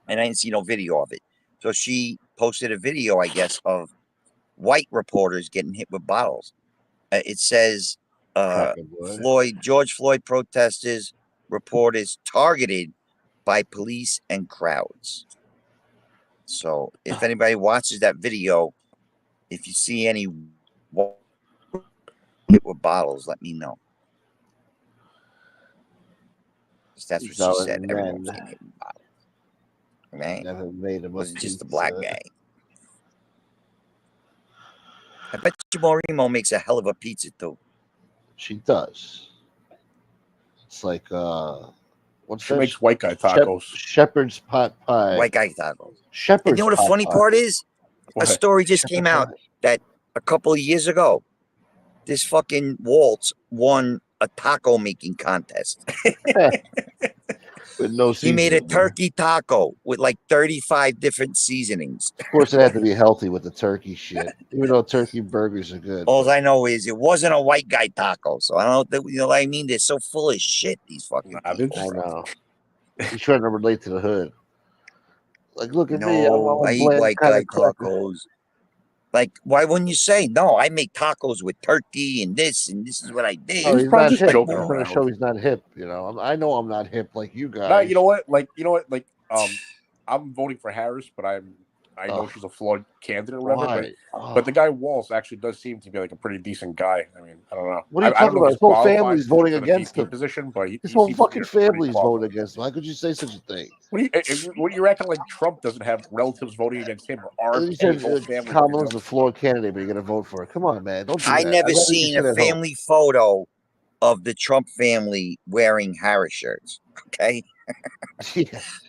and I didn't see no video of it. So she posted a video, I guess, of white reporters getting hit with bottles. It says George Floyd protesters, reporters targeted by police and crowds. So if anybody watches that video, if you see any hit with bottles, let me know. That's what she said. Everyone was getting hit with bottles. Right? Never made him. Was just a black guy. I bet you Morimo makes a hell of a pizza too. She does. It's like she makes white guy tacos. Shepherd's pot pie. White guy tacos. Shepherd's. And you know what the funny part is? What? A story just came out that a couple of years ago, this fucking Waltz won a taco making contest. With no he made a turkey taco with like 35 different seasonings. Of course, it had to be healthy with the turkey shit. Even though turkey burgers are good. All I know is it wasn't a white guy taco. So I don't know. You know what I mean? They're so full of shit. These fucking people. I know. He's trying to relate to the hood. Like, look at me. I eat white guy tacos. Like, why wouldn't you say, no, I make tacos with turkey and this is what I did. Oh, he's not hip. He's trying to show he's not hip, you know. I know I'm not hip like you guys. No, you know what? I'm voting for Harris, but I know she's a flawed candidate or whatever. But the guy Walsh actually does seem to be like a pretty decent guy. I mean, I don't know. What are you talking about? His whole family's voting against him. Position, but his whole fucking family's voting against him. How could you say such a thing? What you acting like Trump doesn't have relatives voting against him or our whole family? Kamala's a flawed candidate, but you're gonna vote for her. Come on, man. Don't do that. I never seen a family photo of the Trump family wearing Harris shirts. Okay.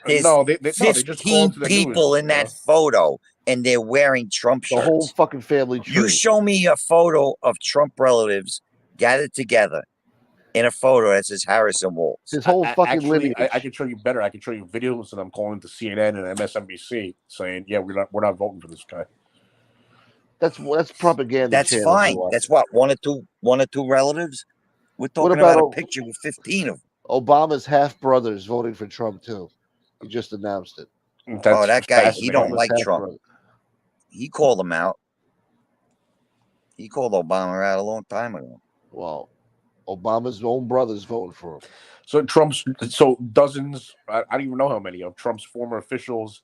There's they 15 people in that photo, and they're wearing Trump shirts. The whole fucking family tree. You show me a photo of Trump relatives gathered together in a photo that says Harrison Waltz. His whole fucking lineage. I can show you better. I can show you videos of them calling to CNN and MSNBC saying, "Yeah, we're not voting for this guy." That's propaganda. That's fine. That's what one or two relatives. We're talking about a picture with 15 of them. Obama's half brothers voting for Trump too. He just announced it. That guy, he don't like Trump. Brother. He called him out. He called Obama out a long time ago. Well, Obama's own brothers voting for him. So dozens, I don't even know how many of Trump's former officials,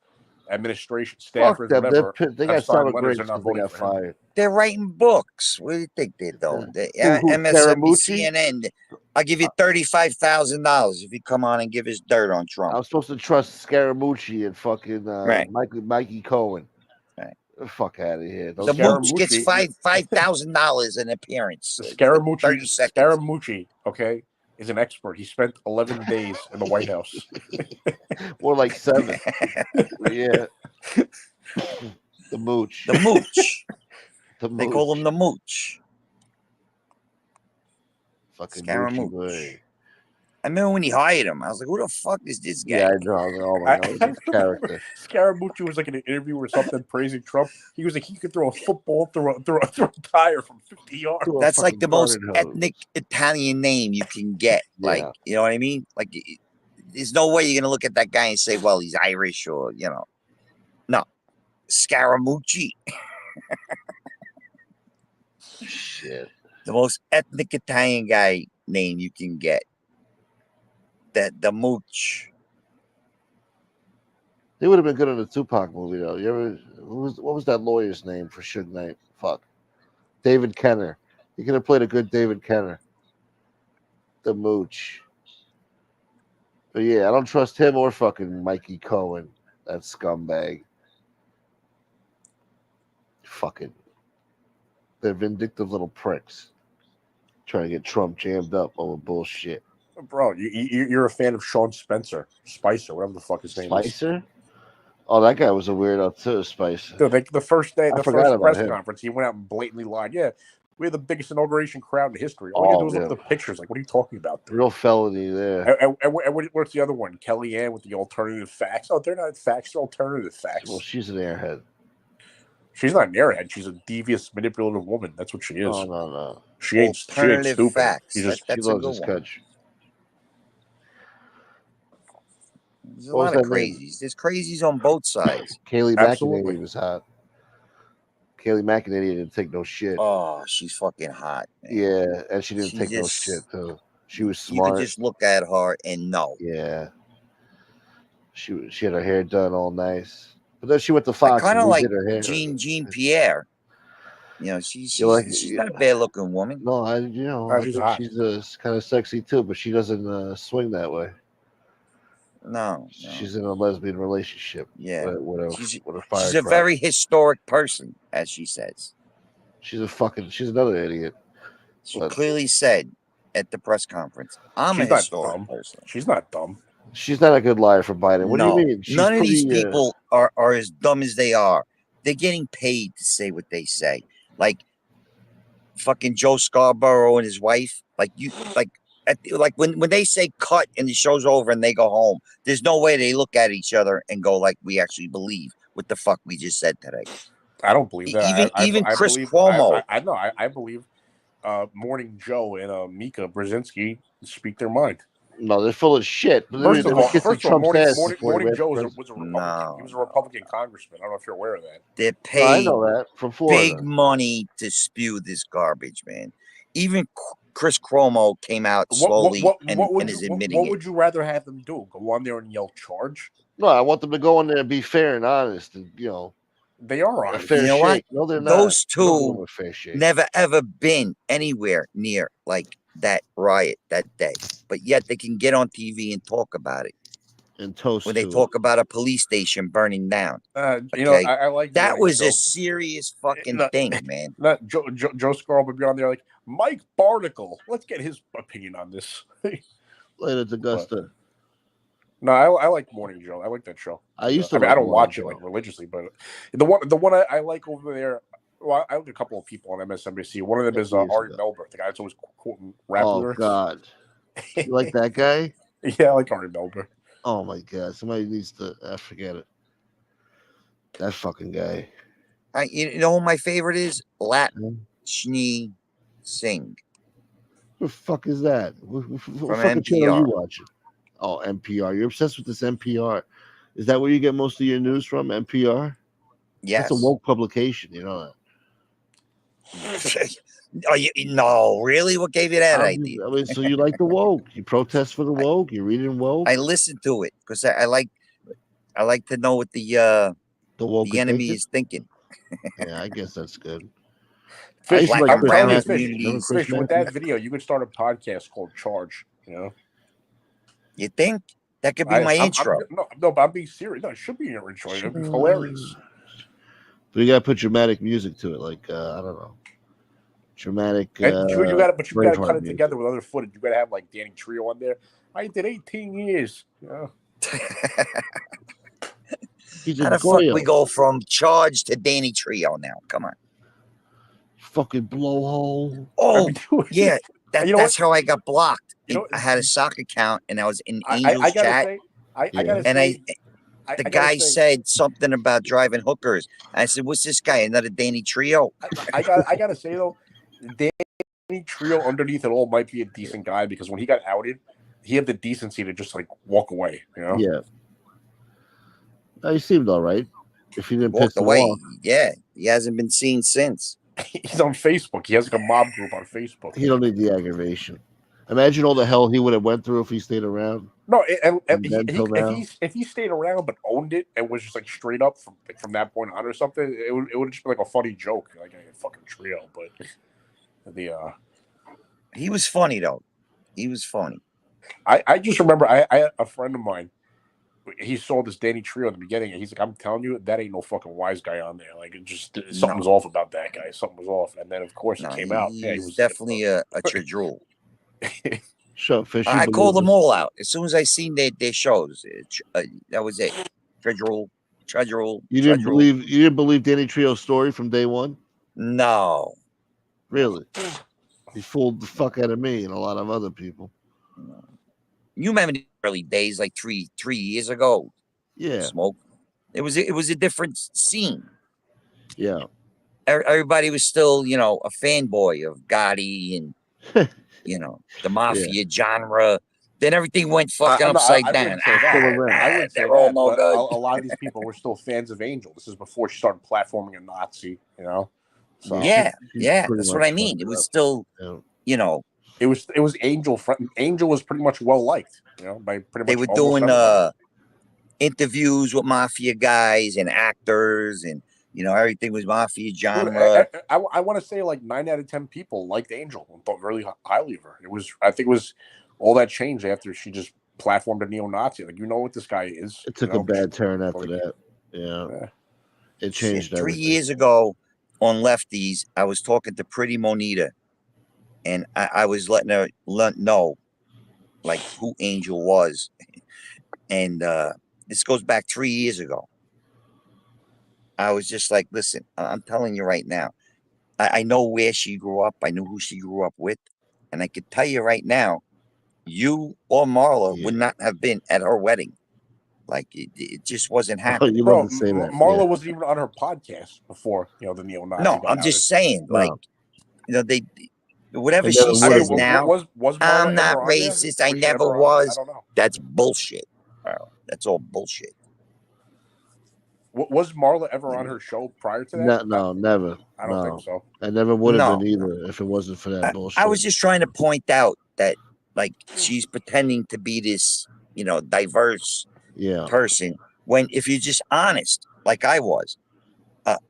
administration staffers, whatever. They got sour grapes because they got fired. They're writing books. What do you think they're doing? MSNBC, CNN. I'll give you $35,000 if you come on and give us dirt on Trump. I'm supposed to trust Scaramucci and fucking Mikey Cohen. Right. Fuck out of here. The Mooch gets $5,000 an appearance. Scaramucci, okay, is an expert. He spent 11 days in the White House. More like 7. Yeah. The Mooch. The Mooch. The They call him the Mooch. Fucking Scaramouche. I remember when he hired him. I was like, "Who the fuck is this guy?" Yeah, I know. Oh my God, this character. Scaramucci was like in an interview or something praising Trump. He was like, he could throw a football through a tire from 50 yards. That's like the most ethnic Italian name you can get. Like, you know what I mean? Like, there's no way you're gonna look at that guy and say, "Well, he's Irish," or no, Scaramucci. Shit. The most ethnic Italian guy name you can get. The Mooch. They would have been good in a Tupac movie, though. What was that lawyer's name for Suge Knight? Fuck. David Kenner. He could have played a good David Kenner. The Mooch. But yeah, I don't trust him or fucking Mikey Cohen. That scumbag. Fucking. They're vindictive little pricks. Trying to get Trump jammed up over bullshit. Bro, you're a fan of Sean Spicer, whatever the fuck his name is. Spicer? Oh, that guy was a weirdo too, Spicer. Dude, the first day, the first press him. conference, he went out and blatantly lied. Yeah, We had the biggest inauguration crowd in history. All you gotta do is look yeah. at the pictures. Like, what are you talking about? There? Real felony there. And what's the other one? Kellyanne with the alternative facts. Oh, they're not facts. They're alternative facts. Well, she's an airhead. She's not an airhead. She's a devious, manipulative woman. That's what she is. Oh, no. She ain't stupid. Facts. She just she loves this country. There's a lot of crazies. There's crazies on both sides. Kayleigh McEnany was hot. Kayleigh McEnany didn't take no shit. Oh, she's fucking hot. Man. Yeah, and she didn't take no shit too. She was smart. You could just look at her and know. Yeah. She had her hair done all nice. But then she went to Fox. Kind of like her hair. Jean Pierre. You know, she's not a bad looking woman. No, I think she's kind of sexy too, but she doesn't swing that way. No, she's in a lesbian relationship. Yeah, she's a very historic person, as she says. She's another idiot. She clearly said at the press conference, "I'm a historic person." She's not dumb. She's not a good liar for Biden. What do you mean? None of these people are as dumb as they are. They're getting paid to say what they say. Like fucking Joe Scarborough and his wife. Like when they say cut and the show's over and they go home, there's no way they look at each other and go like, we actually believe what the fuck we just said today. I don't believe that. Even Chris Cuomo. I believe Morning Joe and Mika Brzezinski speak their mind. No, they're full of shit. First of all, Morning Joe was a Republican. No. He was a Republican congressman. I don't know if you're aware of that. They're paid I know that from Florida. Big money to spew this garbage, man. Even Chris Cuomo came out slowly and is admitting What would you rather have them do? Go on there and yell charge? No, I want them to go in there and be fair and honest, and they are honest. You know what? No, they're not. Those two never ever been anywhere near like that riot that day, but yet they can get on TV and talk about it. And toast when they talk about a police station burning down. I like that was a serious fucking thing, man. Joe Scarborough would be on there like Mike Barnacle. Let's get his opinion on this. Later, Augusta. No, I like Morning Joe. I like that show. I used to. I don't watch it like religiously, but the one I like over there. Well, I like a couple of people on MSNBC. One of them is Ari Melber, the guy that's always quoting rap lyrics. Oh God, you like that guy? Yeah, I like Ari Melber. Oh my God, somebody needs to. I forget it. That fucking guy. You know who my favorite is? Latchney Singh. Who the fuck is that? What From fucking channel are NPR. you watching? Oh, NPR. You're obsessed with this NPR. Is that where you get most of your news from? NPR? Yes. It's a woke publication. You know that. No, really? What gave you that idea? I mean, so you like the woke? You protest for the woke? You reading woke? I listen to it because I like to know what the enemy is thinking. Yeah, I guess that's good. Fish, I used to I'm Chris telling you, Matthews. Fish, with that video, you could start a podcast called Charge. You know? You think that could be my intro? No, but I'm being serious. No, it should be your intro. It'd be hilarious. But you gotta put dramatic music to it, like I don't know, dramatic. You gotta cut it music. together with other footage. You gotta have like Danny Trio on there. I did 18 years. Yeah. How the fuck we go from Charge to Danny Trio now? Come on. Fucking blowhole. Oh, yeah. That's what? how I got blocked. I had a sock account and I was in Angel's chat. The guy said something about driving hookers. I said, "What's this guy? Another Danny Trio?" I gotta say though, Danny Trio underneath it all might be a decent guy because when he got outed, he had the decency to just like walk away. You know? Yeah. He seemed all right. If he didn't piss Walked away. off. Yeah, he hasn't been seen since. He's on Facebook. He has like a mob group on Facebook. He don't need the aggravation. Imagine all the hell he would have went through if he stayed around. No, if he stayed around but owned it and was just like straight up from that point on or something, it would just be like a funny joke, like a fucking Trio. But he was funny though. He was funny. I just remember I had a friend of mine. He saw this Danny Trio in the beginning, and he's like, "I'm telling you, that ain't no fucking wise guy on there. Like, it just something was off about that guy. Something was off." And then, of course, it came out. Yeah, he was definitely a chadrul. Sure, Fish. I called them all out as soon as I seen their shows. That was it. Chadrul. You didn't believe Danny Trio's story from day one? No. Really? He fooled the fuck out of me and a lot of other people. You remember the early days, like three years ago? Yeah. Smoke. It was a different scene. Yeah. Everybody was still, a fanboy of Gotti and, the mafia genre. Then everything went fucking upside down. I wouldn't say They're all that, no but good. a lot of these people were still fans of Angel. This is before she started platforming a Nazi, So Yeah, that's what I mean. It was still, It was Angel. Angel was pretty much well liked, by pretty much. They were almost doing everybody. interviews with mafia guys and actors, and everything was mafia Dude, genre. I want to say like 9 out of 10 people liked Angel and thought really highly of her. I think it was all that changed after she just platformed a neo-Nazi. Like, what this guy is. It took a bad turn after that. Yeah. It changed Shit, 3 everything. years ago on Lefties, I was talking to Pretty Monita, and I was letting her know, like, who Angel was. And this goes back 3 years ago. I was just like, listen, I'm telling you right now, I know where she grew up. I knew who she grew up with. And I could tell you right now, you or Marla would not have been at her wedding. Like, it just wasn't happening. You love to say that. Marla wasn't even on her podcast before, the neo-Nazi. No, I'm just saying, like, they, whatever And she then says what- now, was Marla I'm ever not on there? racist. I Was she never ever on? was. I don't know. That's bullshit. Bro. That's all bullshit. Was Marla ever on her show prior to that? No, never. I don't think so. I never would have No. been either if it wasn't for that bullshit. I was just trying to point out that, like, she's pretending to be this, diverse person, when if you're just honest, like I was,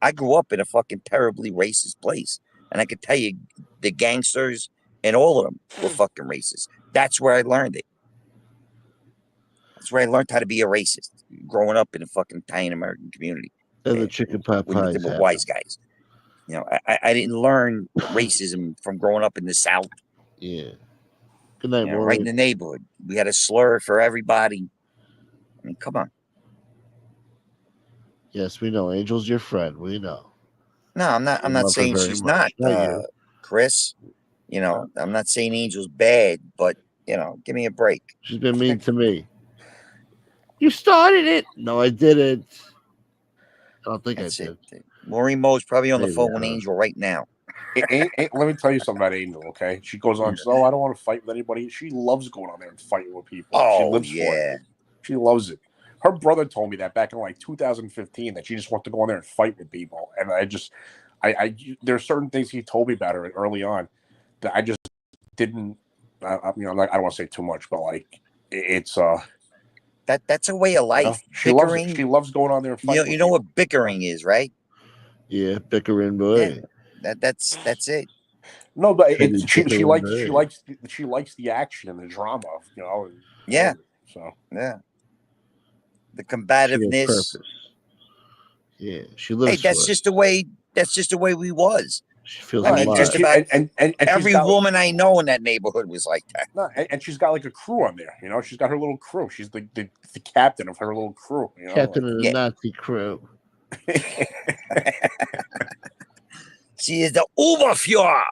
I grew up in a fucking terribly racist place, and I could tell you the gangsters and all of them were fucking racist. That's where I learned it. That's where I learned how to be a racist, growing up in a fucking Italian American community. And the chicken pot with pies. the wise guys. I didn't learn racism from growing up in the South. Yeah. Good night, Right Maureen. in the neighborhood. We had a slur for everybody. I mean, come on. Yes, we know. Angel's your friend. We know. No, I'm not. I'm We not love her saying very she's much. not, Not you. Chris. I'm not saying Angel's bad, but give me a break. She's been mean to me. You started it. No, I didn't. I don't think That's I did. it. Maureen Moe's probably on the Maybe, phone I with don't know. Angel right now. Let me tell you something about Angel, okay? She goes on, so I don't want to fight with anybody. She loves going on there and fighting with people. She Oh, lives for yeah. it. She loves it. Her brother told me that back in like 2015 that she just wants to go on there and fight with people. And there's certain things he told me about her early on that I just didn't. I don't want to say too much, but like it's that's a way of life. she Bickering. She loves going on there and fighting. You know what bickering is, right? Yeah, bickering boy. Yeah, that's it. No, but Teddy she bickering likes boy. she likes the action and the drama, Yeah. So yeah, the She has combativeness. purpose. Yeah, she lives. Hey, that's for just the way. That's just the way we was. She feels I mean, alive. just about and every woman I know in that neighborhood was like that. No, and she's got like a crew on there. She's got her little crew. She's the captain of her little crew. Captain of the Nazi crew. She is the Oberfuhrer.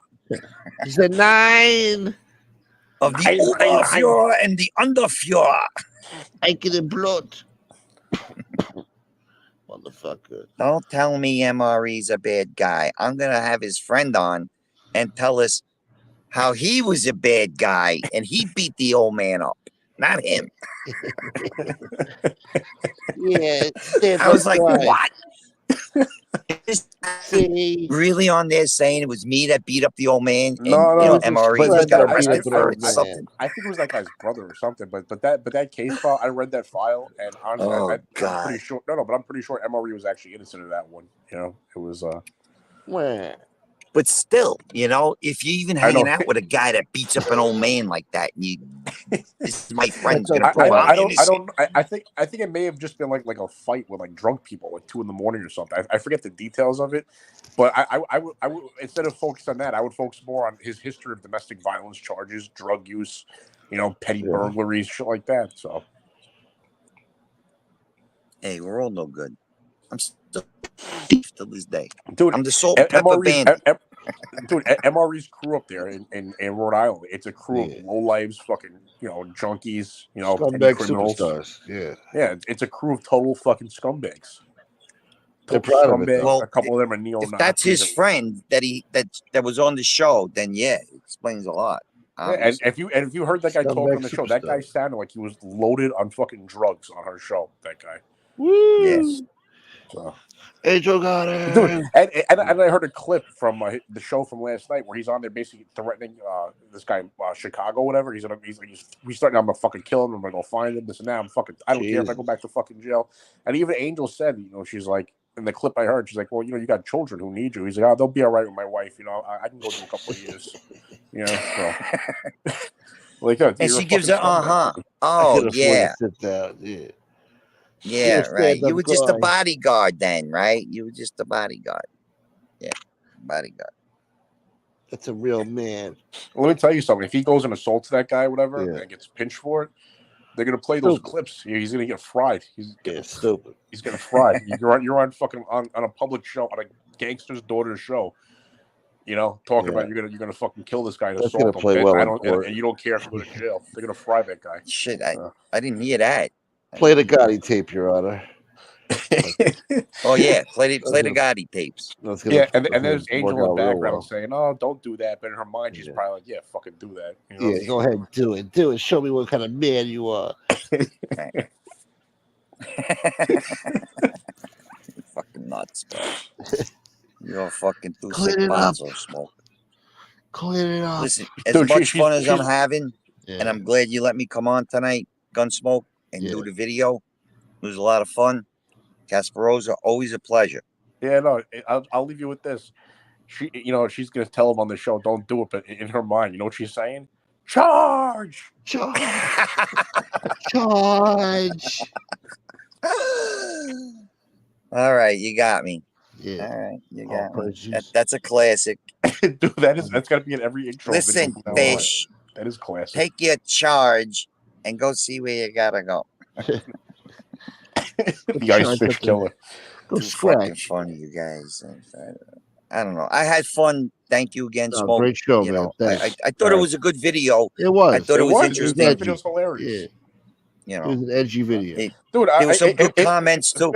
She's a 9 of the Oberfuhrer and the Underfuhrer. I get in blood. Motherfucker. Don't tell me MRE's a bad guy. I'm gonna have his friend on and tell us how he was a bad guy and he beat the old man up, not him. Yeah. I was like, what? Really on there saying it was me that beat up the old man? And, No, MRE but got I arrested think for something. I think it was that guy's brother or something. But that case file, I read that file, and honestly, I'm pretty sure. No, but I'm pretty sure MRE was actually innocent of that one. It was. Well, but still, if you're even hanging out with a guy that beats up an old man like that, and this is my friend's gonna prove I'm innocent. I think it may have just been like a fight with like drunk people, like 2 a.m. or something. I forget the details of it, but I would instead of focus on that, I would focus more on his history of domestic violence charges, drug use, petty burglaries, shit like that. So, hey, we're all no good. I'm still thief to this day, dude. I'm the salt and pepper bandit. Dude, MRE's crew up there in Rhode Island, it's a crew of lowlifes, fucking, junkies, petty Scumbag criminals. superstars. Yeah. Yeah, it's a crew of total fucking scumbags. They're Total proud of it, scumbags. though. A couple of them are neo-Nazis. If that's his friend that was on the show, then yeah, it explains a lot. Yeah, and if you heard that guy talking on the show, that guy superstar. sounded like he was loaded on fucking drugs on her show. That guy. Woo! Yes. So. Angel got it. Dude, and I heard a clip from the show from last night where he's on there basically threatening this guy Chicago, whatever. He's starting. I'm gonna fucking kill him. I'm gonna go find him. This and that. I don't care if I go back to fucking jail. And even Angel said, she's like, in the clip I heard, she's like, well, you got children who need you. He's like, oh, they'll be all right with my wife. I can go do a couple of years. So. Like, and she gives it, oh yeah. Sit down. Yeah. Yeah, right. You were just a bodyguard then, right? You were just a bodyguard. Yeah, bodyguard. That's a real man. Let me tell you something. If he goes and assaults that guy or whatever and gets pinched for it, they're gonna play those clips. He's gonna get fried. He's stupid. He's gonna fry. You're on fucking on a public show, on a gangster's daughter's show. Talking about you're gonna fucking kill this guy and assault him. Play well and you don't care if you go to jail. They're gonna fry that guy. Shit, I didn't hear that. Play the Gotti tape, Your Honor. Oh yeah, play the Gotti tapes. Yeah, and there's Angel in the background saying, "Oh, don't do that," but in her mind, she's probably like, "Yeah, fucking do that." Yeah, go ahead, do it. Show me what kind of man you are. Fucking nuts, bro. You're fucking too Clean sick it up. bonzo smoke. Clean it up. Listen, as much fun as I'm having, and I'm glad you let me come on tonight, Gunsmoke, and do the video. It was a lot of fun. Kasparoza, always a pleasure. Yeah, no, I'll leave you with this. She's gonna tell him on the show, don't do it, but in her mind, you know what she's saying? Charge! Charge! All right, you got me. Yeah. All right, you got me. That's a classic. Dude, that's gotta be in every intro. Listen, fish. That is classic. Take your charge and go see where you gotta go. The ice fish killer. Too fucking funny, you guys. I don't know. I had fun. Thank you again, Smoke. Great show, man. I thought it was a good video. It was. I thought it was interesting. The video's hilarious. Yeah. It was an edgy video. Dude, there were some good comments too.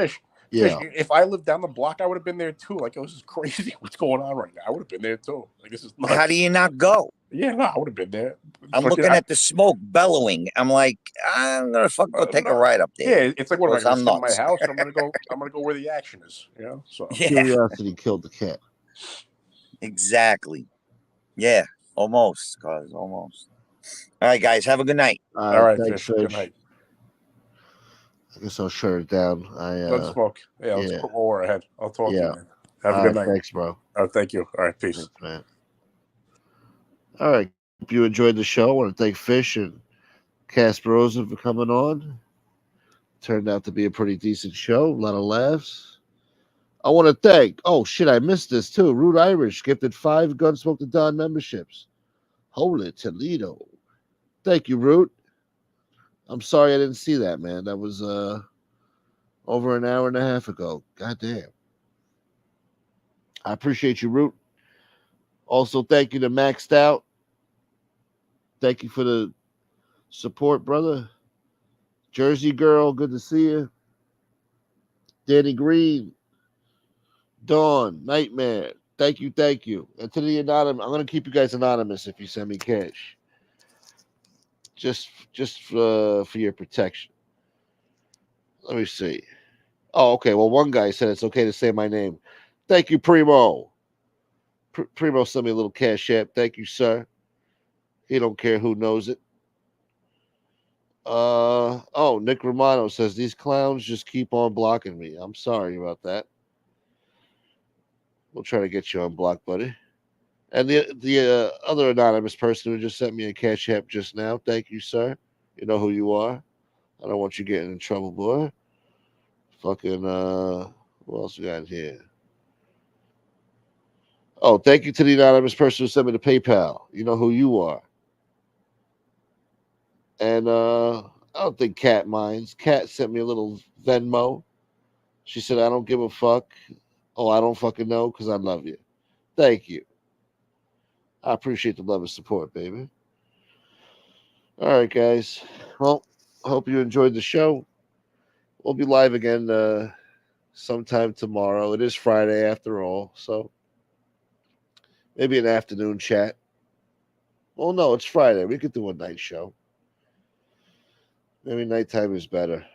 Yeah. If I lived down the block, I would have been there too. Like, this is crazy. What's going on right now? I would have been there too. Like, this is nuts. How do you not go? Yeah, no, I would have been there. I'm looking at the smoke bellowing. I'm like, I'm gonna fucking take a ride up there. Yeah, it's like, what am I gonna sit in my house? I'm gonna go where the action is. So curiosity killed the cat. Exactly. Yeah, almost, cause almost. All right, guys, have a good night. All right, thanks, Fish. Good night. I guess I'll shut it down. Let's smoke. Yeah, let's put more ahead. I'll talk to you, man. Have a good night. Thanks, bro. Thank you. All right, peace. Thanks, man. All right. Hope you enjoyed the show. I want to thank Fish and Kasparoza for coming on. Turned out to be a pretty decent show. A lot of laughs. I want to thank, I missed this too. Rude Irish gifted 5 Gunsmoke the Don memberships. Holy Toledo. Thank you, Root. I'm sorry I didn't see that, man. That was over an hour and a half ago. God damn. I appreciate you, Root. Also, thank you to Maxed Out. Thank you for the support, brother. Jersey Girl, good to see you. Danny Green. Dawn, Nightmare. Thank you. And to the anonymous, I'm going to keep you guys anonymous if you send me cash. Just for your protection. Let me see. Oh, okay. Well, one guy said it's okay to say my name. Thank you, Primo. Primo sent me a little cash app. Thank you, sir. He don't care who knows it. Nick Romano says these clowns just keep on blocking me. I'm sorry about that. We'll try to get you unblocked, buddy. And the other anonymous person who just sent me a cash app just now. Thank you, sir. You know who you are. I don't want you getting in trouble, boy. Fucking what else we got in here? Oh, thank you to the anonymous person who sent me the PayPal. You know who you are. And I don't think Kat minds. Kat sent me a little Venmo. She said, I don't give a fuck. Oh, I don't fucking know because I love you. Thank you. I appreciate the love and support, baby. All right, guys. Well, I hope you enjoyed the show. We'll be live again sometime tomorrow. It is Friday after all, so maybe an afternoon chat. Well, no, it's Friday. We could do a night show. Maybe nighttime is better.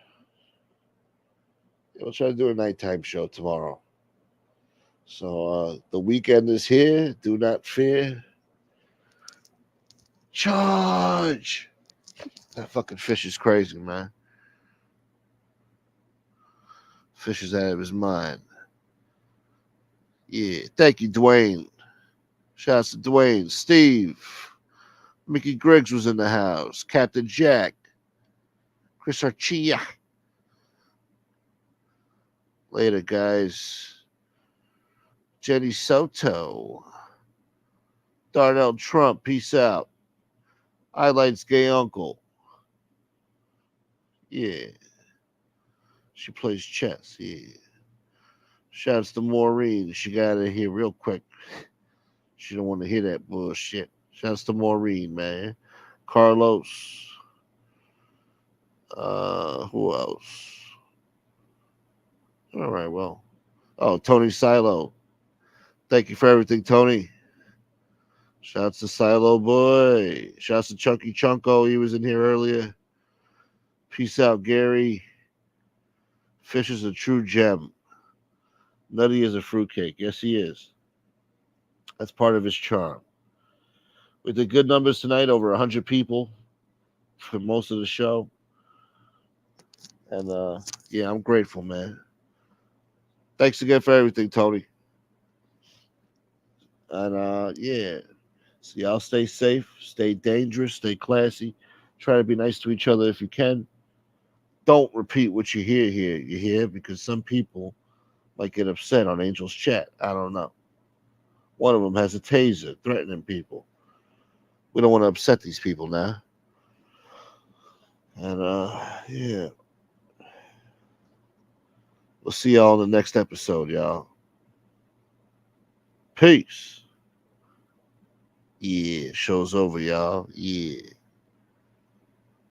We'll try to do a nighttime show tomorrow. So the weekend is here. Do not fear. Charge! That fucking fish is crazy, man. Fish is out of his mind. Yeah. Thank you, Dwayne. Shouts to Dwayne. Steve. Mickey Griggs was in the house. Captain Jack. Chris Archia. Later, guys. Jenny Soto. Darnell Trump. Peace out. Eyelight's gay uncle. Yeah. She plays chess. Yeah. Shouts to Maureen. She got out of here real quick. She don't want to hear that bullshit. Shouts to Maureen, man. Carlos. Who else? All right, well. Oh, Tony Silo. Thank you for everything, Tony. Shouts to Silo Boy. Shouts to Chunky Chunko. He was in here earlier. Peace out, Gary. Fish is a true gem. Nutty is a fruitcake. Yes, he is. That's part of his charm. We did good numbers tonight, over 100 people for most of the show. And, yeah, I'm grateful, man. Thanks again for everything, Tony. And, yeah. So y'all stay safe, stay dangerous, stay classy. Try to be nice to each other if you can. Don't repeat what you hear here. You hear? Because some people might get upset on Angel's chat. I don't know. One of them has a taser threatening people. We don't want to upset these people now. And, yeah. We'll see y'all in the next episode, y'all. Peace. Yeah, show's over, y'all. Yeah.